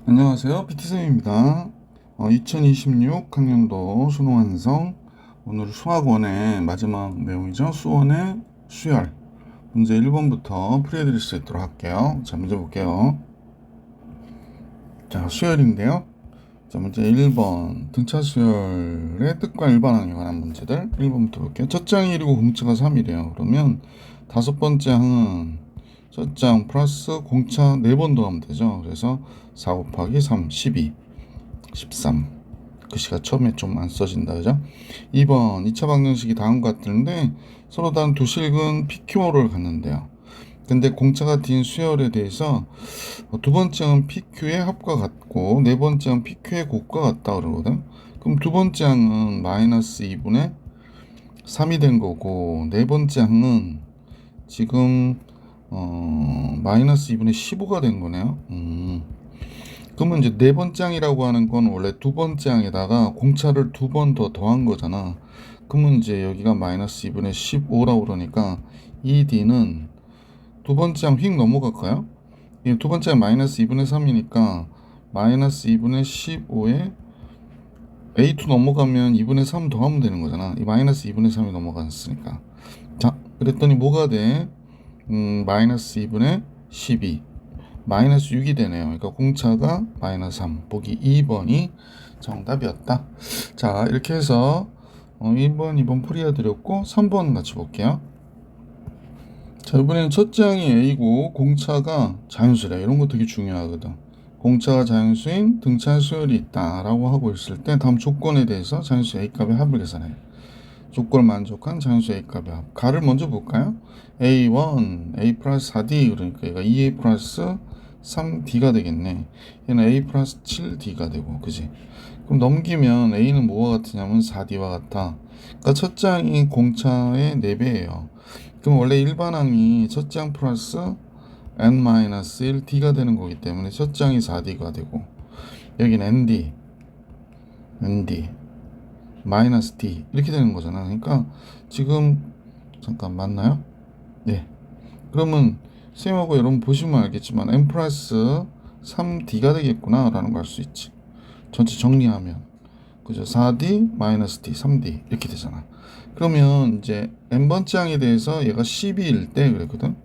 안녕하세요. PT쌤입니다. 2026학년도 수능 완성. 오늘 수학원의 마지막 내용이죠. 수원의 수열. 문제 1번부터 풀이해드릴 수 있도록 할게요. 자, 문제 볼게요. 자, 수열인데요. 자, 문제 1번. 등차 수열의 뜻과 일반항에 관한 문제들. 1번부터 볼게요. 첫 장이 1이고 공차가 3이래요. 그러면 다섯 번째 항은 첫 장 플러스 공차 4번 더하면 되죠. 그래서 4 곱하기 3, 12, 13. 글씨가 처음에 좀 안 써진다, 그죠? 2번 2차 방정식이 다음과 같은데 서로 다른 두 실근 PQ를 갖는데요. 근데 공차가 딘 수열에 대해서 두 번째는 PQ의 합과 같고 네 번째는 PQ의 곱과 같다 그러거든. 그럼 두 번째 항은 마이너스 2분의 3이 된 거고 네 번째 항은 지금 마이너스 2분의 15가 된 거네요. 그러면 이제 네 번째 항이라고 하는 건 원래 두 번째 항에다가 공차를 두 번 더 더한 거잖아. 그러면 이제 여기가 마이너스 2분의 15라고 그러니까 이 D는 두 번째 항 휙 넘어갈까요? 두 번째 항 마이너스 2분의 3이니까 마이너스 2분의 15에 A2 넘어가면 2분의 3 더하면 되는 거잖아. 이 마이너스 2분의 3이 넘어갔으니까. 자, 그랬더니 뭐가 돼? 마이너스 2분의 12. 마이너스 6이 되네요. 그러니까 공차가 마이너스 3. 보기 2번이 정답이었다. 자, 이렇게 해서 1번, 2번 풀이해드렸고 3번 같이 볼게요. 자, 이번에는 첫 장이 A고 공차가 자연수래. 이런 거 되게 중요하거든. 공차가 자연수인 등차 수열이 있다라고 하고 있을 때 다음 조건에 대해서 자연수 A값의 합을 계산해. 조건을 만족한 자연수 A값의 합. 가를 먼저 볼까요? A1, A 플러스 4D 그러니까 얘가 2A 플러스 3D가 되겠네. 얘는 A 플러스 7D가 되고 그지? 그럼 넘기면 A는 뭐와 같으냐면 4D와 같아. 그러니까 첫 장이 공차의 4배예요. 그럼 원래 일반항이 첫 장 플러스 n-1D가 되는 거기 때문에 첫 장이 4D가 되고 여기는 ND 마이너스 D 이렇게 되는 거잖아. 그러니까 지금 잠깐 맞나요? 네. 그러면 쌤하고 여러분 보시면 알겠지만 n 플러스 3D가 되겠구나 라는 걸 알 수 있지. 전체 정리하면 그죠? 4D 마이너스 D 3D 이렇게 되잖아. 그러면 이제 n번째 항에 대해서 얘가 12일 때 그랬거든.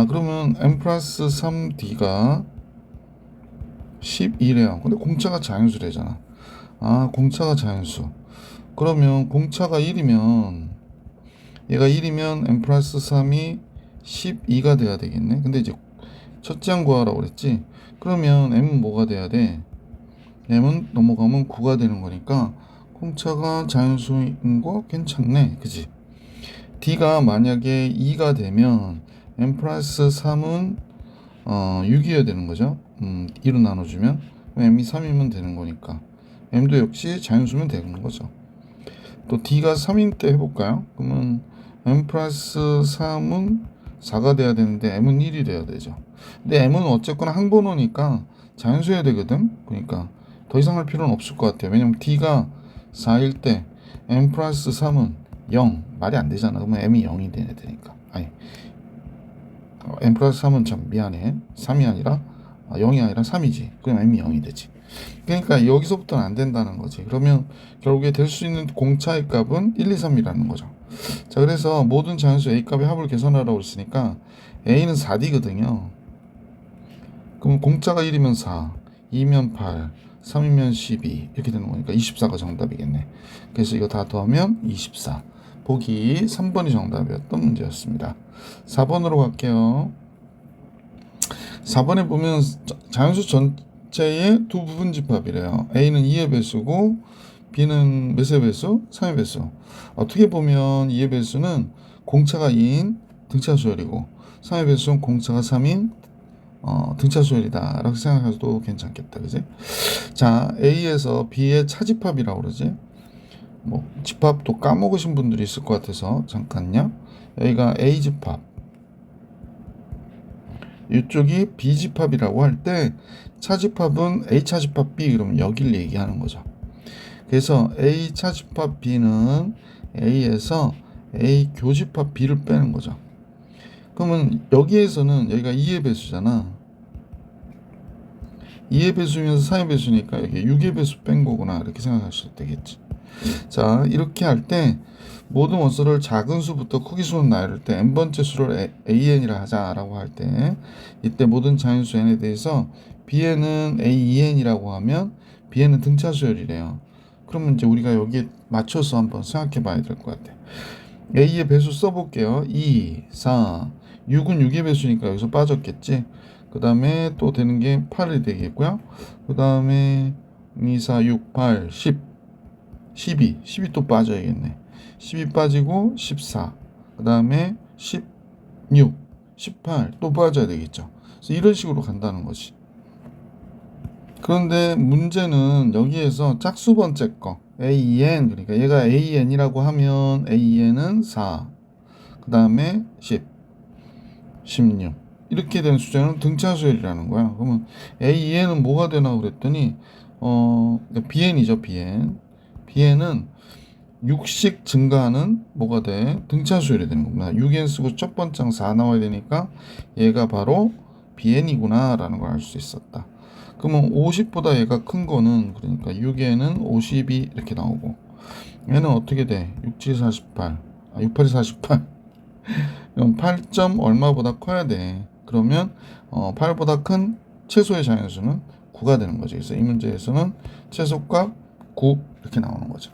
그러면 n 플러스 3D가 12래요. 근데 공차가 자연수래잖아. 공차가 자연수. 그러면 공차가 1이면 얘가 1이면 n 플러스 3이 12가 돼야 되겠네. 근데 이제 첫째 항 구하라고 그랬지. 그러면 m은 뭐가 돼야 돼? m은 넘어가면 9가 되는 거니까 공차가 자연수인 거 괜찮네. 그지? d가 만약에 2가 되면 n 플러스 3은 6이어야 되는 거죠. 2로 나눠주면 m이 3이면 되는 거니까 m도 역시 자연수면 되는 거죠. 또 d가 3인 때 해볼까요? 그러면 m 플러스 3은 4가 돼야 되는데 m은 1이 돼야 되죠. 근데 m은 어쨌거나 항번호니까 자연수여야 되거든. 그러니까 더 이상 할 필요는 없을 것 같아요. 왜냐면 d가 4일 때 m 플러스 3은 0 말이 안 되잖아. 그러면 m이 0이 돼야 되니까. m 플러스 3은 참 미안해. 3이 아니라 0이 아니라 3이지. 그럼 m이 0이 되지. 그러니까 여기서부터는 안 된다는 거지. 그러면 결국에 될 수 있는 공차의 값은 1, 2, 3이라는 거죠. 자, 그래서 모든 자연수 A값의 합을 계산하라고 했으니까 A는 4D거든요. 그럼 공차가 1이면 4, 2면 8, 3이면 12 이렇게 되는 거니까 24가 정답이겠네. 그래서 이거 다 더하면 24. 보기 3번이 정답이었던 문제였습니다. 4번으로 갈게요. 4번에 보면 자연수 전체의 두 부분 집합이래요. A는 2의 배수고 B는 몇의 배수? 3의 배수. 어떻게 보면 2의 배수는 공차가 2인 등차 수열이고 3의 배수는 공차가 3인 등차 수열이다 라고 생각해도 괜찮겠다. 그지? 자, A에서 B의 차집합이라고 그러지. 뭐 집합도 까먹으신 분들이 있을 것 같아서 잠깐요. 여기가 A 집합, 이쪽이 B 집합이라고 할 때 차집합은 A 차집합 B 그러면 여기를 얘기하는 거죠. 그래서 A 차집합 B는 A에서 A 교집합 B를 빼는 거죠. 그러면 여기에서는 여기가 2의 배수잖아. 2의 배수면서 4의 배수니까 여기 6의 배수 뺀 거구나 이렇게 생각하셔도 되겠지. 자, 이렇게 할 때 모든 원소를 작은 수부터 크기 수로 나눌 때 n번째 수를 an이라 하자라고 할 때 이때 모든 자연수 n에 대해서 bn은 a2n이라고 하면 bn은 등차 수열이래요. 그러면 이제 우리가 여기에 맞춰서 한번 생각해 봐야 될 것 같아. a의 배수 써볼게요. 2, 4, 6은 6의 배수니까 여기서 빠졌겠지. 그 다음에 또 되는 게 8이 되겠고요. 그 다음에 2, 4, 6, 8, 10, 12 또 빠져야겠네. 12 빠지고 14, 그 다음에 16, 18 또 빠져야 되겠죠. 그래서 이런 식으로 간다는 거지. 그런데 문제는 여기에서 짝수 번째 거 AN, 그러니까 얘가 AN이라고 하면 AN은 4, 그 다음에 10, 16 이렇게 된 숫자는 등차 수열이라는 거야. 그러면 AN은 뭐가 되나 그랬더니 BN이죠. BN은 6씩 증가하는 뭐가 돼? 등차 수열이 되는 겁니다. 6n 쓰고 첫 번째 4 나와야 되니까 얘가 바로 BN이구나 라는 걸 알 수 있었다. 그러면 50보다 얘가 큰 거는 그러니까 6n은 52 이렇게 나오고 얘는 어떻게 돼? 67, 48 68이 48 그럼 8점 얼마보다 커야 돼. 그러면 8보다 큰 최소의 자연수는 9가 되는 거죠. 그래서 이 문제에서는 최소값 9 이렇게 나오는 거죠.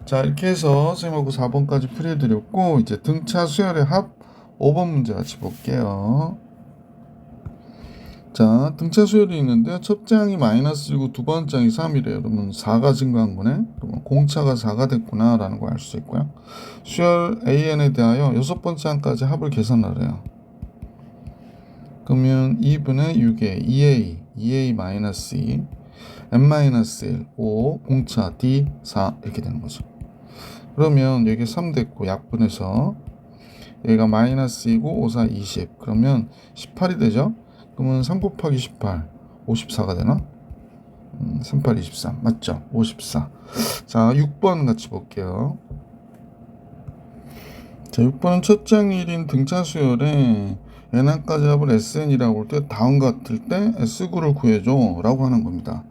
자, 이렇게 해서 선생님하고 4번까지 풀이해드렸고 이제 등차 수열의 합 5번 문제 같이 볼게요. 자, 등차 수열이 있는데 첫째 항이 마이너스이고 두 번째 항이 3이래요. 그러면 4가 증가한 거네. 그러면 공차가 4가 됐구나 라는 걸 알 수 있고요. 수열 AN에 대하여 여섯 번째 항까지 합을 계산하래요. 그러면 2분의 6에 2A 마이너스 2 n-1 5 공차 D 4 이렇게 되는 거죠. 그러면 여기 3 됐고 약분해서 여기가 마이너스이고 5, 4, 20 그러면 18이 되죠. 그러면 3 곱하기 18 54가 되나? 3, 8, 23 맞죠? 54. 자, 6번 같이 볼게요. 자, 6번은 첫째 항이 1인 등차 수열에 n항까지 합을 SN이라고 할 때 다음 같을 때 S9를 구해줘 라고 하는 겁니다.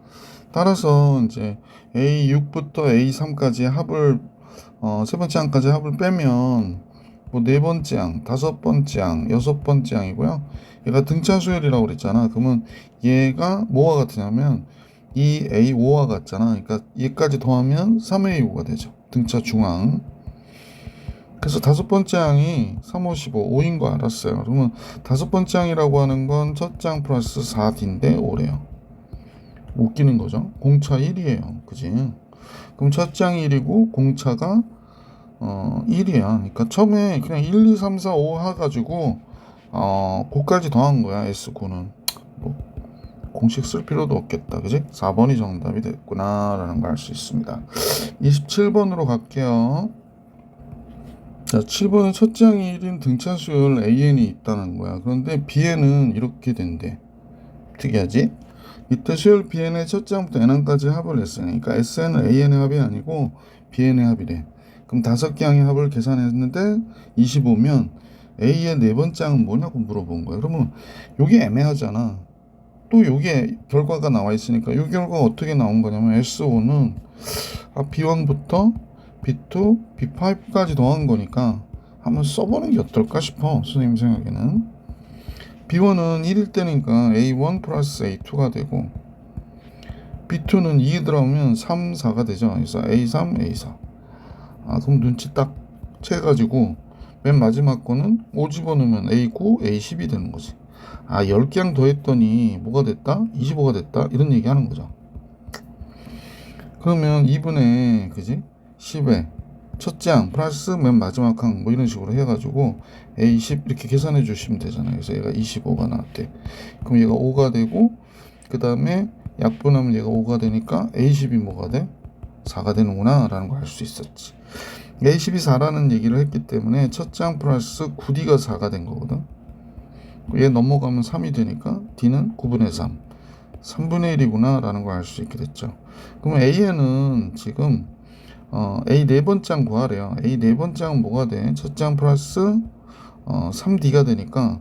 따라서 이제 A6부터 A3까지 합을 세 번째 항까지 합을 빼면 뭐 네 번째 항, 다섯 번째 항, 여섯 번째 항이고요. 얘가 등차 수열이라고 그랬잖아. 그러면 얘가 뭐와 같으냐면 이 A5와 같잖아. 그러니까 얘까지 더하면 3A5가 되죠. 등차 중항. 그래서 다섯 번째 항이 3, 5, 15, 5인 거 알았어요. 그러면 다섯 번째 항이라고 하는 건 첫째 항 플러스 4D인데 5래요. 웃기는 거죠. 공차 1이에요. 그지? 그럼 첫째 항이 1이고 공차가 1이야. 그러니까 처음에 그냥 1, 2, 3, 4, 5 해가지고 그까지 더한 거야. S9는 뭐 공식 쓸 필요도 없겠다. 그지? 4번이 정답이 됐구나 라는 걸 알 수 있습니다. 27번으로 갈게요. 자, 7번은 첫째 항이 1인 등차 수열 AN이 있다는 거야. 그런데 BN은 이렇게 된대. 특이하지? 이때 수열 BN의 첫째 항부터 n항까지 합을 했으니까 SN은 AN의 합이 아니고 BN의 합이래. 그럼 5개 항의 합을 계산했는데 25면 A의 네 번째 항은 뭐냐고 물어본 거야. 그러면 요게 애매하잖아. 또 요게 결과가 나와 있으니까 요 결과가 어떻게 나온 거냐면 S5는 B1부터 B2, B5까지 더한 거니까 한번 써보는 게 어떨까 싶어. 선생님 생각에는 B1은 1일 때니까 A1 플러스 A2가 되고 B2는 2에 들어오면 3, 4가 되죠. 그래서 A3, A4 그럼 눈치 딱 채가지고 맨 마지막 거는 5 집어넣으면 A9, A10이 되는 거지. 10개항 더했더니 뭐가 됐다? 25가 됐다? 이런 얘기 하는 거죠. 그러면 2분의 그지? 10에 첫째 항 플러스 맨 마지막 항 뭐 이런 식으로 해가지고 A10 이렇게 계산해 주시면 되잖아요. 그래서 얘가 25가 나왔대. 그럼 얘가 5가 되고 그 다음에 약분하면 얘가 5가 되니까 A10이 뭐가 돼? 4가 되는구나 라는 걸 알 수 있었지. A10이 4라는 얘기를 했기 때문에 첫째 항 플러스 9D가 4가 된 거거든. 얘 넘어가면 3이 되니까 D는 9분의 3 3분의 1이구나 라는 걸 알 수 있게 됐죠. 그러면 AN은 지금 A 네 번째 항 구하래요. A 네 번째 항 뭐가 돼? 첫째 항 플러스 3D가 되니까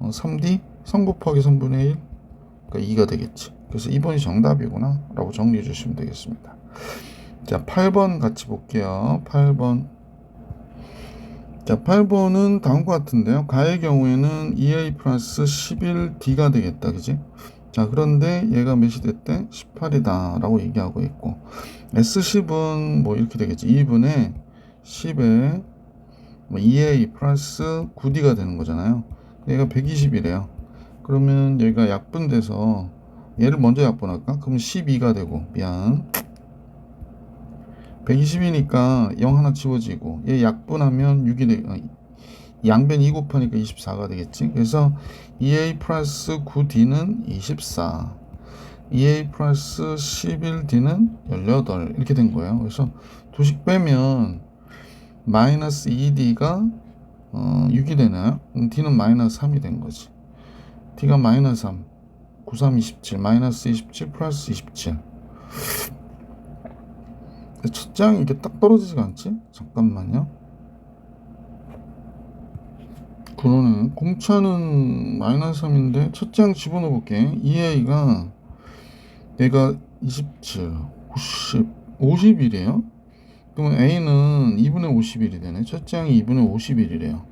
3D 3 곱하기 3분의 1 그러니까 2가 되겠지. 그래서 2번이 정답이구나 라고 정리해 주시면 되겠습니다. 자, 8번 같이 볼게요. 8번. 자, 8번은 다음과 같은데요. 가의 경우에는 2a 플러스 11d가 되겠다. 그지? 자, 그런데 얘가 몇이 됐대? 18이다 라고 얘기하고 있고, S10은 뭐 이렇게 되겠지. 2분의 10에 2a 플러스 9d가 되는 거잖아요. 얘가 120이래요. 그러면 얘가 약분돼서 얘를 먼저 약분할까? 그럼 12가 되고, 미안, 120이니까 0 하나 지워지고, 얘 약분하면 6이 되, 양변 2 곱하니까 24가 되겠지. 그래서 2a 플러스 9d는 24, 2a 플러스 11d는 18 이렇게 된 거예요. 그래서 두씩 빼면 마이너스 2d가 6이 되나요? d는 마이너스 3이 된 거지. d가 마이너스 3, 9, 3, 27, 마이너스 27 플러스 27. 첫 장이 이게 딱 떨어지지가 않지? 잠깐만요. 그러네. 공차는 마이너스 3인데 첫 장 집어넣어 볼게. 2a가 얘가 27, 90, 50이래요. 그러면 a는 2분의 51이 되네. 첫 장이 2분의 51이래요.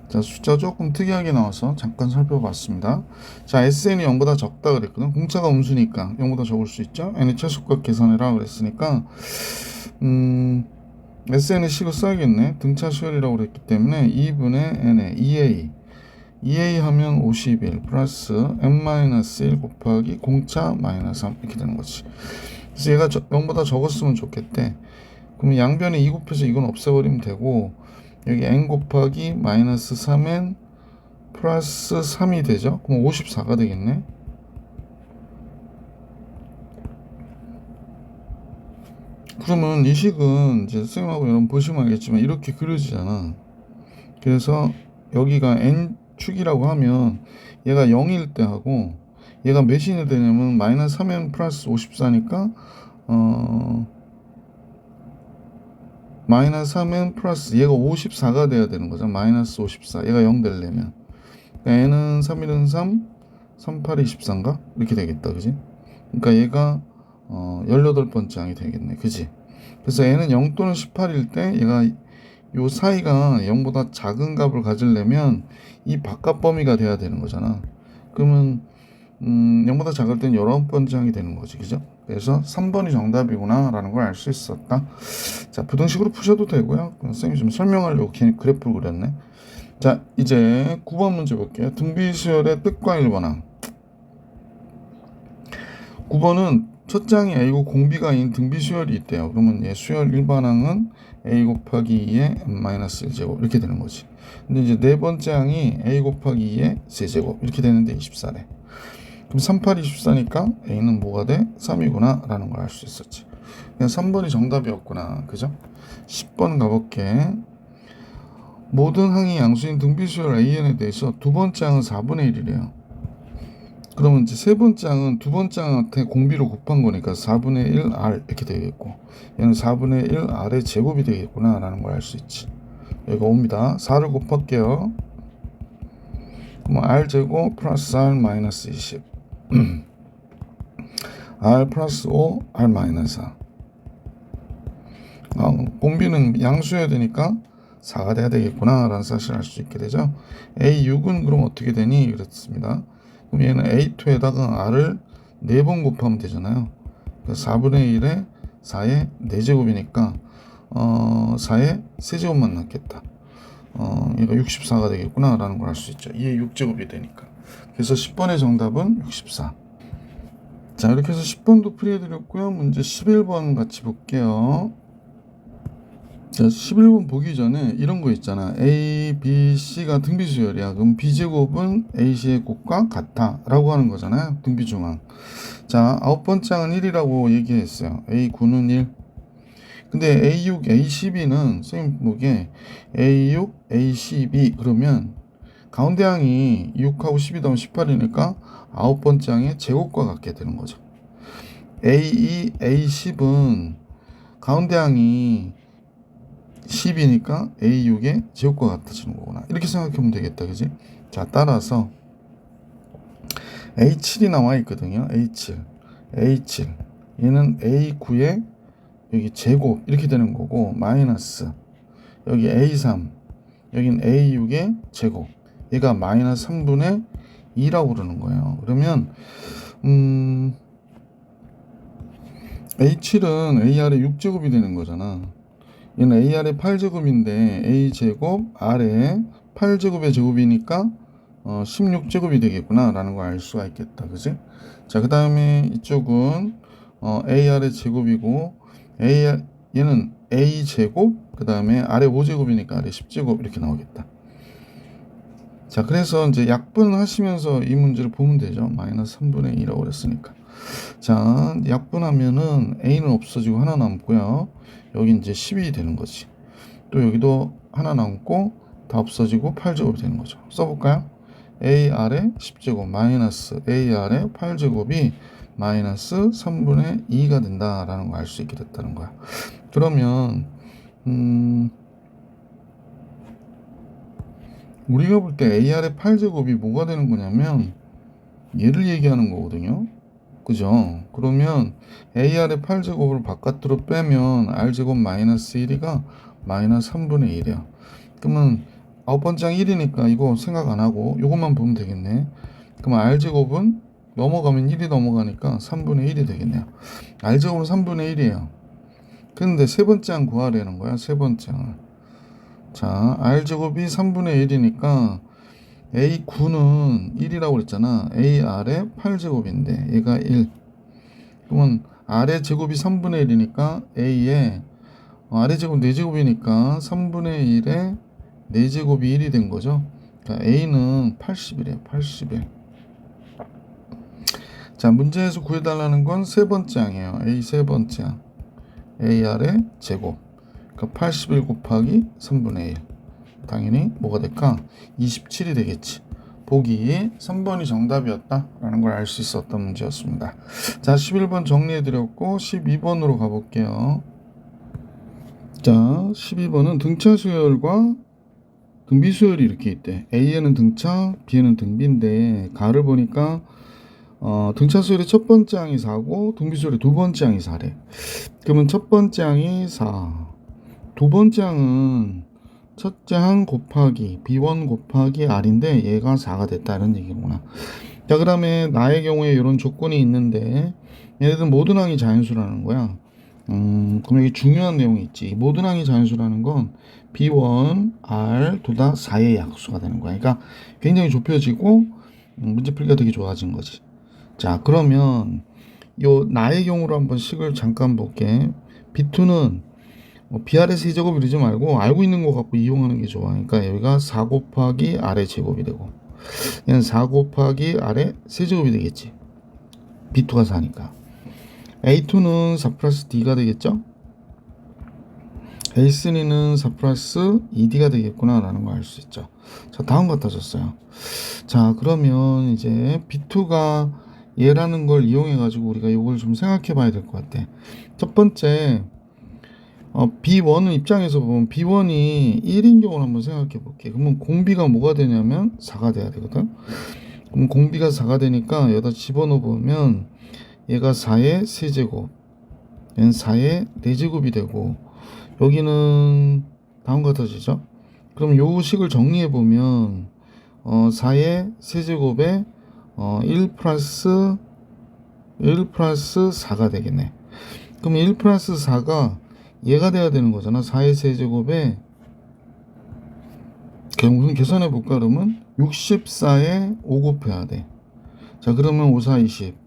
자, 숫자 조금 특이하게 나와서 잠깐 살펴봤습니다. 자, SN이 0보다 적다 그랬거든. 공차가 음수니까 0보다 적을 수 있죠. n의 최소값 계산해라 그랬으니까 SN의 식을 써야겠네. 등차 수열이라고 그랬기 때문에 2분의 n의 2a 하면 51 플러스 n-1 곱하기 공차 마이너스 3 이렇게 되는 거지. 그래서 얘가 0보다 적었으면 좋겠대. 그러면 양변에 2 곱해서 이건 없애버리면 되고, 여기 n 곱하기 마이너스 3n 플러스 3이 되죠. 그럼 54가 되겠네. 그러면 이 식은 이제 선생님하고 여러분 보시면 알겠지만 이렇게 그려지잖아. 그래서 여기가 n축이라고 하면 얘가 0일 때 하고, 얘가 몇이 되냐면 마이너스 3n 플러스 54니까 마이너스 3n 플러스 얘가 54가 돼야 되는 거죠. 마이너스 54. 얘가 0 되려면 n은 3일은 3, 38이 24인가? 이렇게 되겠다. 그지? 그러니까 얘가 18번째 항이 되겠네. 그지? 그래서 n은 0 또는 18일 때 얘가 요 사이가 0보다 작은 값을 가지려면 이 바깥 범위가 돼야 되는 거잖아. 그러면 0보다 작을 땐 19번째 항이 되는 거지. 그죠? 그래서 3번이 정답이구나 라는 걸 알 수 있었다. 자, 부등식으로 푸셔도 되고요. 선생님이 좀 설명하려고 괜히 그래프를 그렸네. 자, 이제 9번 문제 볼게요. 등비수열의 뜻과 일반항. 9번은 첫 장이 a고 공비가 인 등비수열이 있대요. 그러면 얘 수열 일반항은 a 곱하기 2의 n-1제곱 이렇게 되는 거지. 근데 이제 네 번째 항이 a 곱하기 2의 세제곱 이렇게 되는데 24래. 그럼 38, 24니까 a는 뭐가 돼? 3이구나 라는 걸 알 수 있었지. 그냥 3번이 정답이었구나. 그죠? 10번 가볼게. 모든 항이 양수인 등비수열 an에 대해서 두 번째 항은 4분의 1이래요. 그러면 이제 세 번째 항은 두 번째 항한테 공비로 곱한 거니까 4분의 1r 이렇게 되겠고, 얘는 4분의 1r의 제곱이 되겠구나 라는 걸 알 수 있지. 여기가 옵니다. 4를 곱할게요. 그럼 r 제곱 플러스 r 마이너스 20 r 플러스 5 r 마이너스 4. 공비는 양수여야 되니까 4가 돼야 되겠구나 라는 사실을 알 수 있게 되죠. A6은 그럼 어떻게 되니? 이랬습니다. 그럼 얘는 A2에다가 R을 4번 곱하면 되잖아요. 그러니까 4분의 1에 4의 4제곱이니까 4의 세제곱만 남겠다. 얘가 64가 되겠구나 라는 걸 알 수 있죠. 2의 6제곱이 되니까. 그래서 10번의 정답은 64. 자, 이렇게 해서 10번도 풀이해드렸고요. 문제 11번 같이 볼게요. 자, 11번 보기 전에 이런 거 있잖아. A, B, C가 등비수열이야. 그럼 B제곱은 AC의 곱과 같아 라고 하는 거잖아요. 등비중항. 자, 9번째 항은 1이라고 얘기했어요. A9는 1. 근데 A6, A12는 선생님 보기에 A6, A12 그러면 가운데 항이 6하고 12 더하면 18이니까 9번째 항의 제곱과 같게 되는 거죠. A2, A10은 가운데 항이 10이니까 A6의 제곱과 같아지는 거구나. 이렇게 생각하면 되겠다. 그지? 자, 따라서 A7이 나와 있거든요. A7. A7. 얘는 A9에 여기 제곱 이렇게 되는 거고 마이너스 여기 A3 여긴 A6의 제곱 얘가 마이너스 3분의 2라고 그러는 거예요. 그러면 A7은 Ar의 6제곱이 되는 거잖아. 얘는 Ar의 8제곱인데 A제곱 R의 8제곱의 제곱이니까 16제곱이 되겠구나 라는 걸 알 수가 있겠다. 그지? 자, 그 다음에 이쪽은 AR의 제곱이고 얘는 A제곱 그 다음에 R의 5제곱이니까 R의 10제곱 이렇게 나오겠다. 자, 그래서 이제 약분하시면서 이 문제를 보면 되죠. 마이너스 3분의 2라고 그랬으니까. 자, 약분하면은 A는 없어지고 하나 남고요. 여기 이제 10이 되는 거지. 또 여기도 하나 남고 다 없어지고 8제곱이 되는 거죠. 써볼까요? AR의 10제곱 마이너스 AR의 8제곱이 마이너스 3분의 2가 된다라는 걸 알 수 있게 됐다는 거야. 그러면 우리가 볼 때 AR의 8제곱이 뭐가 되는 거냐면 얘를 얘기하는 거거든요. 그죠? 그러면 AR의 8제곱을 바깥으로 빼면 R제곱 마이너스 1이가 마이너스 3분의 1이야. 그러면 아홉 번째 항 1이니까 이거 생각 안 하고 이것만 보면 되겠네. 그럼 R제곱은 넘어가면 1이 넘어가니까 3분의 1이 되겠네요. R제곱은 3분의 1이에요. 근데 세 번째 항 구하라는 거야. 세 번째 항. 자, R제곱이 3분의 1이니까 A9는 1이라고 그랬잖아. AR의 8제곱인데 얘가 1. 그러면 R의 제곱이 3분의 1이니까 A의 R의 제곱 4제곱이니까 3분의 1에 4제곱이 1이 된 거죠. 그러니까 A는 80이래요. 81. 자, 문제에서 구해달라는 건 세 번째 항이에요. A 세 번째 항. AR의 제곱. 그러니까 81 곱하기 3분의 1. 당연히 뭐가 될까? 27이 되겠지. 보기 3번이 정답이었다 라는 걸 알 수 있었던 문제였습니다. 자, 11번 정리해드렸고 12번으로 가볼게요. 자, 12번은 등차 수열과 등비 수열이 이렇게 있대. A에는 등차, B에는 등비인데 가를 보니까 등차 수열의 첫 번째 항이 4고 등비 수열의 두 번째 항이 4래. 그러면 첫 번째 항이 4, 두 번째 항은 첫째 항 곱하기 B1 곱하기 R인데 얘가 4가 됐다는 얘기구나. 자, 그 다음에 나의 경우에 이런 조건이 있는데 얘네들 모든 항이 자연수라는 거야. 그럼 여기 중요한 내용이 있지. 모든 항이 자연수라는 건 B1, R 둘 다 4의 약수가 되는 거야. 그러니까 굉장히 좁혀지고 문제 풀기가 되게 좋아진 거지. 자, 그러면 요 나의 경우로 한번 식을 잠깐 볼게. B2는 BR의 세제곱 이러지 말고 알고 있는 거 갖고 이용하는 게 좋아. 그러니까 여기가 4 곱하기 R의 제곱이 되고 얘는 4 곱하기 R의 세제곱이 되겠지. B2가 4니까. A2는 4 플러스 D가 되겠죠. A3는 4 플러스 2D가 되겠구나 라는 걸 알 수 있죠. 자, 다음 같아졌어요. 자, 그러면 이제 B2가 얘라는 걸 이용해 가지고 우리가 이걸 좀 생각해 봐야 될 것 같아. 첫 번째 B1은 입장에서 보면 B1이 1인 경우를 한번 생각해 볼게. 그러면 공비가 뭐가 되냐면 4가 돼야 되거든. 그럼 공비가 4가 되니까 여기다 집어넣어 보면 얘가 4의 세제곱, 얘는 4의 4제곱이 되고 여기는 다음 같아지죠. 그럼 요 식을 정리해 보면 4의 세제곱에 1 플러스 4가 되겠네. 그럼 1 플러스 4가 얘가 돼야 되는 거잖아. 4의 세제곱에 그럼 계산해 볼까? 그러면 64에 5 곱해야 돼. 자, 그러면 5, 4, 20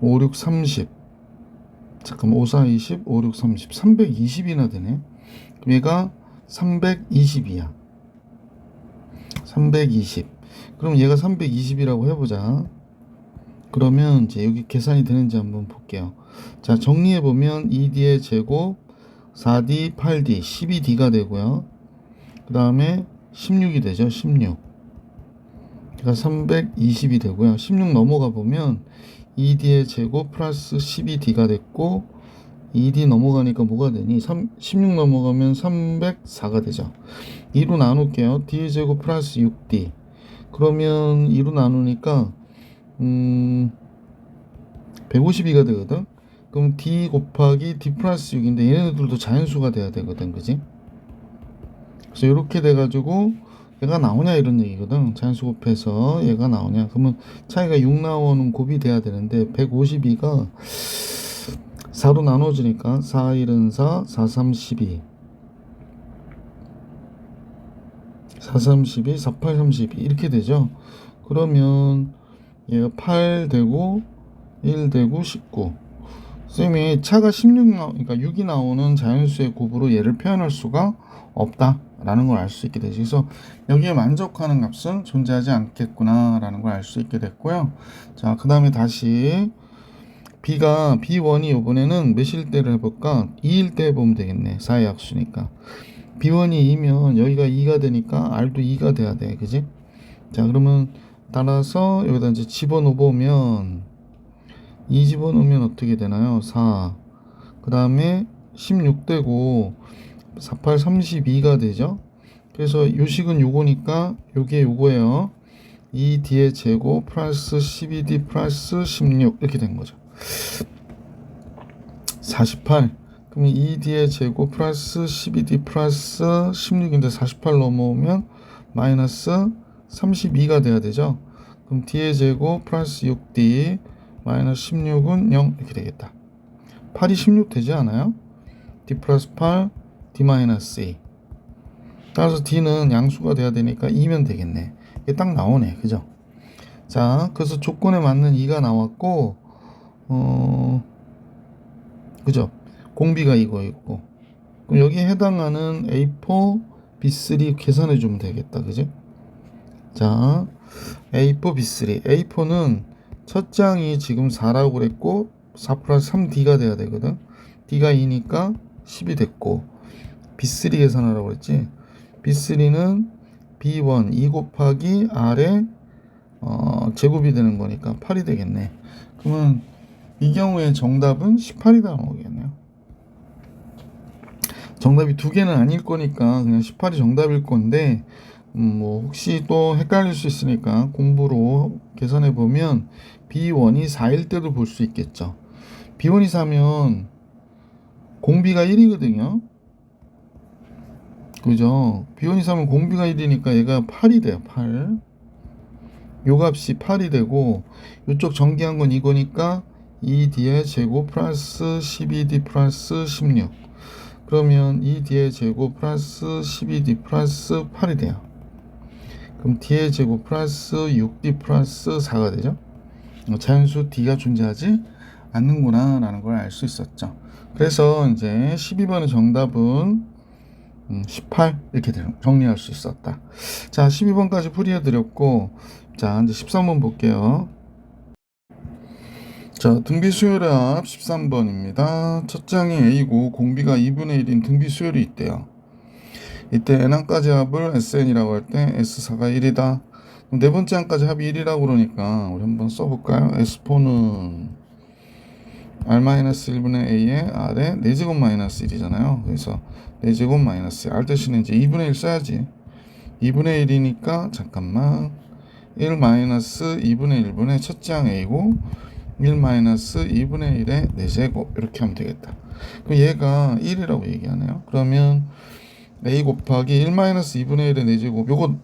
5, 6, 30 잠깐만 5, 4, 20 5, 6, 30 320이나 되네. 그럼 얘가 320이야. 320. 그럼 얘가 320이라고 해보자. 그러면 이제 여기 계산이 되는지 한번 볼게요. 자, 정리해보면 2D의 제곱 4D, 8D, 12D가 되고요. 그 다음에 16이 되죠. 16. 그러니까 320이 되고요. 16 넘어가 보면 2D의 제곱 플러스 12D가 됐고 2D 넘어가니까 뭐가 되니? 16 넘어가면 304가 되죠. 2로 나눌게요. D의 제곱 플러스 6D. 그러면 2로 나누니까 152가 되거든. 그럼 D 곱하기 D 플러스 6인데 얘네들도 자연수가 돼야 되거든, 그지? 그래서 이렇게 돼가지고 얘가 나오냐 이런 얘기거든. 자연수 곱해서 얘가 나오냐. 그러면 차이가 6 나오는 곱이 돼야 되는데 152가 4로 나눠지니까 4, 1은 4, 4, 3, 12 4, 3, 12, 4, 8, 32 이렇게 되죠. 그러면 얘가 8 되고 1 되고 19. 쌤이 차가 16 그러니까 6이 나오는 자연수의 곱으로 얘를 표현할 수가 없다라는 걸 알 수 있게 되죠. 그래서 여기에 만족하는 값은 존재하지 않겠구나라는 걸 알 수 있게 됐고요. 자, 그 다음에 다시 B1이 이번에는 몇일 때를 해볼까? 2일 때 해보면 되겠네. 4의 약수니까. B1이 2면 여기가 2가 되니까 R도 2가 돼야 돼. 그지? 자, 그러면 따라서 여기다 이제 집어넣어 보면 2 집어넣으면 어떻게 되나요? 4. 그 다음에 16 되고 4, 8, 32가 되죠. 그래서 요식은 요거니까 요게 요거예요. 2D의 제곱 플러스 12D 플러스 16 이렇게 된 거죠. 48. 그럼 2D의 제곱 플러스 12D 플러스 16인데 48 넘어오면 마이너스 32가 돼야 되죠. 그럼 D의 제곱 플러스 6D 마이너스 16은 0 이렇게 되겠다. 8이 16 되지 않아요? D 플러스 8, D 마이너스 2. 따라서 D는 양수가 돼야 되니까 2면 되겠네. 이게 딱 나오네. 그죠? 자, 그래서 조건에 맞는 2가 나왔고, 그죠? 공비가 이거 있고. 그럼 여기에 해당하는 A4, B3 계산해 주면 되겠다. 그죠? 자, A4, B3. A4는 첫 장이 지금 4라고 그랬고, 4 플러스 3D가 돼야 되거든. D가 2니까 10이 됐고, B3 계산하라고 그랬지. B3는 B1 2 곱하기 R의 제곱이 되는 거니까 8이 되겠네. 그러면 이 경우에 정답은 18이 나오겠네요. 정답이 두 개는 아닐 거니까 그냥 18이 정답일 건데 뭐 혹시 또 헷갈릴 수 있으니까 공부로 계산해 보면 B1이 4일 때도 볼 수 있겠죠. B1이 4면 공비가 1이거든요. 그죠? B1이 4면 공비가 1이니까 얘가 8이 돼요. 8. 요 값이 8이 되고 이쪽 전개한 건 이거니까 2D의 제곱 플러스 12D 플러스 16. 그러면 2D의 제곱 플러스 12D 플러스 8이 돼요. 그럼 D의 제곱 플러스 6D 플러스 4가 되죠. 자연수 D가 존재하지 않는구나 라는 걸 알 수 있었죠. 그래서 이제 12번의 정답은 18 이렇게 정리할 수 있었다. 자, 12번까지 풀이해 드렸고, 자, 이제 13번 볼게요. 자, 등비 수열의 합 13번입니다. 첫 장이 A고 공비가 2분의 1인 등비 수열이 있대요. 이때 N항까지 합을 SN이라고 할 때 S4가 1이다. 그럼 네 번째 항까지 합이 1이라고 그러니까 우리 한번 써볼까요? S4는 R-1분의 A의 R의 4제곱 마이너스 1이잖아요. 그래서 4제곱 마이너스 R 대신에 이제 2분의 1 써야지. 2분의 1이니까 잠깐만 1 마이너스 2분의 1분의 첫째 항 A고 1 마이너스 2분의 1의 4제곱 이렇게 하면 되겠다. 그럼 얘가 1이라고 얘기하네요. 그러면 A 곱하기 1 마이너스 2분의 1의 4제곱 요거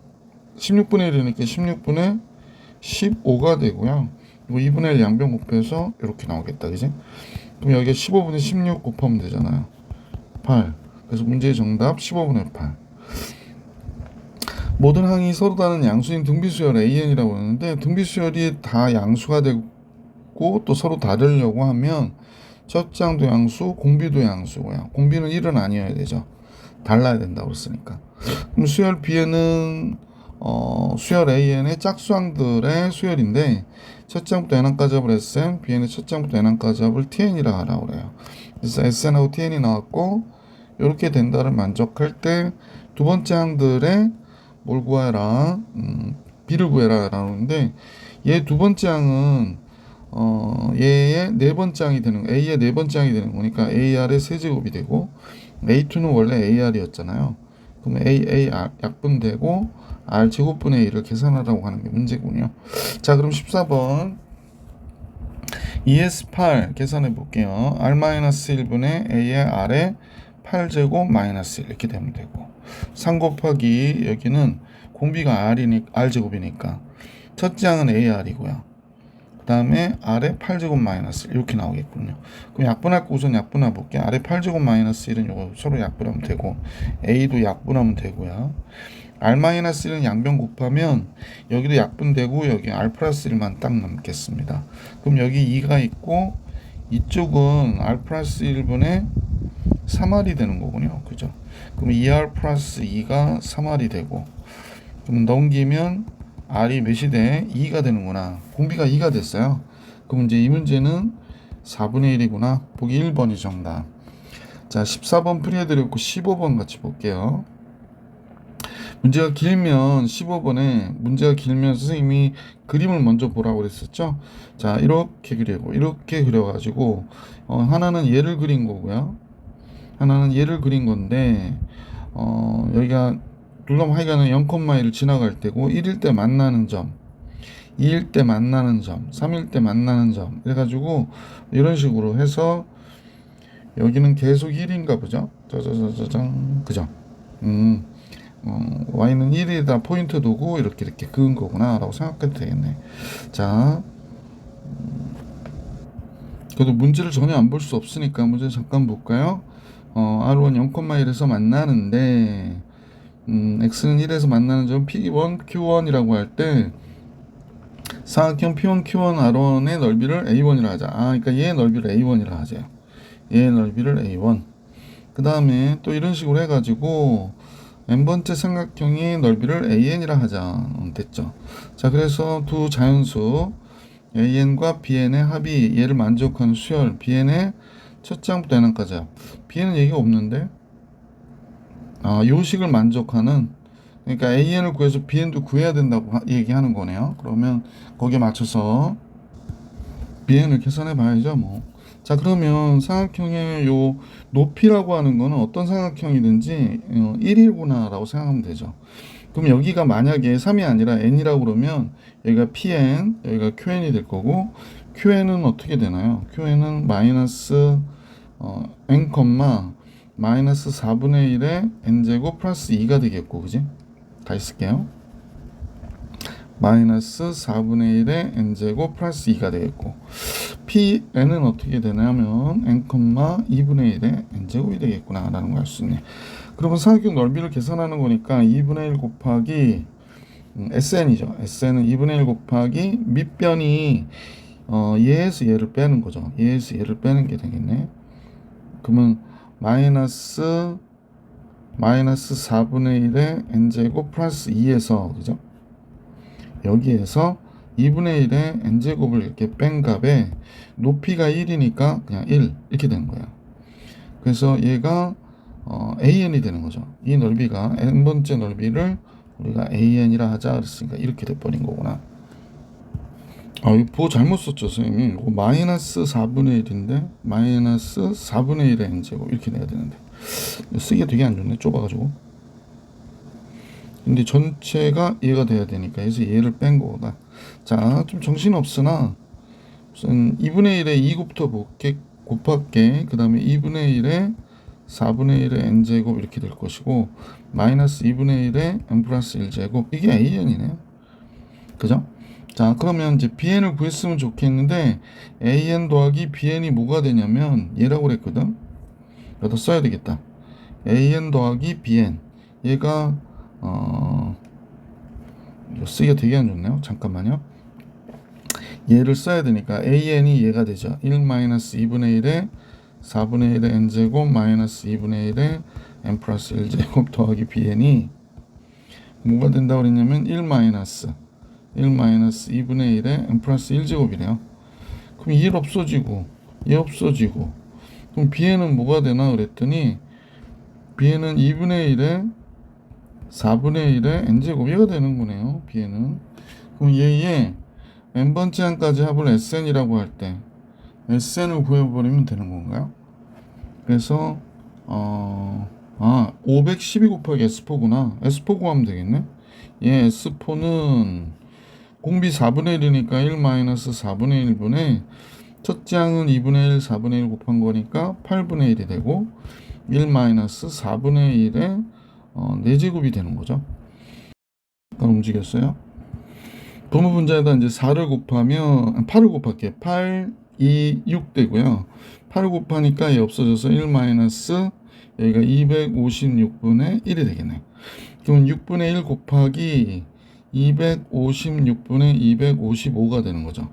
16분의 1이니까 16분의 15가 되고요. 이거 2분의 1 양변 곱해서 이렇게 나오겠다. 그지? 그럼 여기에 15분의 16 곱하면 되잖아요. 8. 그래서 문제의 정답 15분의 8. 모든 항이 서로 다른 양수인 등비수열 AN이라고 하는데 등비수열이 다 양수가 되고 또 서로 다르려고 하면 첫 장도 양수, 공비도 양수고요. 공비는 1은 아니어야 되죠. 달라야 된다고 했으니까. 그럼 수열 B에는 수열 AN의 짝수항들의 수열인데 첫 장부터 N항까지 합을 SN, B에는 첫 장부터 N항까지 합을 TN이라 하라고 그래요. 그래서 SN하고 TN이 나왔고 이렇게 된다를 만족할 때 두 번째 항들의 뭘 구해라? B를 구해라 라는데 얘 두 번째 항은 얘의 네 번째 항이 되는 A의 네 번째 항이 되는 거니까 AR의 세제곱이 되고 A2는 원래 AR이었잖아요. 그럼 A 약분되고 R 제곱분의 A를 계산하라고 하는 게 문제군요. 자, 그럼 14번 ES8 계산해 볼게요. R-1분의 A의 R의 8제곱 마이너스 1 이렇게 되면 되고 3 곱하기 여기는 공비가 R제곱이니까 첫째 항은 AR이고요. 그 다음에 R의 8제곱 마이너스 1 이렇게 나오겠군요. 그럼 약분할 거 우선 약분해 볼게요. R의 8제곱 마이너스 1은 요거 서로 약분하면 되고 A도 약분하면 되고요. R-1은 양변 곱하면 여기도 약분되고 여기 R 플러스 1만 딱 남겠습니다. 그럼 여기 2가 있고 이쪽은 R 플러스 1분의 3R이 되는 거군요. 그죠? 그럼 2R 플러스 2가 3R이 되고 그럼 넘기면 R이 몇이 돼? 2가 되는구나. 공비가 2가 됐어요. 그럼 이제 이 문제는 4분의 1이구나. 보기 1번이 정답. 자, 14번 풀이해드렸고 15번 같이 볼게요. 문제가 길면 15번에 문제가 길면 선생님이 그림을 먼저 보라고 그랬었죠. 자, 이렇게 그리고 이렇게 그려가지고 하나는 얘를 그린 거고요. 하나는 얘를 그린 건데 여기가 둘럼 하여간은 0,1을 지나갈 때고 1일 때 만나는 점, 2일 때 만나는 점, 3일 때 만나는 점 해가지고 이런 식으로 해서 여기는 계속 1인가 보죠. 짜자자자장 그죠? y는 1에다 포인트 두고 이렇게 그은 거구나 라고 생각해도 되겠네. 자, 그래도 문제를 전혀 안 볼 수 없으니까 문제 잠깐 볼까요? R1 0,1에서 만나는데 X는 1에서 만나는 점 P1, Q1이라고 할 때 사각형 P1, Q1, R1의 넓이를 A1이라 하자. 그러니까 얘의 넓이를 A1이라 하죠. 얘의 넓이를 A1. 그 다음에 또 이런 식으로 해가지고 n번째 삼각형의 넓이를 AN이라 하자. 됐죠. 자, 그래서 두 자연수 AN과 BN의 합이 얘를 만족하는 수열 BN의 첫째 항부터 n항까지 합. BN은 얘기가 없는데 요식을 만족하는 그러니까 AN을 구해서 BN도 구해야 된다고 얘기하는 거네요. 그러면 거기에 맞춰서 BN을 계산해 봐야죠 뭐. 자, 그러면 삼각형의 요 높이라고 하는 거는 어떤 삼각형이든지 1이구나 라고 생각하면 되죠. 그럼 여기가 만약에 3이 아니라 n이라고 그러면 여기가 pn, 여기가 qn이 될 거고 qn은 어떻게 되나요? qn은 마이너스 n, 마이너스 4분의 1의 n제곱 플러스 2가 되겠고, 그지? 다시 쓸게요. 마이너스 4분의 1의 n제곱 플러스 2가 되겠고 pn은 어떻게 되냐면 n, 2분의 1의 n제곱이 되겠구나 라는 걸 알 수 있네. 그러면 삼각형 넓이를 계산하는 거니까 2분의 1 곱하기 SN이죠. SN은 2분의 1 곱하기 밑변이 얘에서 얘를 빼는 거죠. 얘에서 얘를 빼는 게 되겠네. 그러면 마이너스 4분의 1의 n제곱 플러스 2에서 그죠? 여기에서 2분의 1의 n제곱을 이렇게 뺀 값에 높이가 1이니까 그냥 1 이렇게 되는 거예요. 그래서 얘가 AN이 되는 거죠. 이 넓이가 n번째 넓이를 우리가 AN이라 하자 그랬으니까 이렇게 돼버린 거구나. 이거 보 잘못 썼죠 선생님. 이거 마이너스 4분의 1인데 마이너스 4분의 1의 n제곱 이렇게 내야 되는데 쓰기가 되게 안 좋네. 좁아가지고. 근데 전체가 얘가 돼야 되니까 그래서 얘를 뺀 거다. 자, 좀 정신없으나 우선 2분의 1에 2곱부터 곱할게. 그 다음에 2분의 1에 4분의 1의 n제곱 이렇게 될 것이고 마이너스 2분의 1의 n 플러스 1제곱 이게 AN이네요. 그죠? 자, 그러면 이제 BN을 구했으면 좋겠는데 AN 더하기 BN이 뭐가 되냐면 얘라고 그랬거든. 여기다 써야 되겠다. AN 더하기 BN 얘가 쓰기가 되게 안 좋네요. 잠깐만요. 얘를 써야 되니까 AN이 얘가 되죠. 1-2분의 1에 4분의 1의 n제곱 마이너스 2분의 1의 n 플러스 1제곱 더하기 BN이 뭐가 된다고 그랬냐면 1-2분의 1의 n 플러스 1제곱이래요. 그럼 1 없어지고 얘 없어지고 그럼 BN은 뭐가 되나 그랬더니 BN은 2분의 1에 4분의 1의 n제곱 얘가 되는 거네요. BN은. 그럼 얘의 n번째 항까지 합을 SN이라고 할 때 SN을 구해버리면 되는 건가요? 그래서 512 곱하기 S4구나. S4 구하면 되겠네. 예, S4는 공비 4분의 1이니까 1 마이너스 4분의 1분의 첫째 항은 2분의 1, 4분의 1 곱한 거니까 8분의 1이 되고 1 마이너스 4분의 1의 4제곱이 되는 거죠. 약간 움직였어요. 부분 분자에다 이제 4를 곱하면 8을 곱할게요. 8, 2, 6 되고요. 8을 곱하니까 얘 없어져서 1 마이너스 여기가 256분의 1이 되겠네. 그러면 6분의 1 곱하기 256분의 255가 되는 거죠.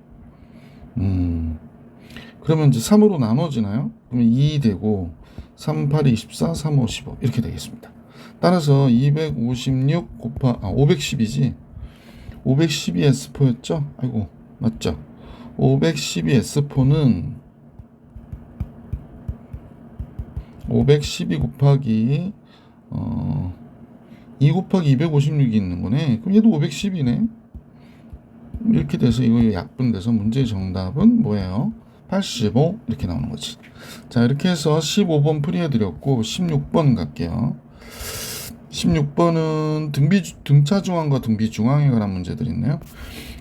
그러면 이제 3으로 나눠지나요? 그러면 2 되고 3, 8, 24, 3, 5, 15 이렇게 되겠습니다. 따라서 256 510이지 512 S4였죠? 아이고 맞죠? 512 S4는 512 곱하기 2 곱하기 256이 있는 거네. 그럼 얘도 510이네. 이렇게 돼서 이거 약분돼서 문제의 정답은 뭐예요? 85 이렇게 나오는 거지. 자, 이렇게 해서 15번 풀이해 드렸고 16번 갈게요. 16번은 등차 중앙과 등비 중앙에 관한 문제들이 있네요.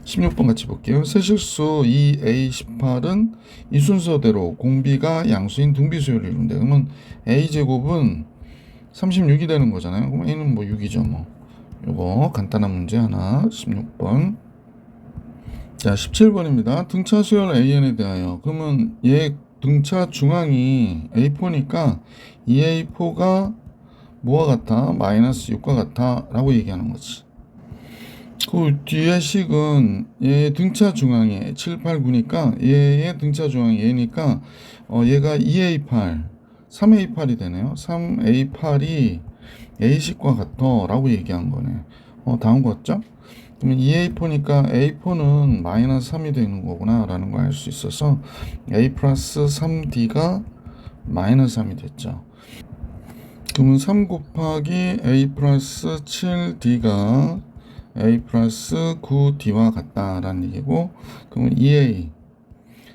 16번 같이 볼게요. 세실수 2A18은 이 순서대로 공비가 양수인 등비 수열을 이룬대. 그러면 A제곱은 36이 되는 거잖아요. 그럼 A는 뭐 6이죠. 뭐 요거 간단한 문제 하나. 16번. 자, 17번입니다. 등차 수열 AN에 대하여. 그러면 얘 등차 중앙이 A4니까 이 A4가 뭐와 같아? 마이너스 6과 같아 라고 얘기하는 거지. 그 뒤에 식은 얘 등차 중앙이 7, 8, 9니까 얘의 등차 중앙이 얘니까 얘가 2A8, 3A8이 되네요. 3A8이 A식과 같아 라고 얘기한 거네. 다음 거 같죠? 그러면 2A4니까 A4는 마이너스 3이 되는 거구나 라는 걸 알 수 있어서 A 플러스 3D가 마이너스 3이 됐죠. 그러면 3 곱하기 A 플러스 7D가 A 플러스 9D와 같다라는 얘기고, 그러면 2A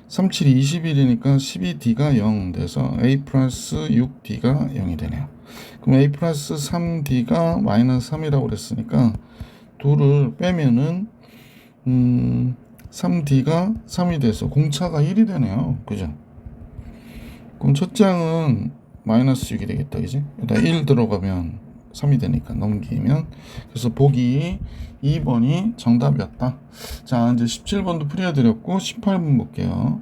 37이 21이니까 12D가 0 돼서 A 플러스 6D가 0이 되네요. 그럼 A 플러스 3D가 마이너스 3이라고 그랬으니까 둘을 빼면은 3D가 3이 돼서 공차가 1이 되네요. 그죠? 그럼 첫 장은 마이너스 6이 되겠다. 그지? 여기다 1 들어가면 3이 되니까 넘기면, 그래서 보기 2번이 정답이었다. 자, 이제 17번도 풀이해드렸고 18번 볼게요.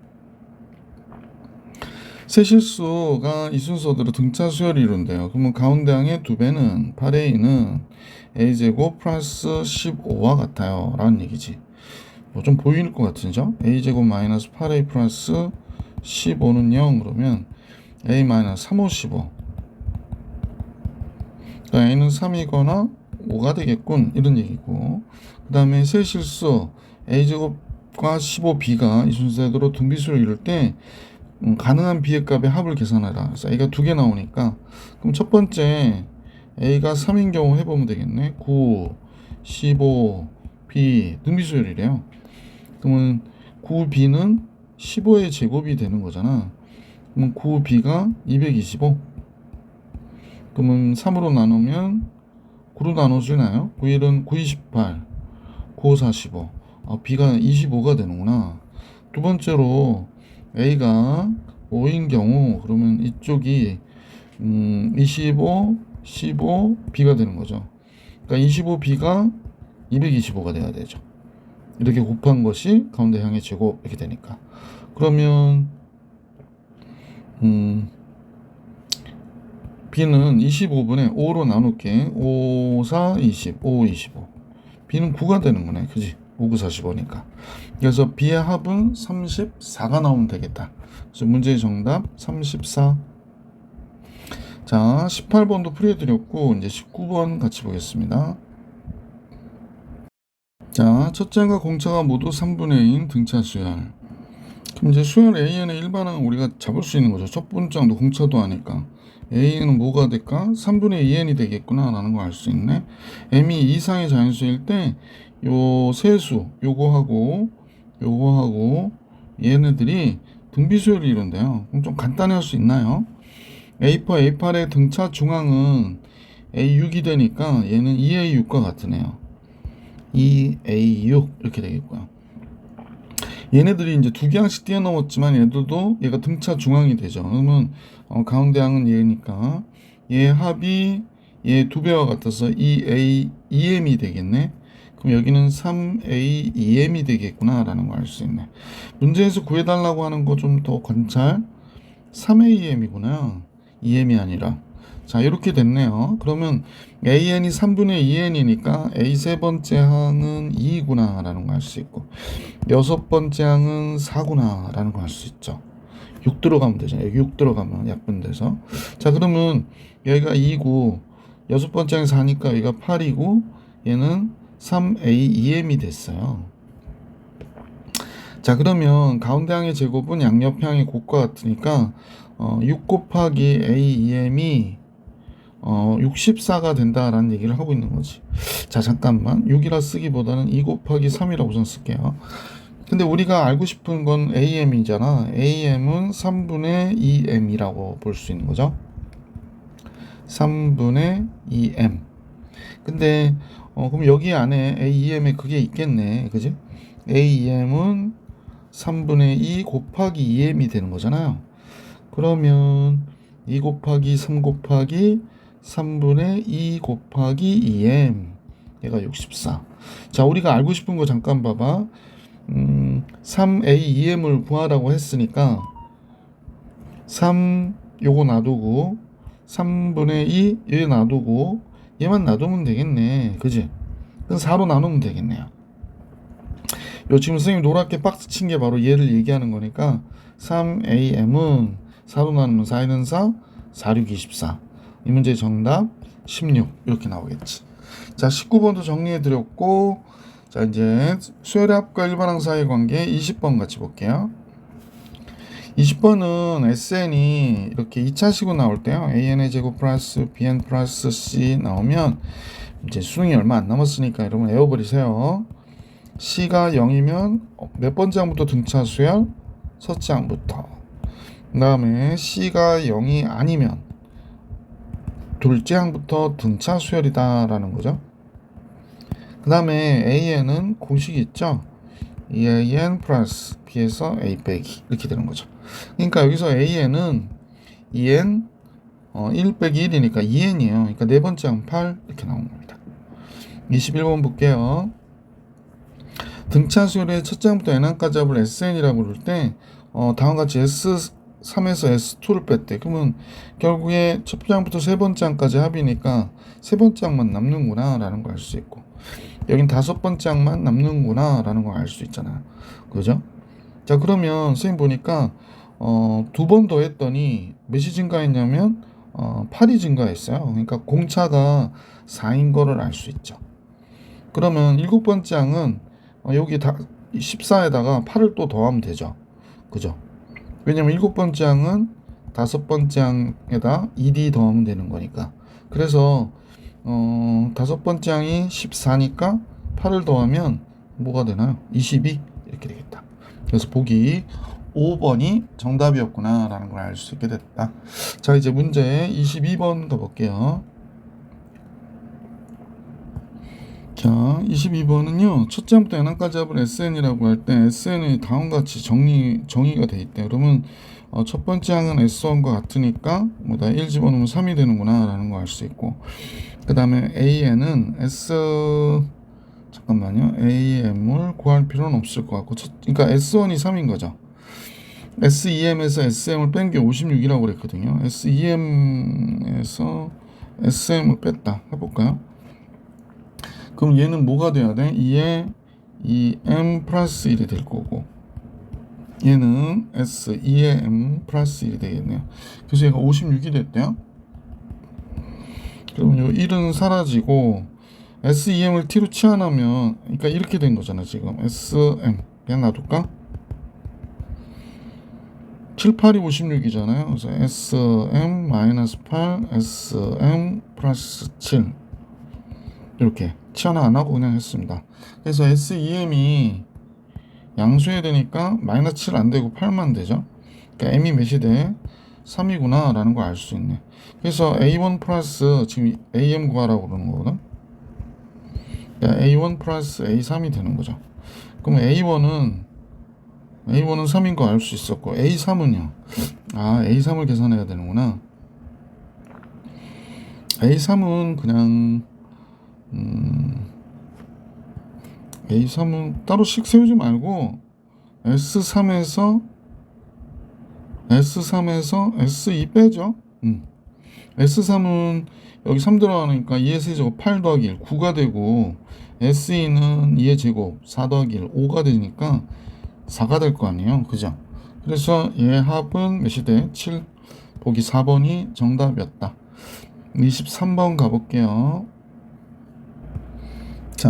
세실수가 이 순서대로 등차 수열이 이룬대요. 그러면 가운데 항의 2배는 8A는 A제곱 플러스 15와 같아요 라는 얘기지. 뭐 좀 보일 것 같은죠? A제곱 마이너스 8A 플러스 15는 0 그러면 A 마이너스 3, 5, 15. 그러니까 A는 3이거나 5가 되겠군 이런 얘기고, 그 다음에 세실수 A제곱과 15B가 이 순서대로 등비수를 이룰 때 가능한 B의 값의 합을 계산하라. 그래서 A가 2개 나오니까, 그럼 첫 번째 A가 3인 경우 해보면 되겠네. 9, 15, B 등비수열이래요. 그러면 9B는 15의 제곱이 되는 거잖아. 그럼 9B가 225. 그러면 3으로 나누면 9로 나눠주나요? 9일은 9, 28, 9, 45. B가 25가 되는구나. 두 번째로 A가 5인 경우 그러면 이쪽이 25, 15, B가 되는 거죠. 그러니까 25B가 225가 돼야 되죠. 이렇게 곱한 것이 가운데 항의 제곱 이렇게 되니까. 그러면 B는 25분의 5로 나눌게. 5, 4, 20, 5, 25. B는 9가 되는 거네. 그지? 5, 9, 45니까. 그래서 B의 합은 34가 나오면 되겠다. 그래서 문제의 정답 34. 자, 18번도 풀이해드렸고, 이제 19번 같이 보겠습니다. 자, 첫째과 공차가 모두 3분의 2인 등차 수열. 그럼 이제 수열 AN의 일반항은 우리가 잡을 수 있는 거죠. 첫 번째 항도 공차도 하니까. A는 뭐가 될까? 3분의 2n이 되겠구나 라는 걸 알 수 있네. m이 이상의 자연수일 때 요 세수 요거하고 얘네들이 등비수열이 이룬대요. 그럼 좀 간단히 할 수 있나요? A4, A8의 등차 중앙은 A6이 되니까 얘는 2A6과 같으네요. 2A6 이렇게 되겠고요. 얘네들이 이제 두 개항씩 뛰어넘었지만 얘들도 얘가 등차 중앙이 되죠. 그러면 가운데 항은 얘니까 얘 합이 얘 두 배와 같아서 2A 2M이 되겠네. 그럼 여기는 3A 2M이 되겠구나 라는 걸 알 수 있네. 문제에서 구해달라고 하는 거 좀 더 관찰. 3AM이구나. 2M이 아니라. 자, 이렇게 됐네요. 그러면 AN이 3분의 2N이니까 A 세 번째 항은 2구나 라는 걸 알 수 있고, 여섯 번째 항은 4구나 라는 걸 알 수 있죠. 6 들어가면 되잖아요. 여기 6 들어가면 약분돼서. 자, 그러면 여기가 2고 여섯 번째 항이 4니까 여기가 8이고 얘는 3A2M이 됐어요. 자, 그러면 가운데 항의 제곱은 양옆항의 곱과 같으니까 6 곱하기 A2M이 64가 된다라는 얘기를 하고 있는 거지. 자, 잠깐만. 6이라 쓰기보다는 2 곱하기 3이라고 우선 쓸게요. 근데 우리가 알고 싶은 건 AM이잖아. AM은 3분의 2M이라고 볼 수 있는 거죠. 3분의 2M. 근데 그럼 여기 안에 AM에 그게 있겠네. 그지? AM은 3분의 2 곱하기 2M이 되는 거잖아요. 그러면 2 곱하기 3 곱하기 3분의 2 곱하기 2M. 얘가 64. 자, 우리가 알고 싶은 거 잠깐 봐봐. 3A2M을 구하라고 했으니까 3 요거 놔두고 3분의 2 얘 놔두고 얘만 놔두면 되겠네. 그지? 그럼 4로 나누면 되겠네요. 요 지금 선생님이 노랗게 박스 친 게 바로 얘를 얘기하는 거니까 3AM은 4로 나누면 4에는 4, 4, 6, 24. 이 문제의 정답 16 이렇게 나오겠지. 자, 19번도 정리해 드렸고, 자, 이제 수열의 합과 일반항 사이의 관계 20번 같이 볼게요. 20번은 SN이 이렇게 2차식으로 나올 때요. AN의 제곱 플러스 BN 플러스 C 나오면 이제 수능이 얼마 안 남았으니까 여러분 외워버리세요. C가 0이면 몇 번째 항부터 등차 수열? 첫째 항부터. 그 다음에 C가 0이 아니면 둘째 항부터 등차 수열이다 라는 거죠. 그 다음에 AN은 공식이 있죠. EAN 플러스 B에서 A 빼기 이렇게 되는 거죠. 그러니까 여기서 AN은 EN 1 빼기 1이니까 2N이에요. 그러니까 네 번째 항 8 이렇게 나온 겁니다. 21번 볼게요. 등차 수열의 첫째 항부터 N항까지 합을 SN이라고 부를 때 다음과 같이 S3에서 S2를 뺐대. 그러면 결국에 첫째 항부터 세 번째 항까지 합이니까 세 번째 항만 남는구나 라는 걸 알 수 있고, 여긴 다섯 번째 항만 남는구나 라는 걸 알 수 있잖아. 그죠? 자, 그러면 선생님 보니까 두 번 더 했더니 몇이 증가했냐면 8이 증가했어요. 그러니까 공차가 4인 거를 알 수 있죠. 그러면 일곱 번째 항은 여기 다 14에다가 8을 또 더하면 되죠. 그죠? 왜냐면 일곱 번째 항은 다섯 번째 항에다 2D 더하면 되는 거니까. 그래서 다섯 번째 항이 14니까 8을 더하면 뭐가 되나요? 22 이렇게 되겠다. 그래서 보기 5번이 정답이었구나 라는 걸 알 수 있게 됐다. 자, 이제 문제 22번 더 볼게요. 자, 22번은요. 첫째 항부터 n항까지 합을 SN이라고 할 때 SN이 다음과 같이 정의가 돼 있대. 그러면 첫 번째 항은 S1과 같으니까 뭐다 1 집어넣으면 3이 되는구나 라는 거 알 수 있고, 그 다음에 AN은 잠깐만요. AM을 구할 필요는 없을 것 같고, 그러니까 S1이 3인 거죠. SEM에서 SM을 뺀 게 56이라고 그랬거든요. SEM에서 SM을 뺐다. 해볼까요? 그럼 얘는 뭐가 돼야 돼? 2에 2M 플러스 1이 될 거고, 얘는 S 2에 M 플러스 1이 되겠네요. 그래서 얘가 56이 됐대요. 그럼 요 1은 사라지고 SEM을 T로 치환하면, 그러니까 이렇게 된 거잖아. 지금 SM 그냥 놔둘까? 7, 8이 56이잖아요. 그래서 SM-8 SM 플러스 7 이렇게 치환 안 하고 그냥 했습니다. 그래서 SEM이 양수해야 되니까 마이너스 7 안 되고 8만 되죠. 그러니까 M이 몇이 돼? 3이구나 라는 걸 알 수 있네. 그래서 A1 플러스 지금 AM 구하라고 그러는 거거든. A1 플러스 A3이 되는 거죠. 그럼 A1은 3인 거 알 수 있었고 A3은요. A3을 계산해야 되는구나. A3은 그냥 A3은 따로 식 세우지 말고 S3에서 S2 빼죠. S3은 여기 3 들어가니까 2의 세제곱 8 더하기 1 9가 되고, S2는 2의 제곱 4 더하기 1 5가 되니까 4가 될 거 아니에요. 그죠? 그래서 얘 합은 몇이 돼? 7 보기 4번이 정답이었다. 23번 가볼게요. 자,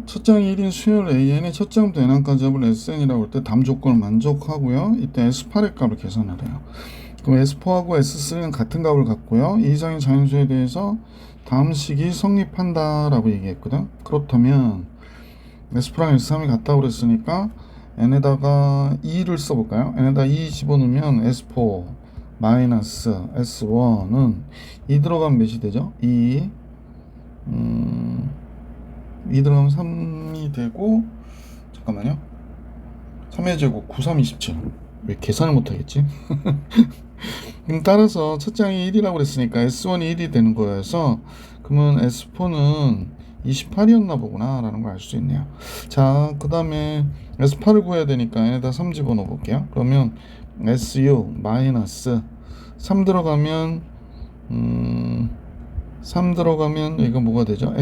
첫장이 1인 수열 AN의 첫장부터 n항까지 합을 SN이라고 할 때 담 조건을 만족하고요. 이때 S8의 값을 계산하래요. 그럼 S4하고 S3는 같은 값을 갖고요. 이 이상의 자연수에 대해서 다음 식이 성립한다라고 얘기했거든. 그렇다면 S4랑 S3이 같다고 그랬으니까 n에다가 2를 써볼까요? n에다 2 집어넣으면 S4 마이너스 S1은 2 들어가면 몇이 되죠? 2 들어가면 3이 되고, 잠깐만요. 3의 제곱 9, 3, 27. 왜 계산을 못하겠지? 그럼 따라서 첫 장이 1이라고 그랬으니까 S1이 1이 되는 거여서, 그러면 S4는 28이었나 보구나 라는 걸 알 수 있네요. 자, 그 다음에 S8을 구해야 되니까 얘네다 3 집어넣어 볼게요. 그러면 SU 마이너스 3 들어가면 3 들어가면 이거 뭐가 되죠?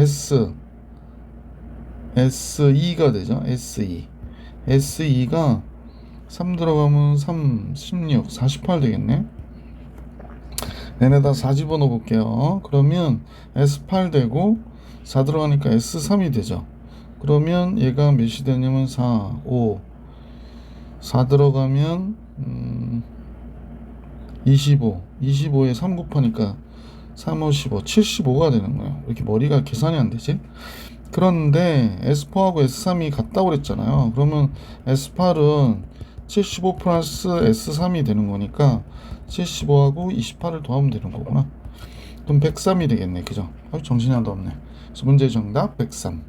SE가 되죠. SE가 3 들어가면 3, 16, 48 되겠네. 얘네다 4 집어넣어 볼게요. 그러면 S8 되고 4 들어가니까 S3이 되죠. 그러면 얘가 몇이 되냐면 4, 5, 4 들어가면 25, 25에 3 곱하니까 3, 5, 15, 75가 되는 거예요. 왜 이렇게 머리가 계산이 안 되지? 그런데 S4하고 S3이 같다고 그랬잖아요. 그러면 S8은 75 플러스 S3이 되는 거니까 75하고 28을 더하면 되는 거구나. 그럼 103이 되겠네. 그죠? 정신이 하나도 없네. 그래서 문제 정답 103.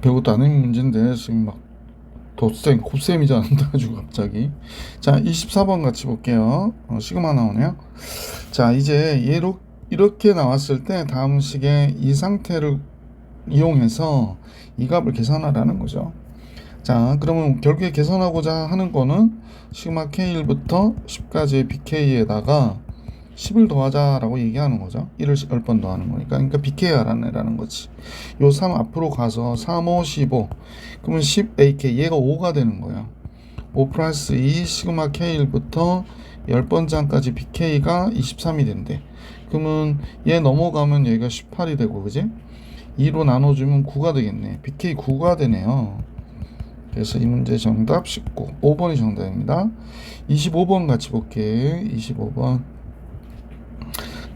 배우도 않은 문제인데 지금 막 덧셈, 곱셈이 잘 안 돼가지고 갑자기. 자, 24번 같이 볼게요. 시그마 나오네요. 자, 이제 얘로 이렇게 나왔을 때 다음 식의 이 상태를 이용해서 이 값을 계산하라는 거죠. 자, 그러면 결국에 계산하고자 하는 거는 시그마 K1부터 10까지의 BK에다가 10을 더하자라고 얘기하는 거죠. 1을 10번 더하는 거니까. 그러니까 BK 알아내라는 거지. 요 3 앞으로 가서 3, 5, 15. 그러면 10AK, 얘가 5가 되는 거야. 5 플러스 2 시그마 K1부터 10번째까지 BK가 23이 된대. 그러면 얘 넘어가면 얘가 18이 되고, 그지? 2로 나눠주면 9가 되겠네. BK 9가 되네요. 그래서 이 문제 정답 19. 5번이 정답입니다. 25번 같이 볼게요. 25번.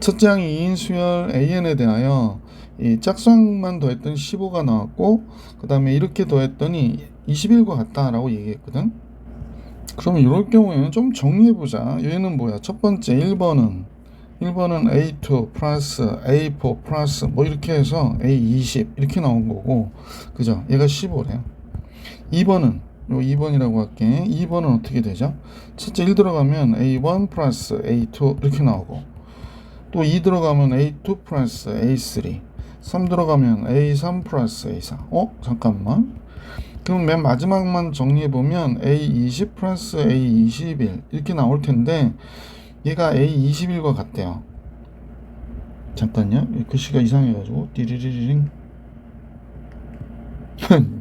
첫째 항이 2인 수열 AN에 대하여 이 짝수항만 더했더니 15가 나왔고, 그 다음에 이렇게 더했더니 21과 같다라고 얘기했거든. 그러면 이럴 경우에는 좀 정리해보자. 얘는 뭐야? 첫 번째 1번은 A2 플러스 A4 플러스 뭐 이렇게 해서 A20 이렇게 나온 거고, 그죠? 얘가 15래요. 2번은 요 2번이라고 할게. 2번은 어떻게 되죠? 첫째 1 들어가면 A1 플러스 A2 이렇게 나오고, 또 2 들어가면 A2 플러스 A3, 3 들어가면 A3 플러스 A4. 잠깐만. 그럼 맨 마지막만 정리해보면 A20 플러스 A21 이렇게 나올 텐데, 얘가 A21과 같대요. 잠깐요. 글씨가 이상해가지고 띠리리링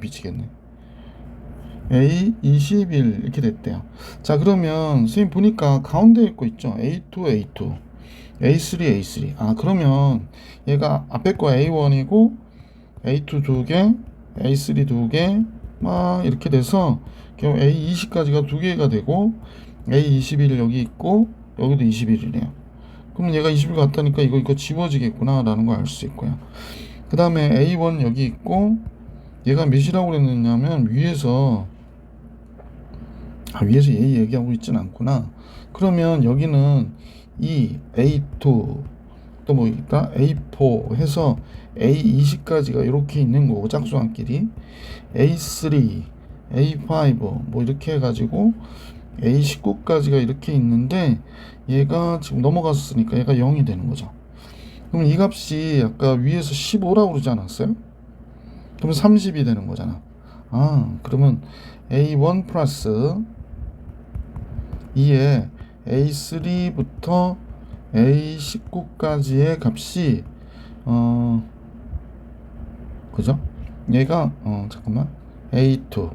미치겠네. A21 이렇게 됐대요. 자, 그러면 선생님 보니까 가운데 있고 있죠. A2 A3 그러면 얘가 앞에 거 A1이고 A2 2개, A3 2개 막 이렇게 돼서 결국 A20까지가 2개가 되고, A21 여기 있고 여기도 21이래요. 그럼 얘가 20일 같다니까 이거 지워지겠구나 라는 걸 알 수 있고요. 그 다음에 A1 여기 있고, 얘가 몇이라고 그랬느냐면 위에서 위에서 얘 얘기하고 있진 않구나. 그러면 여기는 이 A2 또 뭐 있다? A4 해서 A20까지가 이렇게 있는 거고 짝수함끼리 A3, A5 뭐 이렇게 해가지고 A19까지가 이렇게 있는데 얘가 지금 넘어갔으니까 얘가 0이 되는 거죠. 그럼 이 값이 아까 위에서 15라고 그러지 않았어요? 그러면 30이 되는 거잖아. 그러면 A1 플러스 2에 A3부터 A19까지의 값이 그죠? 얘가 잠깐만 A2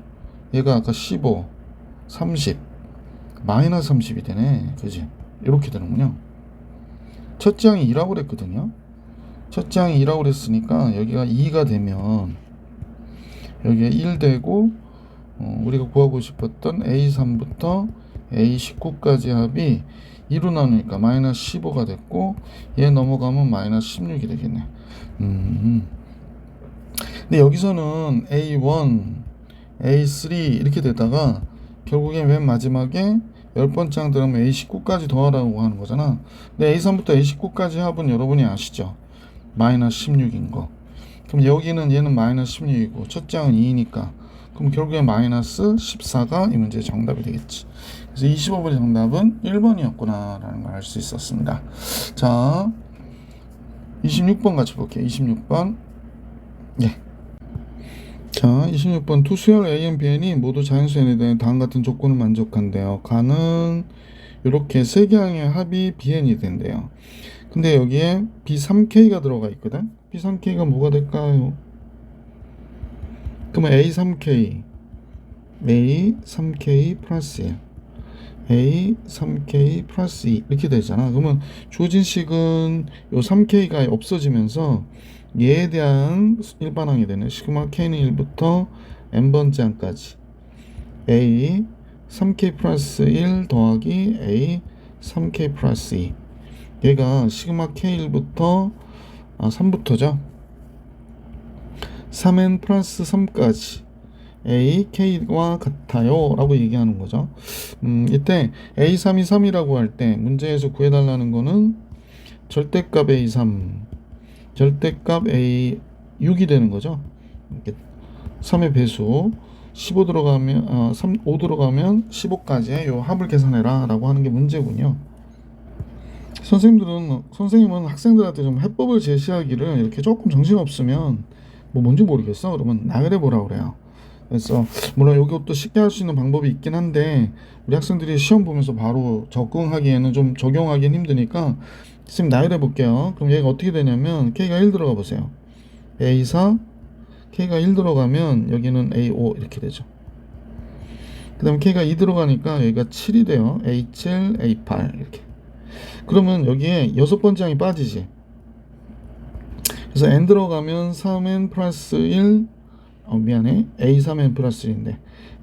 얘가 아까 15 30 마이너스 30이 되네. 그지? 이렇게 되는군요. 첫째 항이 2라고 그랬거든요. 첫째 항이 2라고 그랬으니까 여기가 2가 되면 여기에 1 되고 우리가 구하고 싶었던 A3부터 A19까지 합이 2로 나누니까 마이너스 15가 됐고 얘 넘어가면 마이너스 16이 되겠네. 근데 여기서는 A1, A3 이렇게 되다가 결국엔 맨 마지막에 10번째 항 들어가면 A19까지 더하라고 하는 거잖아. 근데 A3부터 A19까지 합은 여러분이 아시죠? 마이너스 16인 거. 그럼 여기는 얘는 마이너스 16이고 첫째 항은 2니까 그럼 결국에 마이너스 14가 이 문제의 정답이 되겠지. 그래서 25번의 정답은 1번이었구나 라는 걸 알 수 있었습니다. 자 26번 같이 볼게요. 26번 예. 자 26번 투수열 A, B, N이 모두 자연수에 대한 다음 같은 조건을 만족한대요. 가는 이렇게 세 개항의 합이 BN이 된대요. 근데 여기에 B3K가 들어가 있거든. B3K가 뭐가 될까요? 그러면 A3K A3K 플러스 1 A3K 플러스 2 이렇게 되잖아. 그러면 주어진 식은 요 3K가 없어지면서 얘에 대한 일반항이 되는 시그마 K는 1부터 n번째 항까지 A 3K 플러스 1 더하기 A 3K 플러스 2 얘가 시그마 K1부터 3부터죠. 3n 플러스 3까지 A, K와 같아요 라고 얘기하는 거죠. 이때 A3이 3이라고 할 때 문제에서 구해달라는 거는 절대값 A3 절대값 A6이 되는 거죠. 3의 배수 15 들어가면 5 들어가면 15까지의 요 합을 계산해라 라고 하는 게 문제군요. 선생님은 학생들한테 좀 해법을 제시하기를 이렇게 조금 정신없으면 뭐 뭔지 모르겠어 그러면 나열해 보라 그래요. 그래서 물론 이것도 쉽게 할 수 있는 방법이 있긴 한데 우리 학생들이 시험 보면서 바로 적응하기에는 좀 적용하기는 힘드니까 지금 나열해 볼게요. 그럼 얘가 어떻게 되냐면 K가 1 들어가 보세요. A4 K가 1 들어가면 여기는 A5 이렇게 되죠. 그 다음에 K가 2 들어가니까 여기가 7이 돼요. A7 A8 이렇게. 그러면 여기에 6번째 항이 빠지지. 그래서 n 들어가면 3n 플러스 1 미안해 A3n 플러스 1인데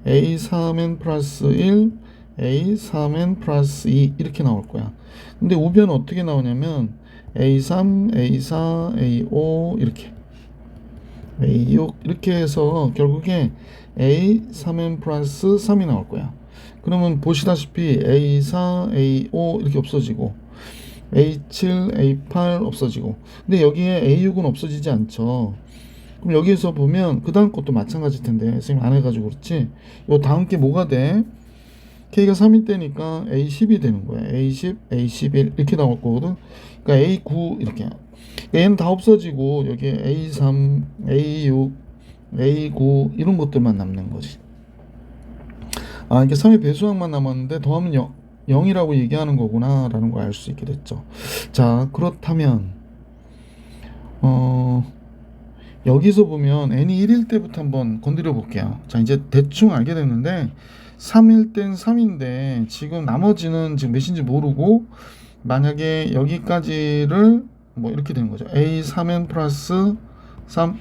A3n 플러스 1 A3n 플러스 2 이렇게 나올 거야. 근데 우변은 어떻게 나오냐면 A3 A4 A5 이렇게 A6 이렇게 해서 결국에 A3n 플러스 3이 나올 거야. 그러면 보시다시피 A4 A5 이렇게 없어지고 A7 A8 없어지고 근데 여기에 A6은 없어지지 않죠. 그럼 여기에서 보면 그 다음 것도 마찬가지일 텐데 선생님 안 해가지고 그렇지. 요 다음 게 뭐가 돼? K가 3일 때니까 A10이 되는 거야. A10, A11 이렇게 나올 거거든. 그러니까 A9 이렇게. 얘는 다 없어지고 여기 A3, A6, A9 이런 것들만 남는 거지. 이게 3의 배수항만 남았는데 더하면 0이라고 얘기하는 거구나 라는 걸 알 수 있게 됐죠. 자 그렇다면 여기서 보면 n이 1일 때부터 한번 건드려 볼게요. 자 이제 대충 알게 됐는데 3일 땐 3인데 지금 나머지는 지금 몇인지 모르고 만약에 여기까지를 뭐 이렇게 되는 거죠. A3n 플러스 3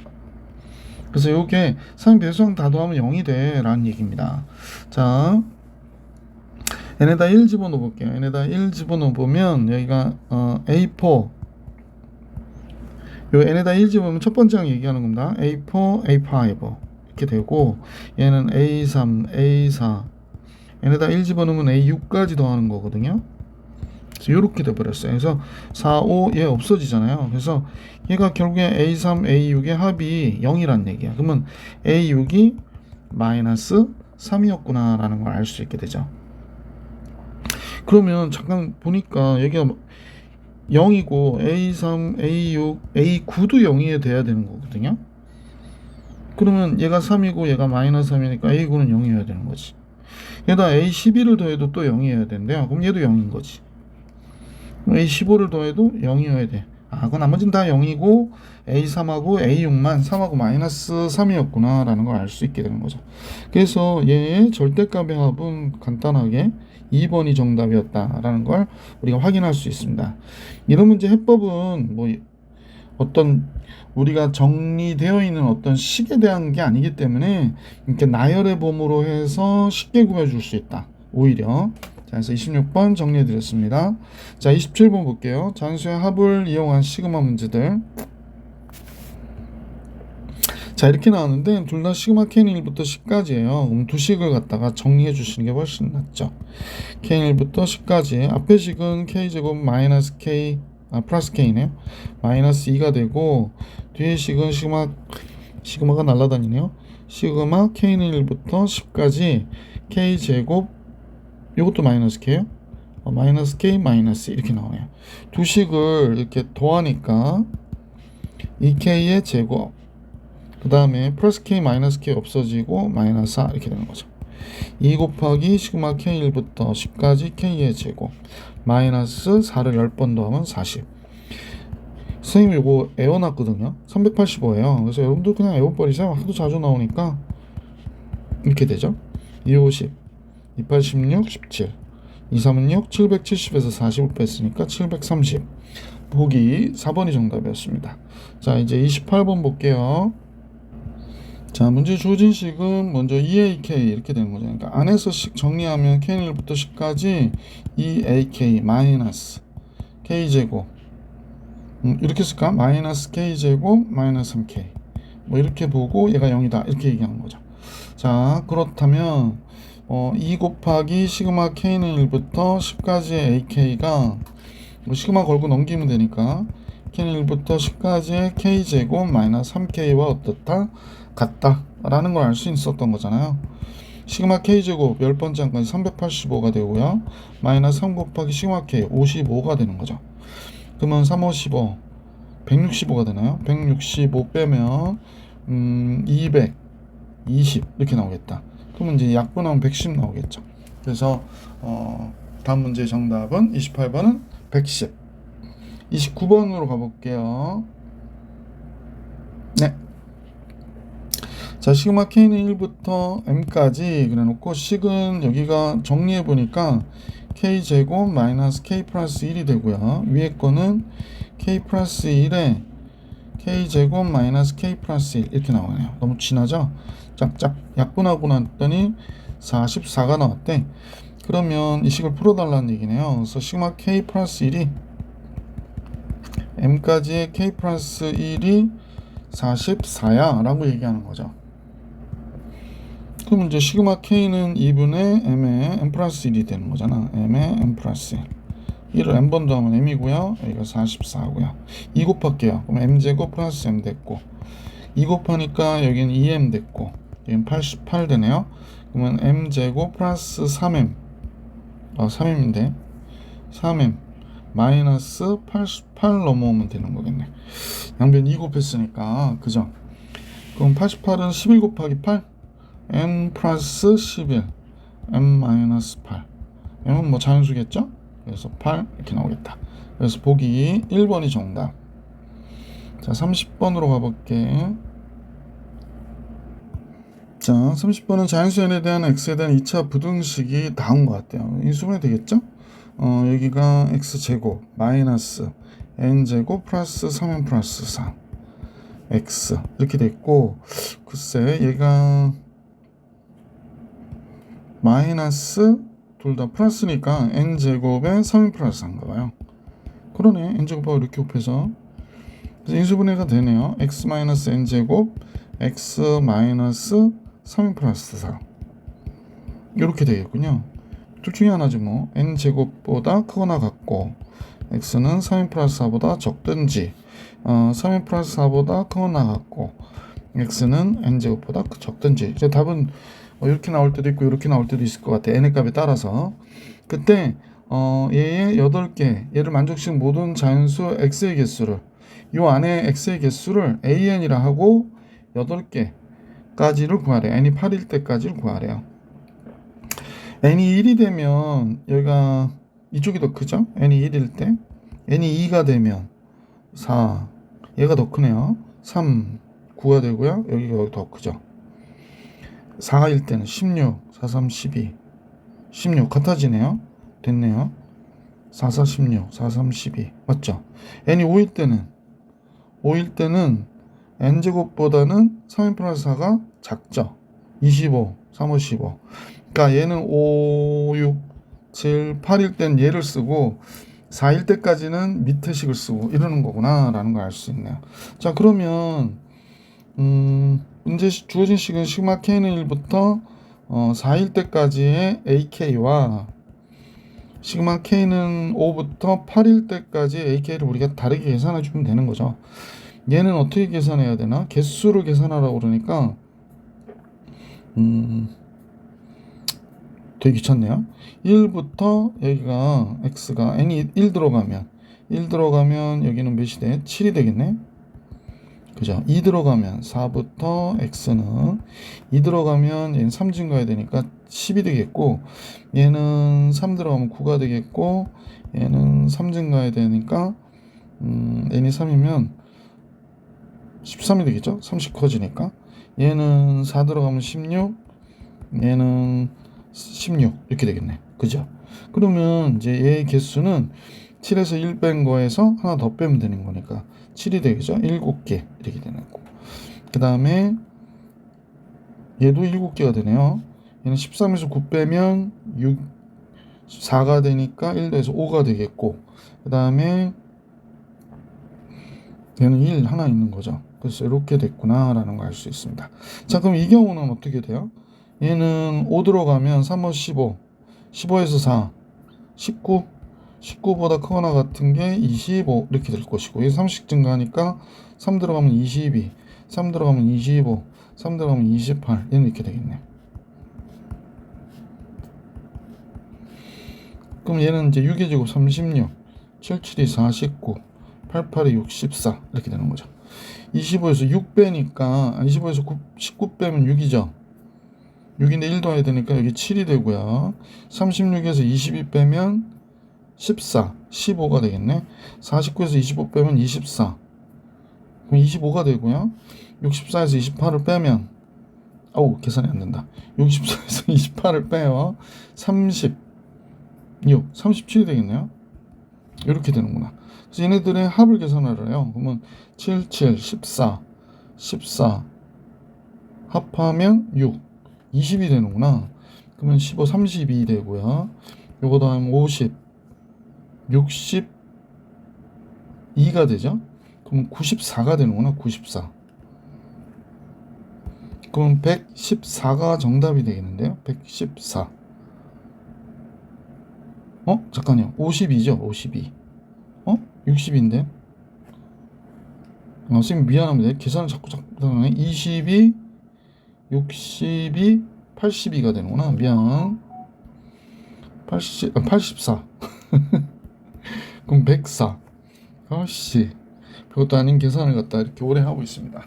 그래서 요게 3 배수항 다 더하면 0이 돼 라는 얘기입니다. 자 n에다 1 집어넣어 볼게요. n에다 1 집어넣어 보면 여기가 A4 요 n에다 1 집어넣으면 첫 번째 항 얘기하는 겁니다. A4, A5 이렇게 되고 얘는 A3, A4, n에다 1 집어넣으면 a6까지 더하는 거거든요. 그래서 이렇게 돼버렸어요. 그래서 4, 5, 얘 없어지잖아요. 그래서 얘가 결국에 a3, a6의 합이 0이란 얘기야. 그러면 a6이 마이너스 3이었구나 라는 걸 알 수 있게 되죠. 그러면 잠깐 보니까 여기가 0이고 A3, A6, A9도 0이 돼야 되는 거거든요. 그러면 얘가 3이고 얘가 마이너스 3이니까 A9는 0이어야 되는 거지. 얘다 A11을 더해도 또 0이어야 된대요. 그럼 얘도 0인 거지. A15를 더해도 0이어야 돼. 그 나머지는 다 0이고 A3하고 A6만 3하고 마이너스 3이었구나 라는 걸 알 수 있게 되는 거죠. 그래서 얘의 절대값의 합은 간단하게 2번이 정답이었다 라는 걸 우리가 확인할 수 있습니다. 이런 문제 해법은 뭐 어떤 우리가 정리되어 있는 어떤 식에 대한 게 아니기 때문에 이렇게 나열의 범위로 해서 쉽게 구해줄 수 있다. 오히려. 자, 그래서 26번 정리해 드렸습니다. 자, 27번 볼게요. 잔수의 합을 이용한 시그마 문제들. 자, 이렇게 나왔는데 둘 다 시그마 k는 1부터 10까지예요. 그럼 두 식을 갖다가 정리해 주시는 게 훨씬 낫죠. k는 1부터 10까지. 앞에 식은 k제곱 마이너스 k 플러스 k네요. 마이너스 2가 되고 뒤에 식은 시그마가 날아다니네요. 시그마 k는 1부터 10까지 k제곱 이것도 마이너스 k예요. 마이너스 k 마이너스 이렇게 나오네요. 두 식을 이렇게 더하니까 2k의 제곱 그 다음에 플러스 k 마이너스 k 없어지고 마이너스 4 이렇게 되는 거죠. 2 곱하기 시그마 k1부터 10까지 k의 제곱 마이너스 4를 10번 더하면 40. 선생님 이거 애워놨거든요. 385예요. 그래서 여러분들 그냥 애워버리세요. 하도 자주 나오니까 이렇게 되죠. 2, 50 2, 8, 16, 17 2, 3은 6 770에서 40을 뺐으니까 730 보기 4번이 정답이었습니다. 자, 이제 28번 볼게요. 자, 문제 주어진 식은 먼저 2ak 이렇게 되는 거죠. 그러니까 안에서 식 정리하면 k는 1부터 10까지 2ak 마이너스 k제곱 이렇게 쓸까? 마이너스 k제곱 마이너스 3k 뭐 이렇게 보고 얘가 0이다 이렇게 얘기하는 거죠. 자, 그렇다면 2 곱하기 시그마 k는 1부터 10까지의 ak가 뭐 시그마 걸고 넘기면 되니까 k는 1부터 10까지의 k제곱 마이너스 3k와 어떻다? 같다 라는 걸 알 수 있었던 거잖아요. 시그마 k제곱 10번째 항까지 385가 되고요. 마이너스 3 곱하기 시그마 k 55가 되는 거죠. 그러면 3, 5, 15 165가 되나요? 165 빼면 220 이렇게 나오겠다. 그러면 이제 약분하면 110 나오겠죠. 그래서 다음 문제의 정답은 28번은 110. 29번으로 가볼게요. 네. 자, 시그마 k는 1부터 m까지 그래놓고 식은 여기가 정리해보니까 k제곱 마이너스 k 플러스 1이 되고요. 위에 거는 k 플러스 1에 k제곱 마이너스 k 플러스 1 이렇게 나오네요. 너무 진하죠? 짝짝 약분하고 났더니 44가 나왔대. 그러면 이 식을 풀어달라는 얘기네요. 그래서 시그마 k 플러스 1이 m까지의 k 플러스 1이 44야 라고 얘기하는 거죠. 그럼 이제 시그마 k는 2분의 m의 m 플러스 1이 되는 거잖아. m의 m 플러스 1. 1을 m번 더하면 m이고요. 여기가 44고요. 2 곱할게요. 그럼 m제곱 플러스 m 됐고 2 곱하니까 여기는 2m 됐고 여기는 88 되네요. 그러면 m제곱 플러스 3m 3m인데 3m 마이너스 88 넘어오면 되는 거겠네. 양변 2 곱했으니까 그죠? 그럼 88은 11 곱하기 8 m 플러스 11 m 마이너스 8 m은 뭐 자연수겠죠? 그래서 8 이렇게 나오겠다. 그래서 보기 1번이 정답. 자, 30번으로 가볼게. 자, 30번은 자연수연에 대한 x에 대한 2차 부등식이 나온 것 같아요. 인수분해 되겠죠? 여기가 x제곱 마이너스 n제곱 플러스 3n 플러스 4 x 이렇게 됐고, 글쎄 얘가 마이너스 둘 다 플러스니까 n제곱에 3n 플러스 4인가 봐요. 그러네. n제곱하고 이렇게 곱해서 그래서 인수분해가 되네요. x 마이너스 n제곱 x 마이너스 3n 플러스 4 이렇게 되겠군요. 둘 중에 하나지 뭐. n제곱보다 크거나 같고 x는 3n 플러스 4보다 적든지 3n 플러스 4보다 크거나 같고 x는 n제곱보다 적든지. 이제 답은 이렇게 나올 때도 있고 이렇게 나올 때도 있을 것 같아. n의 값에 따라서. 그때 얘의 8개, 얘를 만족시킨 모든 자연수 x의 개수를 요 안에 x의 개수를 an이라 하고 8개까지를 구하래요. n이 8일 때까지를 구하래요. n이 1이 되면 여기가 이쪽이 더 크죠? n이 1일 때 n이 2가 되면 4, 얘가 더 크네요. 3, 9가 되고요. 여기가 더 크죠. 4일 때는 16, 4, 3, 12, 16 같아지네요. 됐네요. 4, 4, 16, 4, 3, 12 맞죠? n이 5일 때는 n제곱보다는 3n 플러스 4가 작죠. 25, 3, 5, 15. 그러니까 얘는 5, 6, 7, 8일 땐 얘를 쓰고 4일 때까지는 밑에 식을 쓰고 이러는 거구나 라는 걸 알 수 있네요. 자, 그러면 문제 주어진 식은 시그마 k는 1부터 4일 때까지의 ak와 시그마 k는 5부터 8일 때까지 ak를 우리가 다르게 계산해 주면 되는 거죠. 얘는 어떻게 계산해야 되나? 개수를 계산하라고 그러니까 되게 귀찮네요. 1부터 여기가 x가 n이 1 들어가면 여기는 몇이 돼? 7이 되겠네. 그죠? 2 들어가면 4부터 x는 2 들어가면 얘는 3 증가해야 되니까 10이 되겠고, 얘는 3 들어가면 9가 되겠고, 얘는 3 증가해야 되니까 n이 3이면 13이 되겠죠? 30 커지니까. 얘는 4 들어가면 16, 얘는 16 이렇게 되겠네. 그죠? 그러면 이제 얘의 개수는 7에서 1 뺀 거에서 하나 더 빼면 되는 거니까 7이 되겠죠? 7개 이렇게 되는 거고. 그 다음에 얘도 7개가 되네요. 얘는 13에서 9 빼면 6, 4가 되니까 1 더해서 5가 되겠고, 그 다음에 얘는 1 하나 있는 거죠. 그래서 이렇게 됐구나 라는 걸 알 수 있습니다. 자, 그럼 이 경우는 어떻게 돼요? 얘는 5 들어가면 3, 5, 15, 15에서 4, 19, 19보다 크거나 같은 게 25 이렇게 될 것이고, 이 30 증가하니까 3 들어가면 22, 3 들어가면 25, 3 들어가면 28 얘는 이렇게 되겠네. 그럼 얘는 이제 6의 제곱 36, 7, 7이 49, 8, 8이 64 이렇게 되는 거죠. 25에서 6 빼니까 25에서 19 빼면 6이죠. 6인데 1 더해야 되니까 여기 7이 되고요. 36에서 22 빼면 14, 15가 되겠네. 49에서 25 빼면 24. 그럼 25가 되고요. 64에서 28을 빼면 계산이 안 된다. 64에서 28을 빼요. 36, 37이 되겠네요. 이렇게 되는구나. 그래서 얘네들의 합을 계산하래요. 그러면 7, 7, 14, 14 합하면 6, 20이 되는구나. 그러면 15, 32 되고요. 요거 더하면 50, 62가 되죠. 그러면 94가 되는구나. 94. 그럼 114가 정답이 되겠는데요. 114. 잠깐요. 52죠. 52. 60인데. 선생님 미안합니다. 계산을 자꾸 하네. 22, 62, 82가 되는구나. 미안. 84. 그럼 104. 아씨. 그것도 아닌 계산을 갖다 이렇게 오래 하고 있습니다.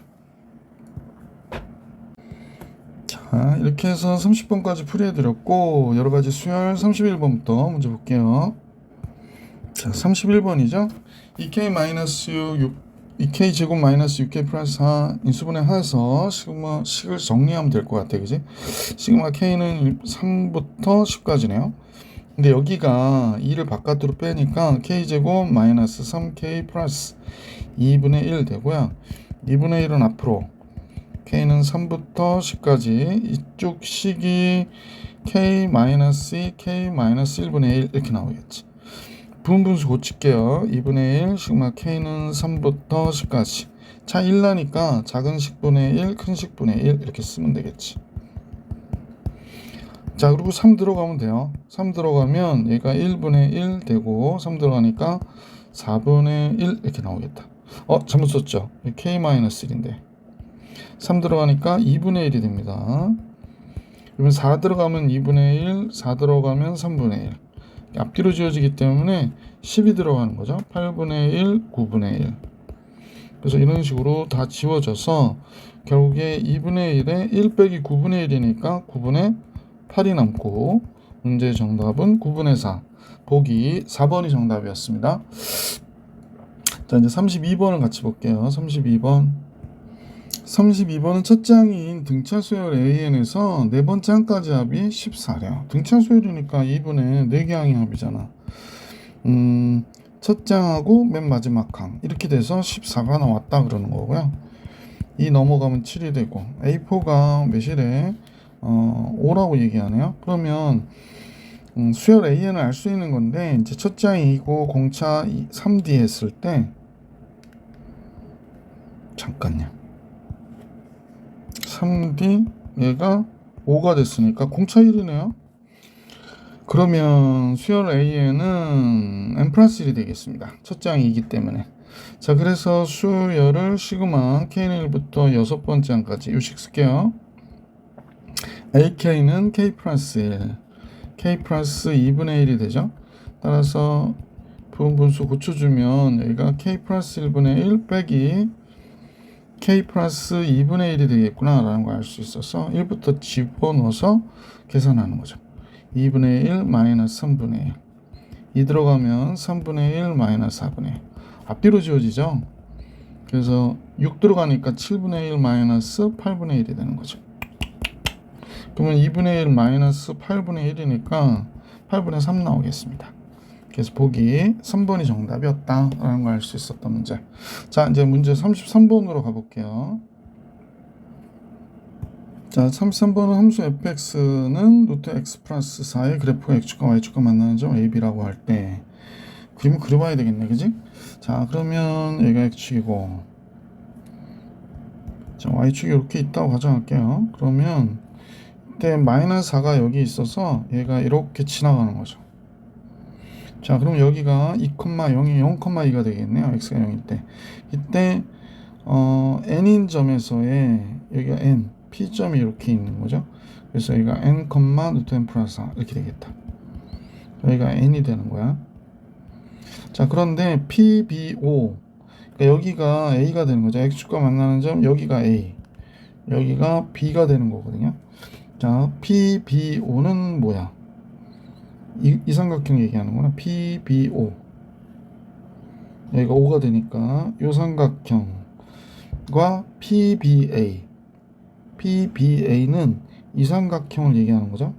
자, 이렇게 해서 30번까지 풀이해드렸고, 여러가지 수열 31번부터 문제 볼게요. 자, 31번이죠. 2k 제곱 마이너스 6k 플러스 4 인수분해 해서 식을 정리하면 될 것 같아. 그지? 시그마 k는 3부터 10까지네요. 근데 여기가 2를 바깥으로 빼니까 k 제곱 마이너스 3k 플러스 2분의 1 되고요. 2분의 1은 앞으로 k는 3부터 10까지 이쪽 식이 k 마이너스 2, k 마이너스 1분의 1 이렇게 나오겠지. 부분분수 고칠게요. 2분의 1 시그마 k는 3부터 10까지. 차 1 나니까 작은 식분의 1, 큰 식분의 1 이렇게 쓰면 되겠지. 자, 그리고 3 들어가면 돼요. 3 들어가면 얘가 1분의 1 되고 3 들어가니까 4분의 1 이렇게 나오겠다. 잘못 썼죠. k-1인데 3 들어가니까 2분의 1이 됩니다. 그러면 4 들어가면 2분의 1, 4 들어가면 3분의 1. 앞뒤로 지워지기 때문에 10이 들어가는 거죠. 8분의 1, 9분의 1. 그래서 이런 식으로 다 지워져서 결국에 2분의 1에 1 빼기 9분의 1이니까 9분의 8이 남고 문제 정답은 9분의 4. 보기 4번이 정답이었습니다. 자, 이제 32번을 같이 볼게요. 32번은 첫 장인 등차 수열 AN에서 네 번째 항까지 합이 14래요. 등차 수열이니까 2분의 4개 항이 합이잖아. 첫 장하고 맨 마지막 항 이렇게 돼서 14가 나왔다 그러는 거고요. 이 넘어가면 7이 되고 A4가 몇이래? 5라고 얘기하네요. 그러면 수열 AN을 알 수 있는 건데 이제 첫 장이 2고 공차 3D 했을 때 잠깐요. 3D 얘가 5가 됐으니까 공차 1이네요. 그러면 수열 AN은 n 플러스 1이 되겠습니다. 첫 장이기 때문에. 자, 그래서 수열을 시그마 K는 1부터 여섯 번째 항까지 요식 쓸게요. AK는 K 플러스 1, K 플러스 2분의 1이 되죠. 따라서 부분 분수 고쳐주면 여기가 K 플러스 1분의 1 빼기 K 플러스 2분의 1이 되겠구나 라는 걸 알 수 있어서 1부터 집어넣어서 계산하는 거죠. 2분의 1 마이너스 3분의 1. 2 들어가면 3분의 1 마이너스 4분의 1. 앞뒤로 지워지죠. 그래서 6 들어가니까 7분의 1 마이너스 8분의 1이 되는 거죠. 그러면 2분의 1 마이너스 8분의 1이니까 8분의 3 나오겠습니다. 그래서 보기 3번이 정답이었다 라는 걸 알 수 있었던 문제. 자, 이제 문제 33번으로 가볼게요. 자, 33번은 함수 fx는 루트 x 플러스 4의 그래프가 x축과 y축과 만나는 점 ab라고 할 때 그림을 그려봐야 되겠네, 그지? 자, 그러면 여기가 x축이고 자, y축이 이렇게 있다고 가정할게요. 그러면 이때 마이너스 4가 여기 있어서 얘가 이렇게 지나가는 거죠. 자, 그럼 여기가 2,0이 0,2가 되겠네요. x가 0일 때. 이때 n인 점에서의 여기가 n, p점이 이렇게 있는 거죠. 그래서 여기가 n, 루트 n 플러스 4 이렇게 되겠다. 여기가 n이 되는 거야. 자, 그런데 PBO 그러니까 여기가 A가 되는 거죠. x축과 만나는 점 여기가 A, 여기가 B가 되는 거거든요. 자, PBO는 뭐야? 이 삼각형 얘기하는구나. PBO 여기가 5가 되니까 이 삼각형과 PBA는 이 삼각형을 얘기하는 거죠.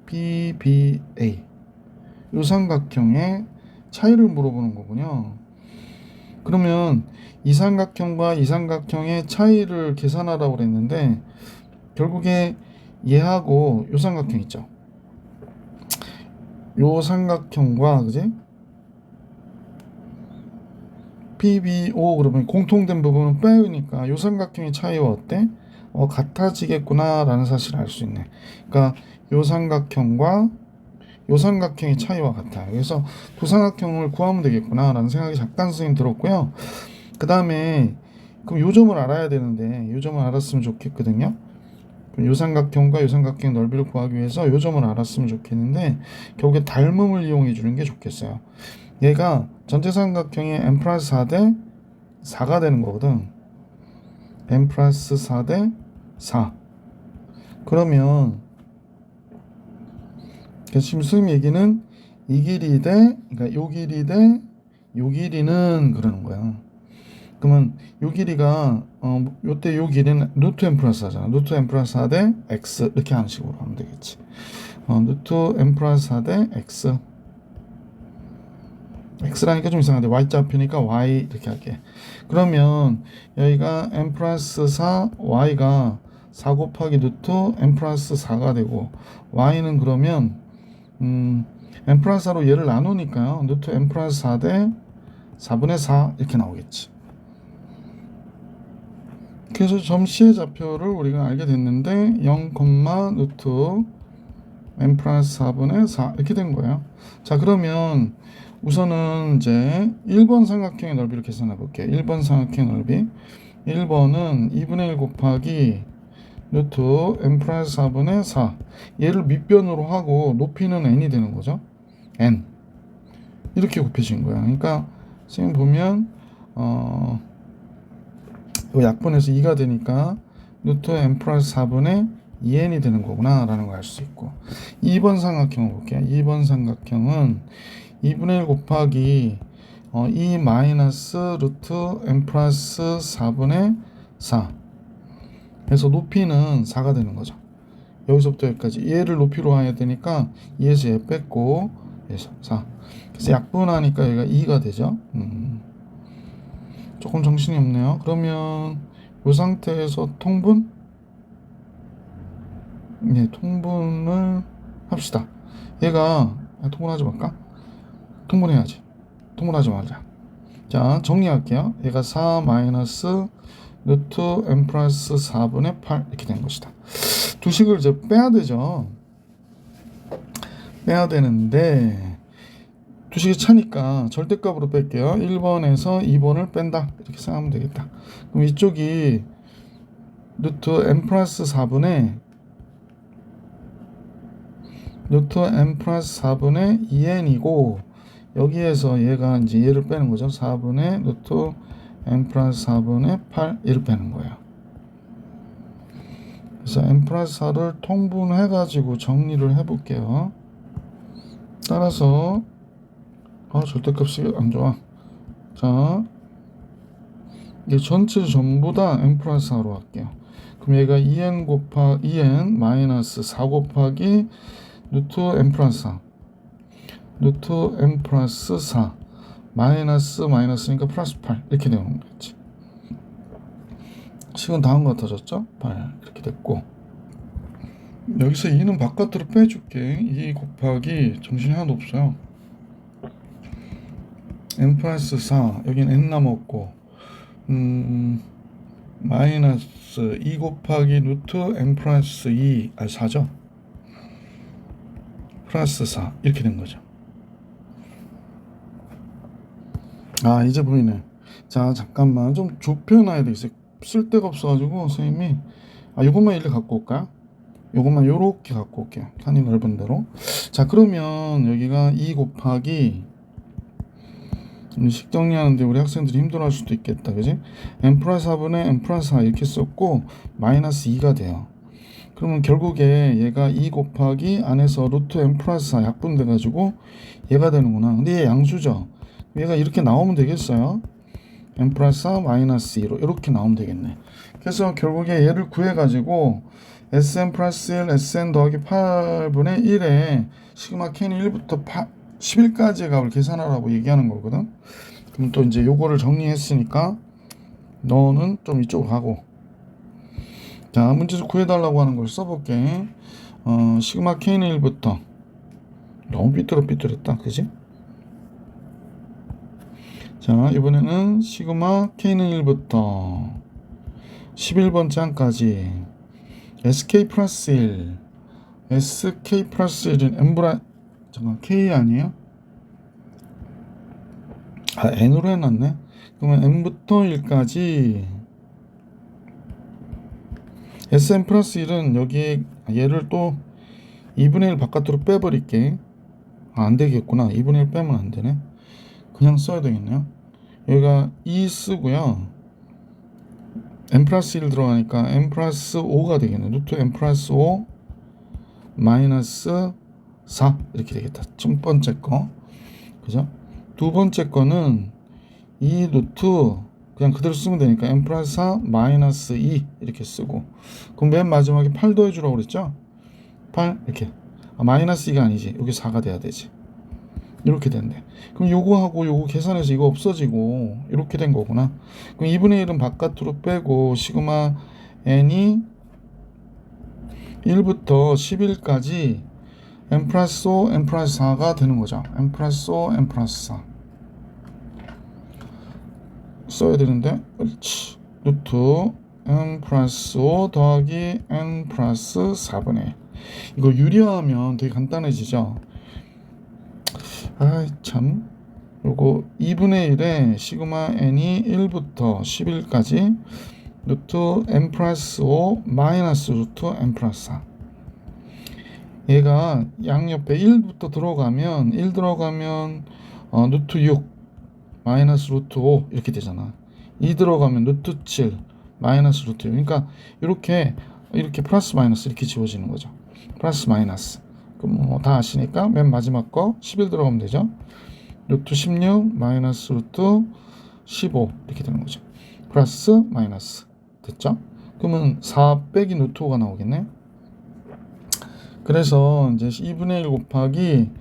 PBA 이 삼각형의 차이를 물어보는 거군요. 그러면 이 삼각형과 이 삼각형의 차이를 계산하라고 그랬는데 결국에 얘하고 이 삼각형 있죠. 요 삼각형과 그지? PBO 그러면 공통된 부분은 빼니까 요 삼각형의 차이와 어때? 같아지겠구나 라는 사실을 알 수 있네. 그러니까 요 삼각형과 요 삼각형의 차이와 같아요. 그래서 두 삼각형을 구하면 되겠구나 라는 생각이 잠깐 선생님 들었고요. 그 다음에 그럼 요 점을 알아야 되는데 요 점을 알았으면 좋겠거든요. 요 삼각형과 요 삼각형 넓이를 구하기 위해서 요 점을 알았으면 좋겠는데 결국에 닮음을 이용해 주는 게 좋겠어요. 얘가 전체 삼각형이 n 플러스 4 대 4가 되는 거거든. n 플러스 4 대 4. 그러면 지금 선생님 얘기는 이 길이 대 그러니까 요 길이 대 요 길이는 그러는 거야. 그러면 요 길이가 요때 요 길이는 루트 n 플러스 4잖아. 루트 n 플러스 4 대 x 이렇게 하는 식으로 하면 되겠지. 루트 n 플러스 4 대 x x라니까 좀 이상한데 y자 앞이니까 y 이렇게 할게. 그러면 여기가 n 플러스 4 y가 4 곱하기 루트 n 플러스 4가 되고 y는 그러면 n 플러스 4로 얘를 나누니까요. 루트 n 플러스 4 대 4분의 4 이렇게 나오겠지. 그래서 점 C의 좌표를 우리가 알게 됐는데 0, 루트 n 플러스 4분의 4 이렇게 된 거예요. 자, 그러면 우선은 이제 1번 삼각형의 넓이를 계산해 볼게요. 1번 삼각형 넓이 1번은 2분의 1 곱하기 루트 n 플러스 4분의 4 얘를 밑변으로 하고 높이는 n이 되는 거죠. n 이렇게 곱해진 거야. 그러니까 선생님 보면 이 약분해서 2가 되니까 루트 n 플러스 4분의 2n이 되는 거구나 라는 걸 알 수 있고 2번 삼각형을 볼게요. 2번 삼각형은 2분의 1 곱하기 2 마이너스 루트 n 플러스 4분의 4 그래서 높이는 4가 되는 거죠. 여기서부터 여기까지 얘를 높이로 해야 되니까 2에서 얘 뺐고 그래서 4 그래서 약분하니까 여기가 2가 되죠. 조금 정신이 없네요. 그러면 이 상태에서 통분? 네, 통분을 합시다. 얘가 통분하지 말까? 통분해야지. 통분하지 말자. 자, 정리할게요. 얘가 4 마이너스 루트 n 플러스 4분의 8 이렇게 된 것이다. 두 식을 이제 빼야 되죠. 빼야 되는데 두 식이 차니까 절대값으로 뺄게요. 1번에서 2번을 뺀다. 이렇게 생각하면 되겠다. 그럼 이쪽이 루트 n 플러스 4분의 루트 n 플러스 4분의 2n이고 여기에서 얘가 이제 얘를 빼는 거죠. 4분의 루트 n 플러스 4분의 8 얘를 빼는 거예요. 그래서 n 플러스 4를 통분해 가지고 정리를 해 볼게요. 따라서 절대값이 안 좋아. 자, 이게 전체 전부 다 n 플러스 4로 할게요. 그럼 얘가 2n 곱하기 2n 마이너스 4 곱하기 루트 n 플러스 4 루트 n 플러스 4 마이너스니까 플러스 8 이렇게 되는 거겠지. 식은 다음 거 같아졌죠? 8 이렇게 됐고 여기서 2는 바깥으로 빼줄게. 2 곱하기 정신이 하나도 없어요. n 플러스 4 여긴 n 남았고 마이너스 2 곱하기 루트 n 플러스 2 4죠? 플러스 4 이렇게 된 거죠. 이제 보이네. 자, 잠깐만 좀 좁혀놔야 되겠어요. 쓸데가 없어가지고 선생님이 요것만 일로 갖고 올까요? 요것만 요렇게 갖고 올게요. 칸이 넓은 대로. 자, 그러면 여기가 2 곱하기 식 정리하는데 우리 학생들이 힘들어할 수도 있겠다, 그지? n 플러스 4분의 n 플러스 4 이렇게 썼고 마이너스 2가 돼요. 그러면 결국에 얘가 2 곱하기 안에서 루트 n 플러스 4 약분돼가지고 얘가 되는구나. 근데 얘 양수죠. 얘가 이렇게 나오면 되겠어요. n 플러스 4 마이너스 2로 이렇게 나오면 되겠네. 그래서 결국에 얘를 구해가지고 sn 플러스 1 sn 더하기 8분의 1에 시그마 k는 1부터 11까지의 값을 계산하라고 얘기하는 거거든. 그럼 또 이제 요거를 정리했으니까 너는 좀 이쪽으로 가고 자, 문제에서 구해달라고 하는 걸 써볼게. 시그마 k는 1부터 너무 삐뚤었다 그지? 자, 이번에는 시그마 k는 1부터 11번째 항까지 sk 플러스 1 sk 플러스 1은 k 아니에요? n으로 해놨네. 그러면 n부터 1까지 sn 플러스 1은 여기 얘를 또 2분의 1 바깥으로 빼버릴게. 안 되겠구나. 2분의 1 빼면 안 되네. 그냥 써야 되겠네요. 여기가 2 쓰고요. n 플러스 1 들어가니까 n 플러스 5가 되겠네. 루트 n 플러스 5 마이너스 4 이렇게 되겠다. 첫 번째 거. 그죠? 두 번째 거는 2 루트 그냥 그대로 쓰면 되니까 n 플러스 4 마이너스 2 이렇게 쓰고 그럼 맨 마지막에 8 더해주라고 그랬죠? 8 이렇게 마이너스 2가 아니지. 여기 4가 돼야 되지. 이렇게 된대. 그럼 요거하고 요거 계산해서 이거 없어지고 이렇게 된 거구나. 그럼 2분의 1은 바깥으로 빼고 시그마 n이 1부터 11까지 n 플러스 5, n 플러스 4가 되는 거죠. n 플러스 5, n 플러스 4 써야 되는데 그렇지. 루트 n 플러스 5 더하기 n 플러스 4분의 이거 유리화하면 되게 간단해지죠. 아, 참. 요거 2분의 1에 시그마 n이 1부터 11까지 루트 n 플러스 5 마이너스 루트 n 플러스 4. 얘가 양옆에 1부터 들어가면 1 들어가면 루트 6 마이너스 루트 5 이렇게 되잖아. 2 들어가면 루트 7 마이너스 루트 6. 그러니까 이렇게 플러스 마이너스 이렇게 지워지는 거죠. 플러스 마이너스. 그럼 뭐 다 아시니까 맨 마지막 거 11 들어가면 되죠. 루트 16 마이너스 루트 15 이렇게 되는 거죠. 플러스 마이너스 됐죠? 그러면 4 빼기 루트 5가 나오겠네. 그래서 이제 2분의 1 곱하기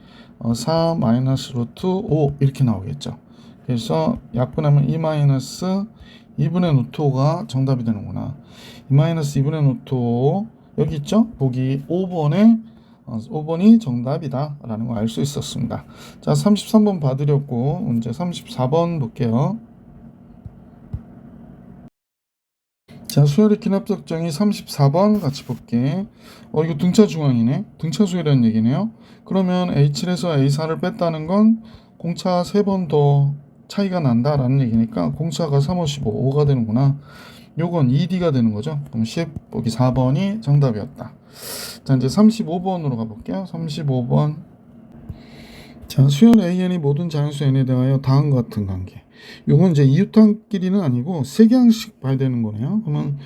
4 마이너스 루트 5 이렇게 나오겠죠. 그래서 약분하면 2 마이너스 2분의 루트 5가 정답이 되는구나. 2 마이너스 2분의 루트 5 여기 있죠? 보기 5번이 정답이다 라는 거 알 수 있었습니다. 자, 33번 봐드렸고 이제 34번 볼게요. 자, 수열의 기납적정이 34번 같이 볼게. 이거 등차 중앙이네. 등차 수열이라는 얘기네요. 그러면 A7에서 A4를 뺐다는 건 공차 3번 더 차이가 난다라는 얘기니까 공차가 3, 5, 15, 5가 되는구나. 요건 2D가 되는 거죠. 그럼 10 보기 4번이 정답이었다. 자, 이제 35번으로 가볼게요. 35번. 자, 수열 AN이 모든 자연수 N에 대하여 다음과 같은 관계. 요건 이제 이웃항끼리는 아니고 세 개항씩 봐야 되는 거네요. 그러면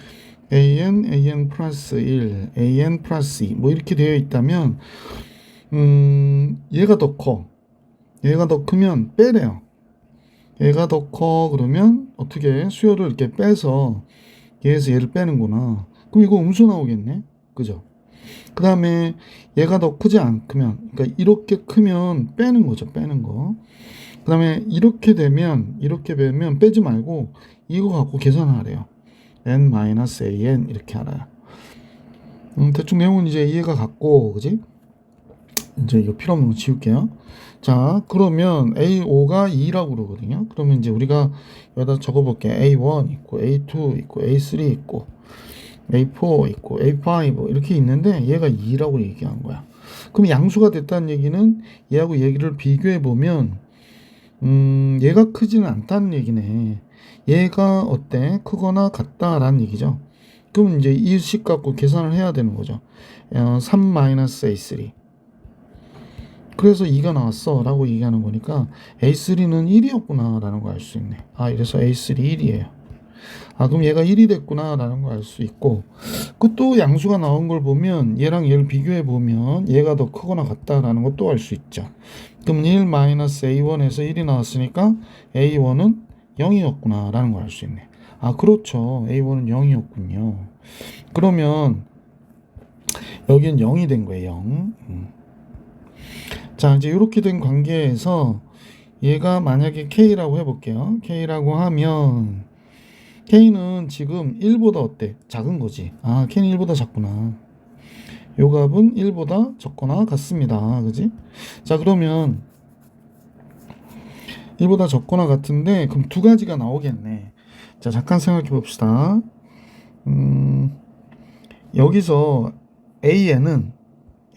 AN 플러스 1, AN 플러스 2, 뭐 이렇게 되어 있다면, 얘가 더 커. 얘가 더 크면 빼래요. 얘가 더 커, 그러면 어떻게 수열을 이렇게 빼서 얘에서 얘를 빼는구나. 그럼 이거 음수 나오겠네. 그죠? 그 다음에 얘가 더 크지 않으면, 그러니까 이렇게 크면 빼는 거죠. 빼는 거. 그 다음에 이렇게 되면 빼지 말고 이거 갖고 계산하래요. n-an 이렇게 알아요. 대충 내용은 이제 이해가 갔고, 그지? 이제 이거 필요 없는 거 지울게요. 자, 그러면 A5가 2라고 그러거든요. 그러면 이제 우리가 여기다 적어볼게. A1 있고 A2 있고 A3 있고 A4 있고 A5 이렇게 있는데 얘가 2라고 얘기한 거야. 그럼 양수가 됐다는 얘기는 얘하고 얘기를 비교해 보면 얘가 크지는 않다는 얘기네. 얘가 어때? 크거나 같다라는 얘기죠. 그럼 이제 이 식 갖고 계산을 해야 되는 거죠. 3-A3 그래서 2가 나왔어 라고 얘기하는 거니까 A3는 1이었구나 라는 거 알 수 있네. 아, 이래서 A3 1이에요. 아, 그럼 얘가 1이 됐구나 라는 거 알 수 있고, 그 또 양수가 나온 걸 보면 얘랑 얘를 비교해 보면 얘가 더 크거나 같다라는 것도 알 수 있죠. 그럼 1-A1에서 1이 나왔으니까 A1은 0이었구나 라는 걸 알 수 있네. 아, 그렇죠. A1은 0이었군요. 그러면 여기는 0이 된 거예요. 0. 자, 이제 이렇게 된 관계에서 얘가 만약에 K라고 해볼게요. K라고 하면 K는 지금 1보다 어때? 작은 거지. 아, K는 1보다 작구나. 요 값은 1보다 적거나 같습니다. 그지? 자, 그러면 1보다 적거나 같은데 그럼 두 가지가 나오겠네. 자, 잠깐 생각해 봅시다. 여기서 AN은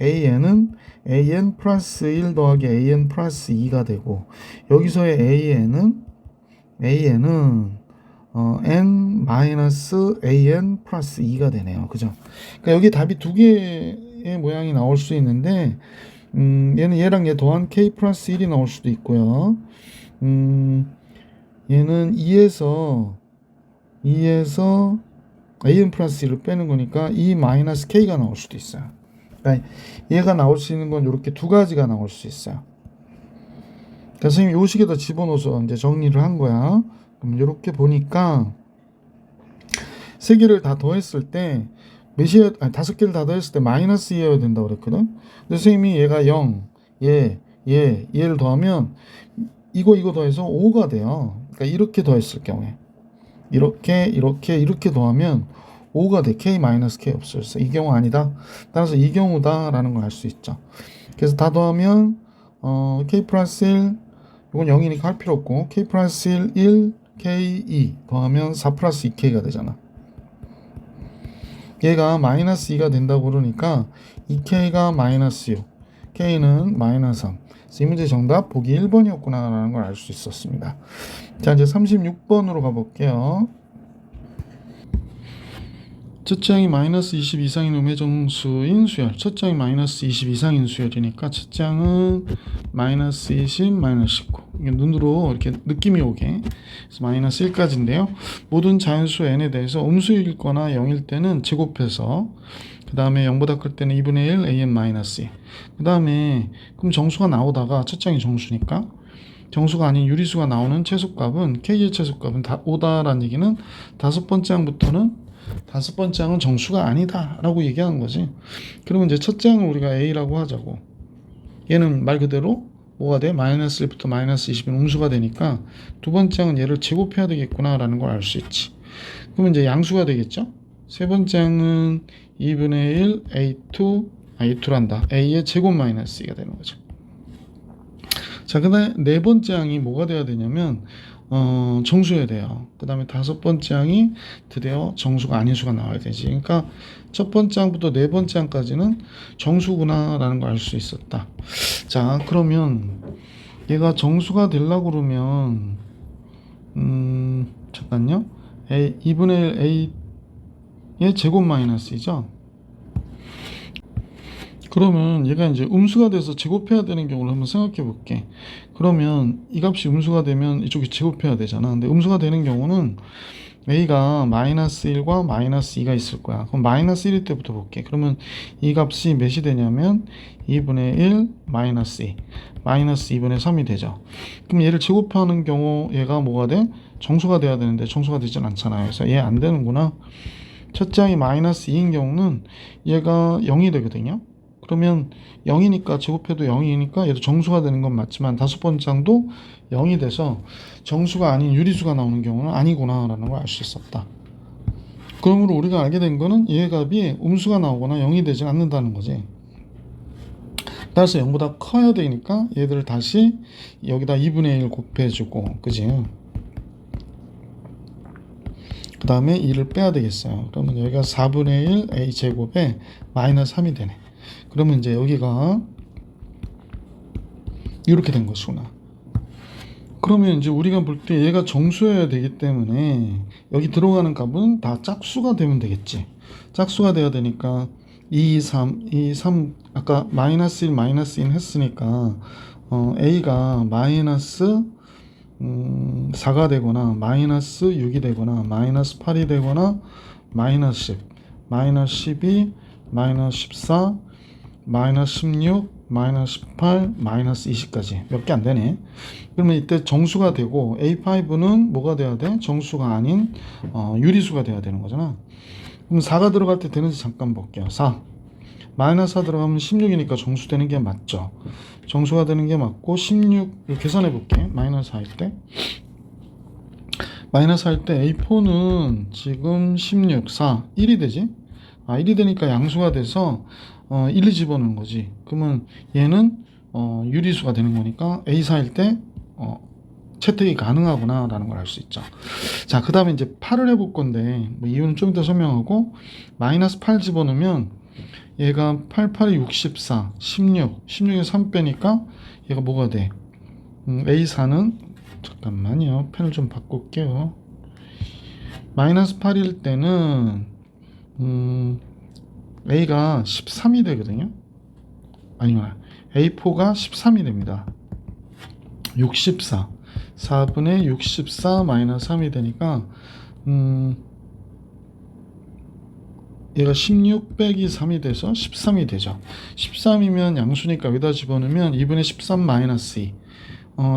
AN 플러스 1 더하기 AN 플러스 2가 되고, 여기서의 AN은 N 마이너스 AN 플러스 2가 되네요. 그죠? 그러니까 여기 답이 두 개의 모양이 나올 수 있는데, 얘는 얘랑 얘 더한 K 플러스 1이 나올 수도 있고요. 얘는 2에서 AN 플러스 1을 빼는 거니까 2 마이너스 K가 나올 수도 있어요. 그러니까 얘가 나올 수 있는 건 이렇게 두 가지가 나올 수 있어요. 그러니까 선생님이 요 식에다 집어넣어서 이제 정리를 한 거야. 그럼 이렇게 보니까 세 개를 다 더했을 때 다섯 개를 다 더했을 때 마이너스 2여야 된다고 그랬거든. 근데 선생님이 얘가 0, 얘를 더하면 이거 더해서 5가 돼요. 그러니까 이렇게 더했을 경우에 이렇게 더하면 5가 돼. K-K 없어졌어. 이 경우 아니다. 따라서 이 경우다라는 걸 알 수 있죠. 그래서 다 더하면 K 플러스 1 이건 0이니까 할 필요 없고 K 플러스 1, K2 더하면 4 플러스 2K가 되잖아. 얘가 마이너스 2가 된다고 그러니까 이 K가 마이너스 6, K는 마이너스 3. 그래서 이 문제 정답 보기 1번이었구나 라는 걸 알 수 있었습니다. 자, 이제 36번으로 가볼게요. 첫째 항이 마이너스 20 이상인 음의 정수인 수열. 첫째 항이 마이너스 20 이상인 수열이니까 첫째 항은 마이너스 20, 마이너스 19. 이게 눈으로 이렇게 느낌이 오게. 그래서 마이너스 1까지인데요. 모든 자연수 n에 대해서 음수일 거나 0일 때는 제곱해서 그 다음에 0보다 클 때는 2분의 1 an 마이너스 2. 그 다음에 그럼 정수가 나오다가 첫째 항이 정수니까 정수가 아닌 유리수가 나오는 최소값은 k의 최소값은 5다라는 얘기는 다섯 번째 항부터는 다섯 번째 항은 정수가 아니다 라고 얘기하는 거지. 그러면 이제 첫째 항을 우리가 A라고 하자고. 얘는 말 그대로 뭐가 돼? 마이너스 1부터 마이너스 20은 음수가 되니까 두 번째 항은 얘를 제곱해야 되겠구나 라는 걸 알 수 있지. 그러면 이제 양수가 되겠죠. 세 번째 항은 2분의 1 A2란다. A의 제곱 마이너스 2가 되는 거죠. 자, 그 다음에 네 번째 항이 뭐가 돼야 되냐면 정수여야 돼요. 그 다음에 다섯 번째 항이 드디어 정수가 아닌 수가 나와야 되지. 그러니까 첫 번째 항부터 네 번째 항까지는 정수구나 라는 걸 알 수 있었다. 자, 그러면 얘가 정수가 되려고 그러면 잠깐요. 2분의 1 A의 제곱 마이너스 2죠. 그러면 얘가 이제 음수가 돼서 제곱해야 되는 경우를 한번 생각해 볼게. 그러면 이 값이 음수가 되면 이쪽이 제곱해야 되잖아. 근데 음수가 되는 경우는 a가 마이너스 1과 마이너스 2가 있을 거야. 그럼 마이너스 1일 때부터 볼게. 그러면 이 값이 몇이 되냐면 2분의 1 마이너스 2 마이너스 2분의 3이 되죠. 그럼 얘를 제곱하는 경우 얘가 뭐가 돼? 정수가 돼야 되는데 정수가 되진 않잖아요. 그래서 얘 안 되는구나. 첫째 항이 마이너스 2인 경우는 얘가 0이 되거든요. 그러면 0이니까 제곱해도 0이니까 얘도 정수가 되는 건 맞지만 다섯 번째 항도 0이 돼서 정수가 아닌 유리수가 나오는 경우는 아니구나 라는 걸 알 수 있었다. 그러므로 우리가 알게 된 거는 얘 값이 음수가 나오거나 0이 되지 않는다는 거지. 따라서 0보다 커야 되니까 얘들을 다시 여기다 2분의 1 곱해주고, 그지? 그 다음에 2를 빼야 되겠어요. 그러면 여기가 4분의 1 a제곱에 마이너스 3이 되네. 그러면 이제 여기가 이렇게 된 것이구나. 그러면 이제 우리가 볼 때 얘가 정수여야 되기 때문에 여기 들어가는 값은 다 짝수가 되면 되겠지. 짝수가 돼야 되니까 2, 3 아까 마이너스 1 마이너스 1 했으니까 A가 마이너스 4가 되거나 마이너스 6이 되거나 마이너스 8이 되거나 마이너스 10 마이너스 12 마이너스 14 마이너스 16 마이너스 18 마이너스 20까지 몇 개 안 되네. 그러면 이때 정수가 되고 A5는 뭐가 돼야 돼? 정수가 아닌 유리수가 돼야 되는 거잖아. 그럼 4가 들어갈 때 되는지 잠깐 볼게요. 4 마이너스 4 들어가면 16이니까 정수 되는 게 맞죠. 정수가 되는 게 맞고 16 계산해 볼게. 마이너스 4일 때 마이너스 할 때 A4는 지금 16 4 1이 되지. 1이 되니까 양수가 돼서 1을 집어넣는 거지. 그러면 얘는 유리수가 되는 거니까 A4일 때 채택이 가능하구나 라는 걸 알 수 있죠. 자, 그 다음에 이제 8을 해볼 건데 뭐 이유는 좀 이따 설명하고 마이너스 8 집어넣으면 얘가 8, 8이 64 16에 3 빼니까 얘가 뭐가 돼? A4는 잠깐만요. 펜을 좀 바꿀게요. 마이너스 8일 때는 A가 13이 되거든요. 아니면 A4가 13이 됩니다. 64 4분의 64 마이너스 3이 되니까 얘가 16 빼기 3이 돼서 13이 되죠. 13이면 양수니까 여기다 집어넣으면 2분의 13 마이너스 2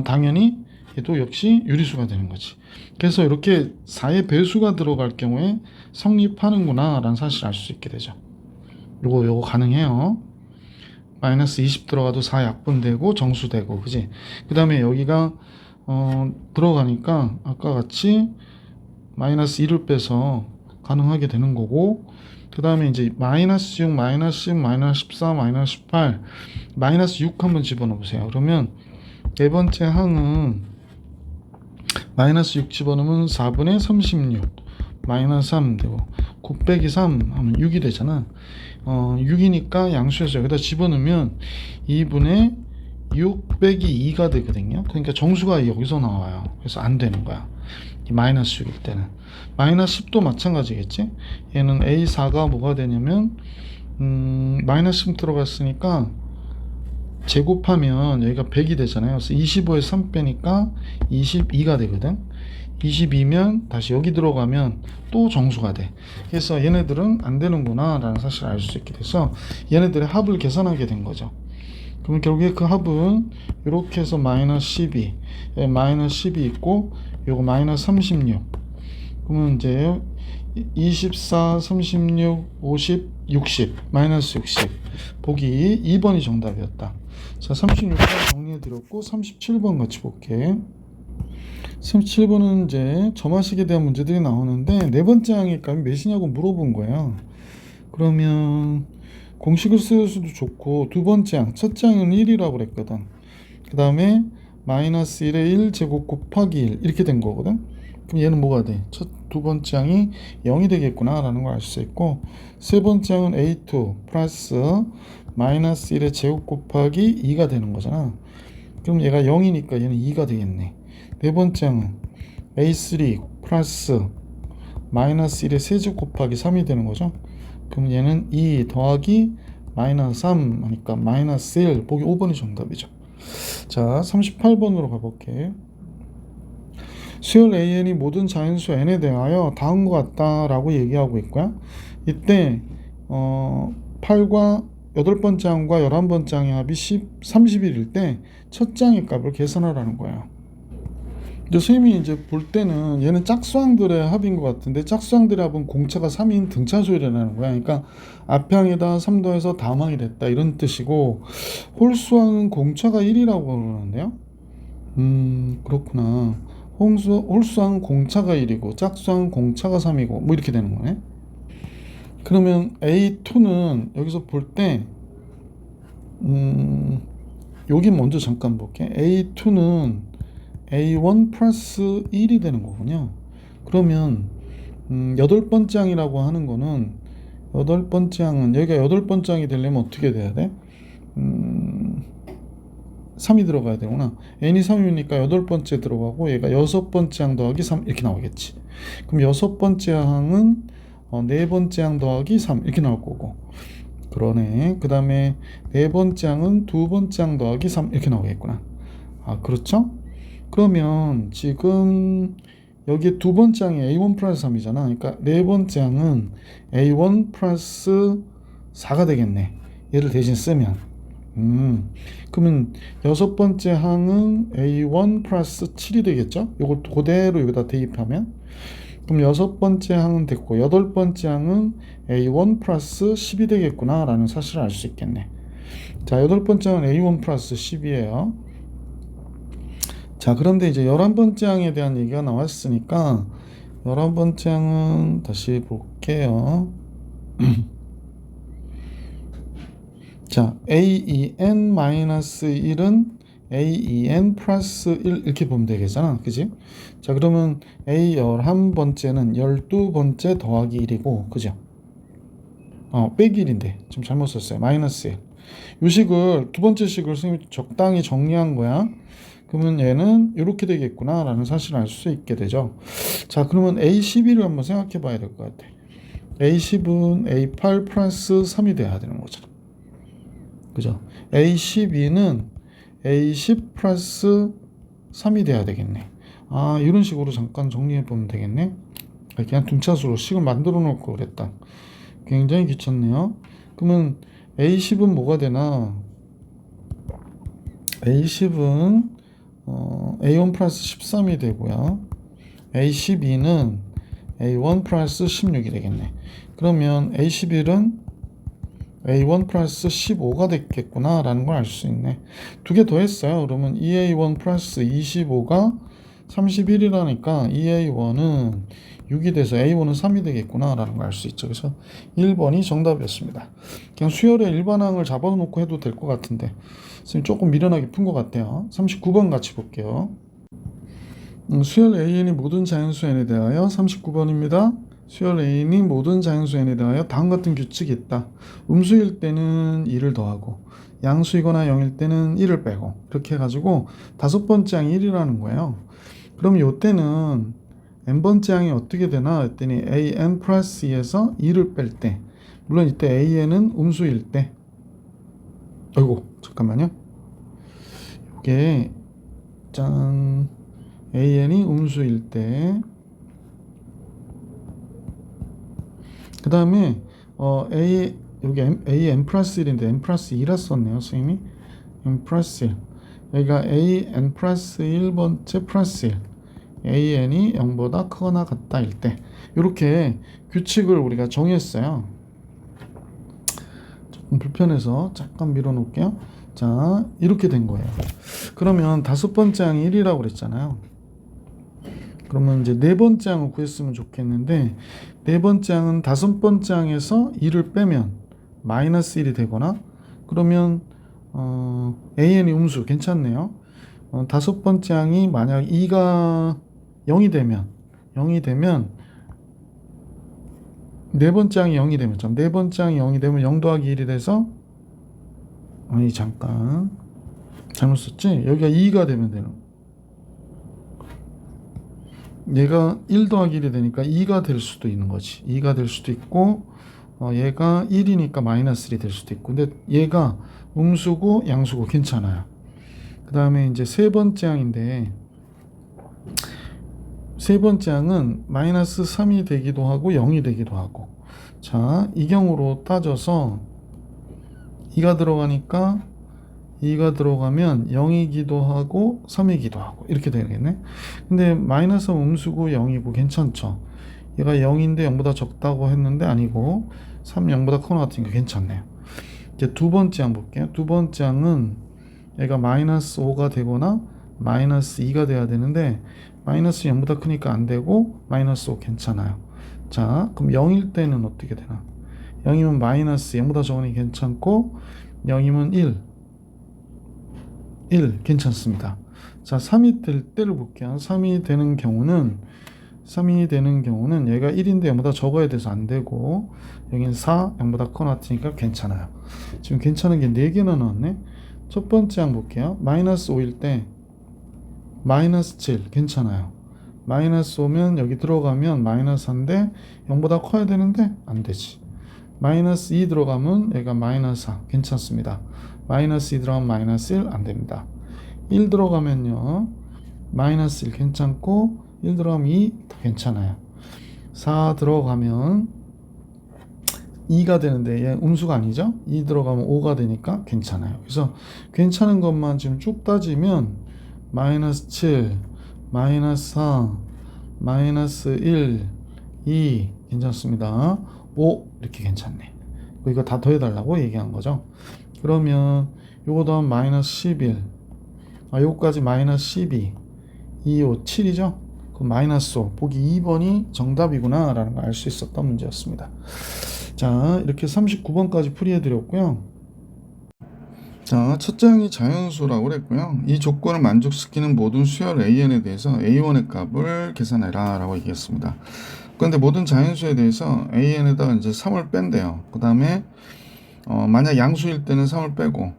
당연히 얘도 역시 유리수가 되는 거지. 그래서 이렇게 4의 배수가 들어갈 경우에 성립하는구나 라는 사실을 알 수 있게 되죠. 요거 가능해요. 마이너스 20 들어가도 4 약분되고 정수되고, 그지? 그 다음에 여기가 들어가니까 아까 같이 마이너스 1을 빼서 가능하게 되는 거고, 그 다음에 이제 마이너스 6 마이너스 10 마이너스 14 마이너스 18 마이너스 6 한번 집어넣어 보세요. 그러면 네 번째 항은 마이너스 6 집어넣으면 4분의 36 마이너스 3 되고, 9 빼기 3 하면 6이 되잖아. 6이니까 양수에서 여기다 집어넣으면 2분의 6 빼기 2가 되거든요. 그러니까 정수가 여기서 나와요. 그래서 안 되는 거야. 이 마이너스 6일 때는. 마이너스 10도 마찬가지겠지. 얘는 A4가 뭐가 되냐면 마이너스 10 들어갔으니까 제곱하면 여기가 100이 되잖아요. 그래서 25에서 3 빼니까 22가 되거든. 22면 다시 여기 들어가면 또 정수가 돼. 그래서 얘네들은 안 되는구나 라는 사실을 알 수 있게 돼서 얘네들의 합을 계산하게 된 거죠. 그러면 결국에 그 합은 이렇게 해서 마이너스 12, 마이너스 10이 있고 요거 마이너스 36. 그러면 이제 24, 36, 50, 60, 마이너스 60. 보기 2번이 정답이었다. 자, 36번 정리해드렸고 37번 같이 볼게. 37번은 이제 점화식에 대한 문제들이 나오는데 네 번째 항의 값이 몇이냐고 물어본 거예요. 그러면 공식을 쓸 수도 좋고 두 번째 항, 첫째 항은 1이라고 그랬거든. 그 다음에 마이너스 1에 1제곱 곱하기 1 이렇게 된 거거든. 그럼 얘는 뭐가 돼? 두 번째 항이 0이 되겠구나 라는 걸 알 수 있고, 세 번째 항은 A2 플러스 마이너스 1의 제곱 곱하기 2가 되는 거잖아. 그럼 얘가 0이니까 얘는 2가 되겠네. 네 번째 항은 A3 플러스 마이너스 1의 세제곱 곱하기 3이 되는 거죠. 그럼 얘는 2 더하기 마이너스 3 하니까 마이너스 1. 보기 5번이 정답이죠. 자, 38번으로 가볼게. 수열 AN이 모든 자연수 N에 대하여 다음과 같다라고 얘기하고 있고요. 이때 8과 8번째 항과 11번째 항의 합이 31일 때 첫 장의 값을 계산하라는 거예요. 선생님이 이제 볼 때는 얘는 짝수항들의 합인 것 같은데, 짝수항들의 합은 공차가 3인 등차수열이라는 거야. 그러니까 앞항에다 3 더해서 다음항이 됐다 이런 뜻이고, 홀수항은 공차가 1이라고 그러는데요. 그렇구나. 홀수항은 공차가 1이고 짝수항은 공차가 3이고 뭐 이렇게 되는 거네. 그러면 A2는 여기서 볼 때 여기 먼저 잠깐 볼게. A2는 A1 플러스 1이 되는 거군요. 그러면 8번째 항이라고 하는 거는, 8번째 항은 여기가 8번째 항이 되려면 어떻게 돼야 돼? 3이 들어가야 되구나. n이 3이니까 8번째 들어가고 얘가 6번째 항 더하기 3 이렇게 나오겠지. 그럼 6번째 항은 4번째 항 더하기 3 이렇게 나올 거고, 그러네. 그 다음에 4번째 항은 2번째 항 더하기 3 이렇게 나오겠구나. 아, 그렇죠? 그러면 지금 여기에 두 번째 항이 A1 플러스 3이잖아. 그러니까 네 번째 항은 A1 플러스 4가 되겠네. 얘를 대신 쓰면. 그러면 여섯 번째 항은 A1 플러스 7이 되겠죠? 이걸 그대로 여기다 대입하면. 그럼 여섯 번째 항은 됐고, 여덟 번째 항은 A1 플러스 10이 되겠구나 라는 사실을 알 수 있겠네. 자, 여덟 번째 항은 A1 플러스 10이에요. 자, 그런데 이제 11번째 항에 대한 얘기가 나왔으니까 11번째 항은 다시 볼게요. 자, AEN-1은 AEN 플러스 1 이렇게 보면 되겠잖아. 그지? 자, 그러면 A 11번째는 12번째 더하기 1이고, 그죠? 빼기 1인데 좀 잘못 썼어요. 마이너스 1. 이 식을, 두 번째 식을 선생님이 적당히 정리한 거야. 그러면 얘는 이렇게 되겠구나 라는 사실을 알 수 있게 되죠. 자, 그러면 A12를 한번 생각해 봐야 될 것 같아. A10은 A8 플러스 3이 돼야 되는 거죠. 그죠? A12는 A10 플러스 3이 돼야 되겠네. 아, 이런 식으로 잠깐 정리해 보면 되겠네. 그냥 둔차수로 식을 만들어 놓을 거 그랬다. 굉장히 귀찮네요. 그러면 A10은 뭐가 되나? A10은 A1 플러스 13이 되고요. A12는 A1 플러스 16이 되겠네. 그러면 A11은 A1 플러스 15가 됐겠구나 라는 걸 알 수 있네. 두 개 더 했어요. 그러면 2A1 플러스 25가 31이라니까 2A1은 6이 돼서 A1은 3이 되겠구나 라는 걸 알 수 있죠. 그래서 1번이 정답이었습니다. 그냥 수열의 일반항을 잡아놓고 해도 될 것 같은데 지금 조금 미련하게 푼 것 같아요. 39번 같이 볼게요. 수열 AN이 모든 자연수 N에 대하여 39번입니다. 수열 A니 모든 자연수 N에 대하여 다음 같은 규칙이 있다. 음수일 때는 2를 더하고 양수이거나 0일 때는 1을 빼고 이렇게 해가지고 다섯 번째 항이 1이라는 거예요. 그럼 이때는 n번째 항이 어떻게 되나 했더니 an 플러스 2에서 2를 뺄 때, 물론 이때 an은 음수일 때, 아이고 잠깐만요, 이게 짠, an이 음수일 때, 그 다음에 여기 an 플러스 1인데 n 플러스 2라 썼네요 선생님이. n 플러스 1, 여기가 an 플러스 1번째 플러스 1, an이 0보다 크거나 같다일 때, 이렇게 규칙을 우리가 정했어요. 조금 불편해서 잠깐 밀어 놓을게요. 자, 이렇게 된 거예요. 그러면 다섯 번째 항이 1이라고 그랬잖아요. 그러면 이제 네 번째 항을 구했으면 좋겠는데, 네 번째 항은 다섯 번째 항에서 2를 빼면 마이너스 1이 되거나, 그러면 an이 음수 괜찮네요. 다섯 번째 항이 만약 2가 0이 되면 네 번째 항이 0이 되면 네 번째 항이 0이 되면 0 더하기 1이 돼서, 아니 잠깐 잘못 썼지? 여기가 2가 되면 되는, 얘가 1 더하기 1이 되니까 2가 될 수도 있는 거지. 2가 될 수도 있고, 얘가 1이니까 마이너스 1이 될 수도 있고, 근데 얘가 음수고 양수고 괜찮아요. 그 다음에 이제 세 번째 항인데, 세 번째 항은 마이너스 3이 되기도 하고 0이 되기도 하고, 자, 이 경우로 따져서 2가 들어가니까 2가 들어가면 0이기도 하고 3이기도 하고 이렇게 되겠네. 근데 마이너스 음수고 0이고 괜찮죠. 얘가 0인데 0보다 적다고 했는데 아니고 3, 0보다 크거나 같으니까 괜찮네요. 이제 두 번째 항 볼게요. 두 번째 항은 얘가 마이너스 5가 되거나 마이너스 2가 돼야 되는데, 마이너스 0보다 크니까 안 되고 마이너스 5 괜찮아요. 자, 그럼 0일 때는 어떻게 되나? 0이면 마이너스 0보다 적으니 괜찮고, 0이면 1 괜찮습니다. 자, 3이 될 때를 볼게요. 3이 되는 경우는 얘가 1인데 0보다 적어야 돼서 안 되고, 여긴 4, 0보다 크거나 같으니까 괜찮아요. 지금 괜찮은 게 4개나 나왔네. 첫 번째 항 볼게요. 마이너스 5일 때 마이너스 7 괜찮아요. 마이너스 5면 여기 들어가면 마이너스 4인데 0보다 커야 되는데 안 되지. 마이너스 2 들어가면 얘가 마이너스 4 괜찮습니다. 마이너스 2 들어가면 마이너스 1 안 됩니다. 1 들어가면요 마이너스 1 괜찮고, 1 들어가면 2 괜찮아요. 4 들어가면 2가 되는데 얘 음수가 아니죠. 2 들어가면 5가 되니까 괜찮아요. 그래서 괜찮은 것만 지금 쭉 따지면 마이너스 7, 마이너스 4, 마이너스 1, 2 괜찮습니다. 5 이렇게 괜찮네. 이거 다 더해달라고 얘기한 거죠. 그러면 요거 더하면 마이너스 11, 요거까지 마이너스 12, 2, 5, 7이죠. 그럼 마이너스 5, 보기 2번이 정답이구나 라는 걸 알 수 있었던 문제였습니다. 자, 이렇게 39번까지 풀이해드렸고요. 자, 첫째 항이 자연수라고 그랬고요. 이 조건을 만족시키는 모든 수열 an에 대해서 a1의 값을 계산해라 라고 얘기했습니다. 그런데 모든 자연수에 대해서 an에다가 이제 3을 뺀대요. 그 다음에 만약 양수일 때는 3을 빼고,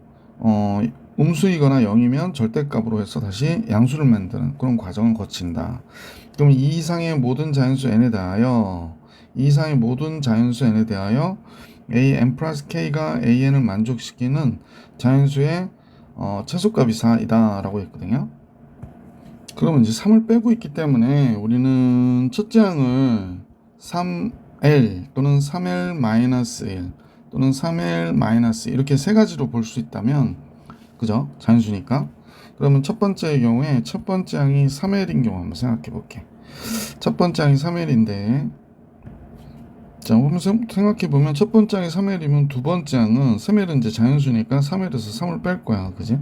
음수이거나 0이면 절대값으로 해서 다시 양수를 만드는 그런 과정을 거친다. 그럼 이 이상의 모든 자연수 n에 대하여 an 플러스 k가 an을 만족시키는 자연수의 최소값이 4이다 라고 했거든요. 그러면 이제 3을 빼고 있기 때문에 우리는 첫째 항을 3l 또는 3l-1 또는 3l-1 이렇게 세 가지로 볼 수 있다면, 그죠? 자연수니까. 그러면 첫 번째의 경우에 첫 번째 항이 3l인 경우 한번 생각해 볼게. 첫 번째 항이 3l인데, 자, 생각해 보면 첫 번째 항이 3l이면 두 번째 항은 3l은 이제 자연수니까 3l에서 3을 뺄 거야, 그지?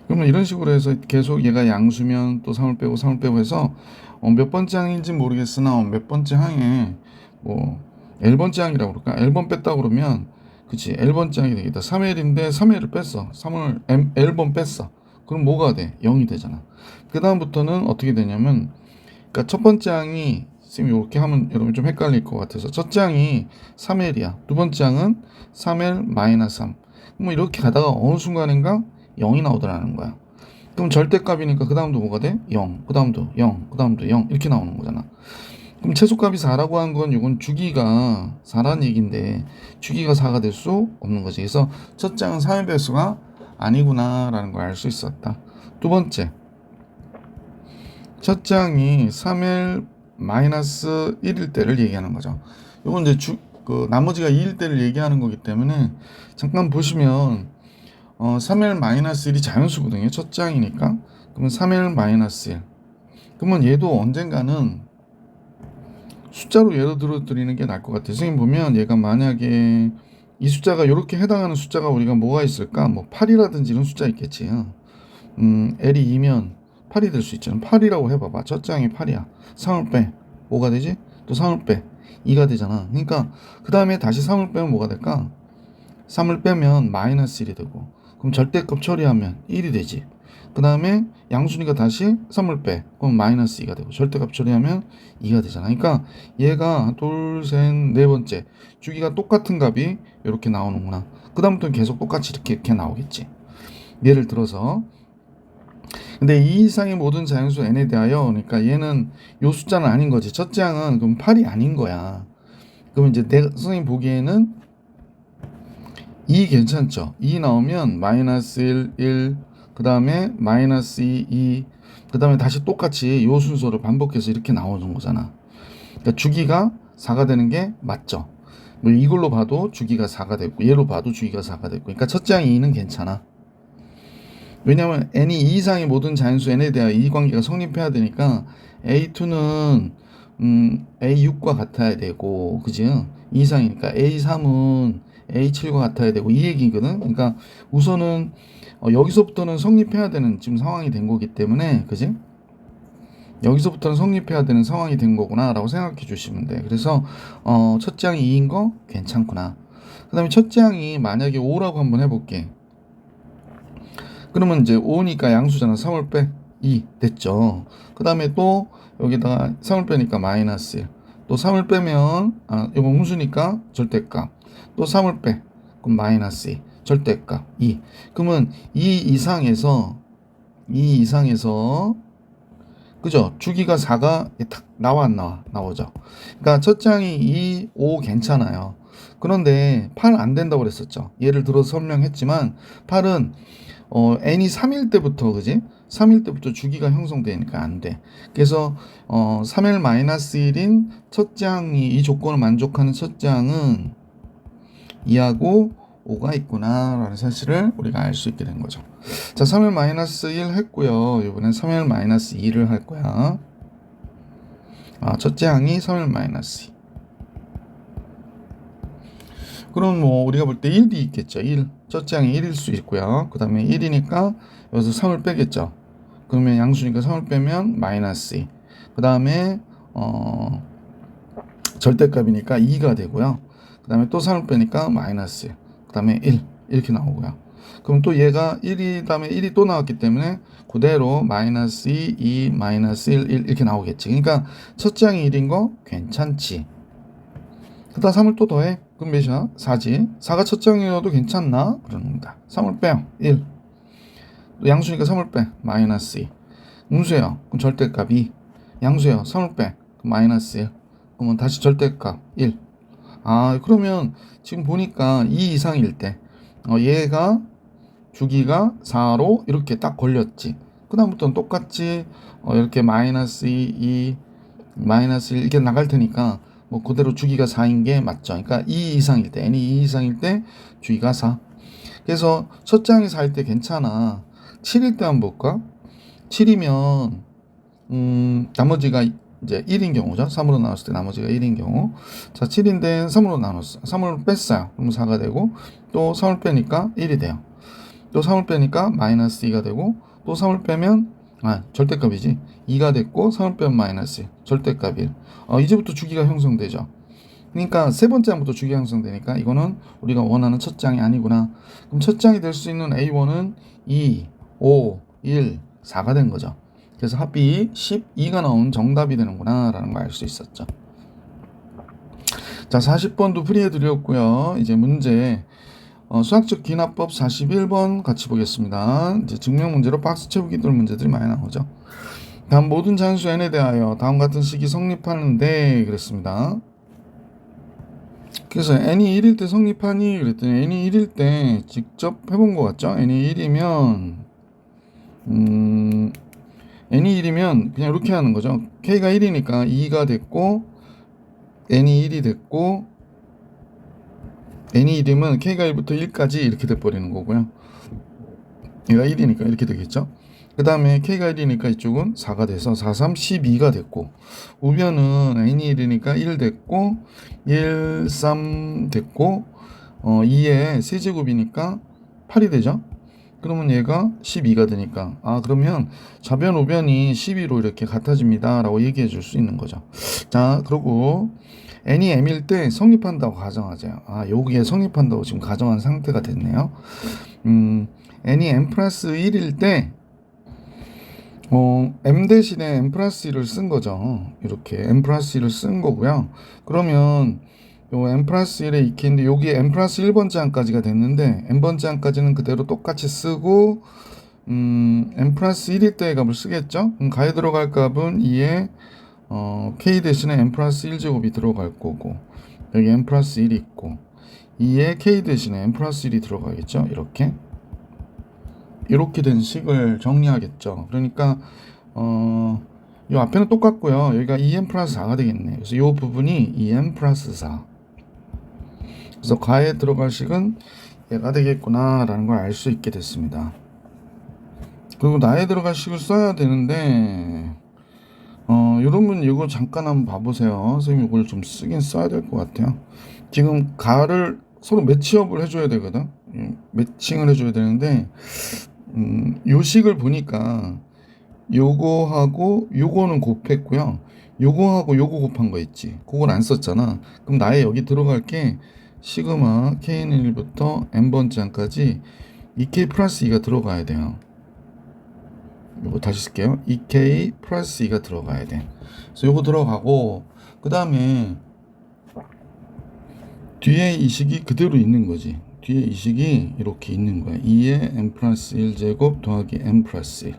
그러면 이런 식으로 해서 계속 얘가 양수면 또 3을 빼고 해서 몇 번째 항인지 모르겠으나 몇 번째 항에 뭐 L번째 항이라고 그럴까? L번 뺐다 그러면, 그치, L번째 항이 되겠다. 3L인데 3L을 뺐어. 3을 L번 뺐어. 그럼 뭐가 돼? 0이 되잖아. 그 다음부터는 어떻게 되냐면, 그러니까 첫 번째 항이 선생님이 이렇게 하면 여러분 좀 헷갈릴 것 같아서 첫째 항이 3L이야. 두 번째 항은 3L 마이너스 3. 뭐 이렇게 가다가 어느 순간인가 0이 나오더라는 거야. 그럼 절대값이니까 그 다음도 뭐가 돼? 0, 그 다음도 0, 그 다음도 0 이렇게 나오는 거잖아. 그럼 최소값이 4라고 한 건 이건 주기가 4라는 얘기인데 주기가 4가 될 수 없는 거지. 그래서 첫째 항은 3의 배수가 아니구나 라는 걸 알 수 있었다. 두 번째, 첫째 항이 3L 마이너스 1일 때를 얘기하는 거죠. 이건 이제 나머지가 2일 때를 얘기하는 거기 때문에 잠깐 보시면 3L 마이너스 1이 자연수거든요. 첫째 항이니까. 그러면 3L 마이너스 1. 그러면 얘도 언젠가는 숫자로 예로 들어 드리는 게 나을 것 같아요. 선생님 보면 얘가 만약에 이 숫자가 이렇게 해당하는 숫자가 우리가 뭐가 있을까? 뭐 8이라든지 이런 숫자 있겠지. L이 2면 8이 될 수 있잖아. 8이라고 해봐봐. 첫째 항이 8이야. 3을 빼. 뭐가 되지? 또 3을 빼. 2가 되잖아. 그러니까 그 다음에 다시 3을 빼면 뭐가 될까? 3을 빼면 마이너스 1이 되고 그럼 절대값 처리하면 1이 되지. 그 다음에 양수니까 다시 3을 빼. 그럼 마이너스 2가 되고 절대값 처리하면 2가 되잖아. 그러니까 얘가 둘, 셋, 네 번째 주기가 똑같은 값이 이렇게 나오는구나. 그 다음부터는 계속 똑같이 이렇게 나오겠지. 예를 들어서 근데 이 이상의 모든 자연수 n에 대하여 그러니까 얘는 요 숫자는 아닌 거지. 첫째 항은 그럼 8이 아닌 거야. 그럼 이제 내가 선생님 보기에는 2 괜찮죠? 2 나오면 마이너스 1, 1, 그 다음에 마이너스 2, 2, 그 다음에 다시 똑같이 요 순서를 반복해서 이렇게 나오는 거잖아. 그러니까 주기가 4가 되는 게 맞죠? 뭐 이걸로 봐도 주기가 4가 됐고 얘로 봐도 주기가 4가 됐고 그러니까 첫째 항 2는 괜찮아. 왜냐면 n이 2 이상의 모든 자연수 n에 대하여 이 관계가 성립해야 되니까 a2는 a6과 같아야 되고 그지? 2 이상이니까 a3은 a7과 같아야 되고 이 얘기거든. 그러니까 우선은 여기서부터는 성립해야 되는 지금 상황이 된 거기 때문에 그지? 여기서부터는 성립해야 되는 상황이 된 거구나 라고 생각해 주시면 돼. 그래서 첫째 항이 2인 거 괜찮구나. 그 다음에 첫째 항이 만약에 5라고 한번 해볼게. 그러면 이제 5니까 양수잖아. 3을 빼 2 됐죠. 그 다음에 또 여기다가 3을 빼니까 마이너스 1. 또 3을 빼면 이거 음수니까 절대값. 또 3을 빼 그럼 마이너스 2 절대값 2. 그러면 2 이상에서 그죠? 주기가 4가 딱 나와 안 나와? 나오죠. 그러니까 첫째 항이 2, 5 괜찮아요. 그런데 8 안 된다고 그랬었죠. 예를 들어서 설명했지만 8은 n이 3일 때부터 그지? 3일 때부터 주기가 형성되니까 안 돼. 그래서 3L-1인 첫째 항이 이 조건을 만족하는 첫째 항은 2하고 5가 있구나 라는 사실을 우리가 알 수 있게 된 거죠. 자, 3L-1 했고요. 이번엔 3L-2를 할 거야. 첫째 항이 3L-2. 그럼 뭐 우리가 볼 때 1이 있겠죠. 1. 첫째 항이 1일 수 있고요. 그 다음에 1이니까 여기서 3을 빼겠죠. 그러면 양수니까 3을 빼면 마이너스 2. 그 다음에 절대값이니까 2가 되고요. 그 다음에 또 3을 빼니까 마이너스 1. 그 다음에 1 이렇게 나오고요. 그럼 또 얘가 1이 다음에 1이 또 나왔기 때문에 그대로 마이너스 2, 2, 마이너스 1, 1 이렇게 나오겠지. 그러니까 첫째 항이 1인 거 괜찮지. 그 다음 3을 또 더해. 그럼 몇이야? 4지. 4가 첫째 항이어도 괜찮나? 그럽니다. 3을 빼요. 1. 양수니까 3을 빼. 마이너스 2. 음수예요. 그럼 절대값 2. 양수예요. 3을 빼. 그럼 마이너스 1. 그러면 다시 절대값 1. 그러면 지금 보니까 2 이상일 때 얘가 주기가 4로 이렇게 딱 걸렸지. 그 다음부터는 똑같이 이렇게 마이너스 2, 2, 마이너스 1 이렇게 나갈 테니까 뭐 그대로 주기가 4인 게 맞죠. 그러니까 2 이상일 때 n이 2 이상일 때 주기가 4. 그래서 첫째 항이 4일 때 괜찮아. 7일 때 한번 볼까? 7이면 나머지가 이제 1인 경우죠. 3으로 나눴을 때 나머지가 1인 경우. 자, 7인데 3으로 나눴어. 3을 뺐어요. 그럼 4가 되고 또 3을 빼니까 1이 돼요. 또 3을 빼니까 마이너스 2가 되고 또 3을 빼면 절대값이지. 2가 됐고 3을 빼면 마이너스 1. 절대값 1. 이제부터 주기가 형성되죠. 그러니까 세 번째 항부터 주기가 형성되니까 이거는 우리가 원하는 첫째 항이 아니구나. 그럼 첫째 항이 될 수 있는 A1은 2, 5, 1, 4가 된 거죠. 그래서 합이 12가 나온 정답이 되는구나 라는 걸 알 수 있었죠. 자, 40번도 풀이해 드렸고요. 이제 문제 수학적 기납법 41번 같이 보겠습니다. 이제 증명 문제로 박스 채우기 들 문제들이 많이 나오죠. 다음 모든 자연수 n에 대하여 다음 같은 식이 성립하는데 그랬습니다. 그래서 n이 1일 때 성립하니 그랬더니 n이 1일 때 직접 해본 것 같죠? n이 1이면 n이 1이면 그냥 이렇게 하는 거죠. k가 1이니까 2가 됐고 n이 1이 됐고 n이 1이면 k가 1부터 1까지 이렇게 돼버리는 거고요. 얘가 1이니까 이렇게 되겠죠. 그 다음에 k가 1이니까 이쪽은 4가 돼서 4, 3, 12가 됐고 우변은 n이 1이니까 1 됐고 1, 3 됐고 2의 세제곱이니까 8이 되죠. 그러면 얘가 12가 되니까 그러면 좌변 우변이 12로 이렇게 같아집니다 라고 얘기해 줄 수 있는 거죠. 자, 그리고 n이 m일 때 성립한다고 가정하죠. 여기에 성립한다고 지금 가정한 상태가 됐네요. n이 m 플러스 1일 때 m 대신에 m 플러스 1을 쓴 거죠. 이렇게 m 플러스 1을 쓴 거고요. 그러면 요 m 플러스 1의 익히인데 여기에 m 플러스 1번째 항까지가 됐는데 n번째 항까지는 그대로 똑같이 쓰고 m 플러스 1일 때의 값을 쓰겠죠. 그럼 가에 들어갈 값은 2에 k 대신에 m 플러스 1제곱이 들어갈 거고 여기 m 플러스 1이 있고 2에 k 대신에 m 플러스 1이 들어가겠죠. 이렇게 된 식을 정리하겠죠. 그러니까 이 앞에는 똑같고요. 여기가 2m 플러스 4가 되겠네. 그래서 이 부분이 2m 플러스 4. 그래서 가에 들어갈 식은 얘가 되겠구나 라는 걸 알 수 있게 됐습니다. 그리고 나에 들어갈 식을 써야 되는데 여러분 이거 잠깐 한번 봐보세요. 선생님 이걸 좀 쓰긴 써야 될 것 같아요. 지금 가를 서로 매치업을 해줘야 되거든. 매칭을 해줘야 되는데 요 식을 보니까 요거하고 요거는 곱했고요. 요거하고 요거 곱한 거 있지. 그걸 안 썼잖아. 그럼 나의 여기 들어갈 게 시그마 k는 1부터 n번째 항까지 2k 플러스 2가 들어가야 돼요. 요거 다시 쓸게요. 2k 플러스 2가 들어가야 돼. 그래서 요거 들어가고 그 다음에 뒤에 이 식이 그대로 있는 거지. 뒤에 이 식이 이렇게 있는 거야. 2에 n 플러스 1제곱 더하기 n 플러스 1.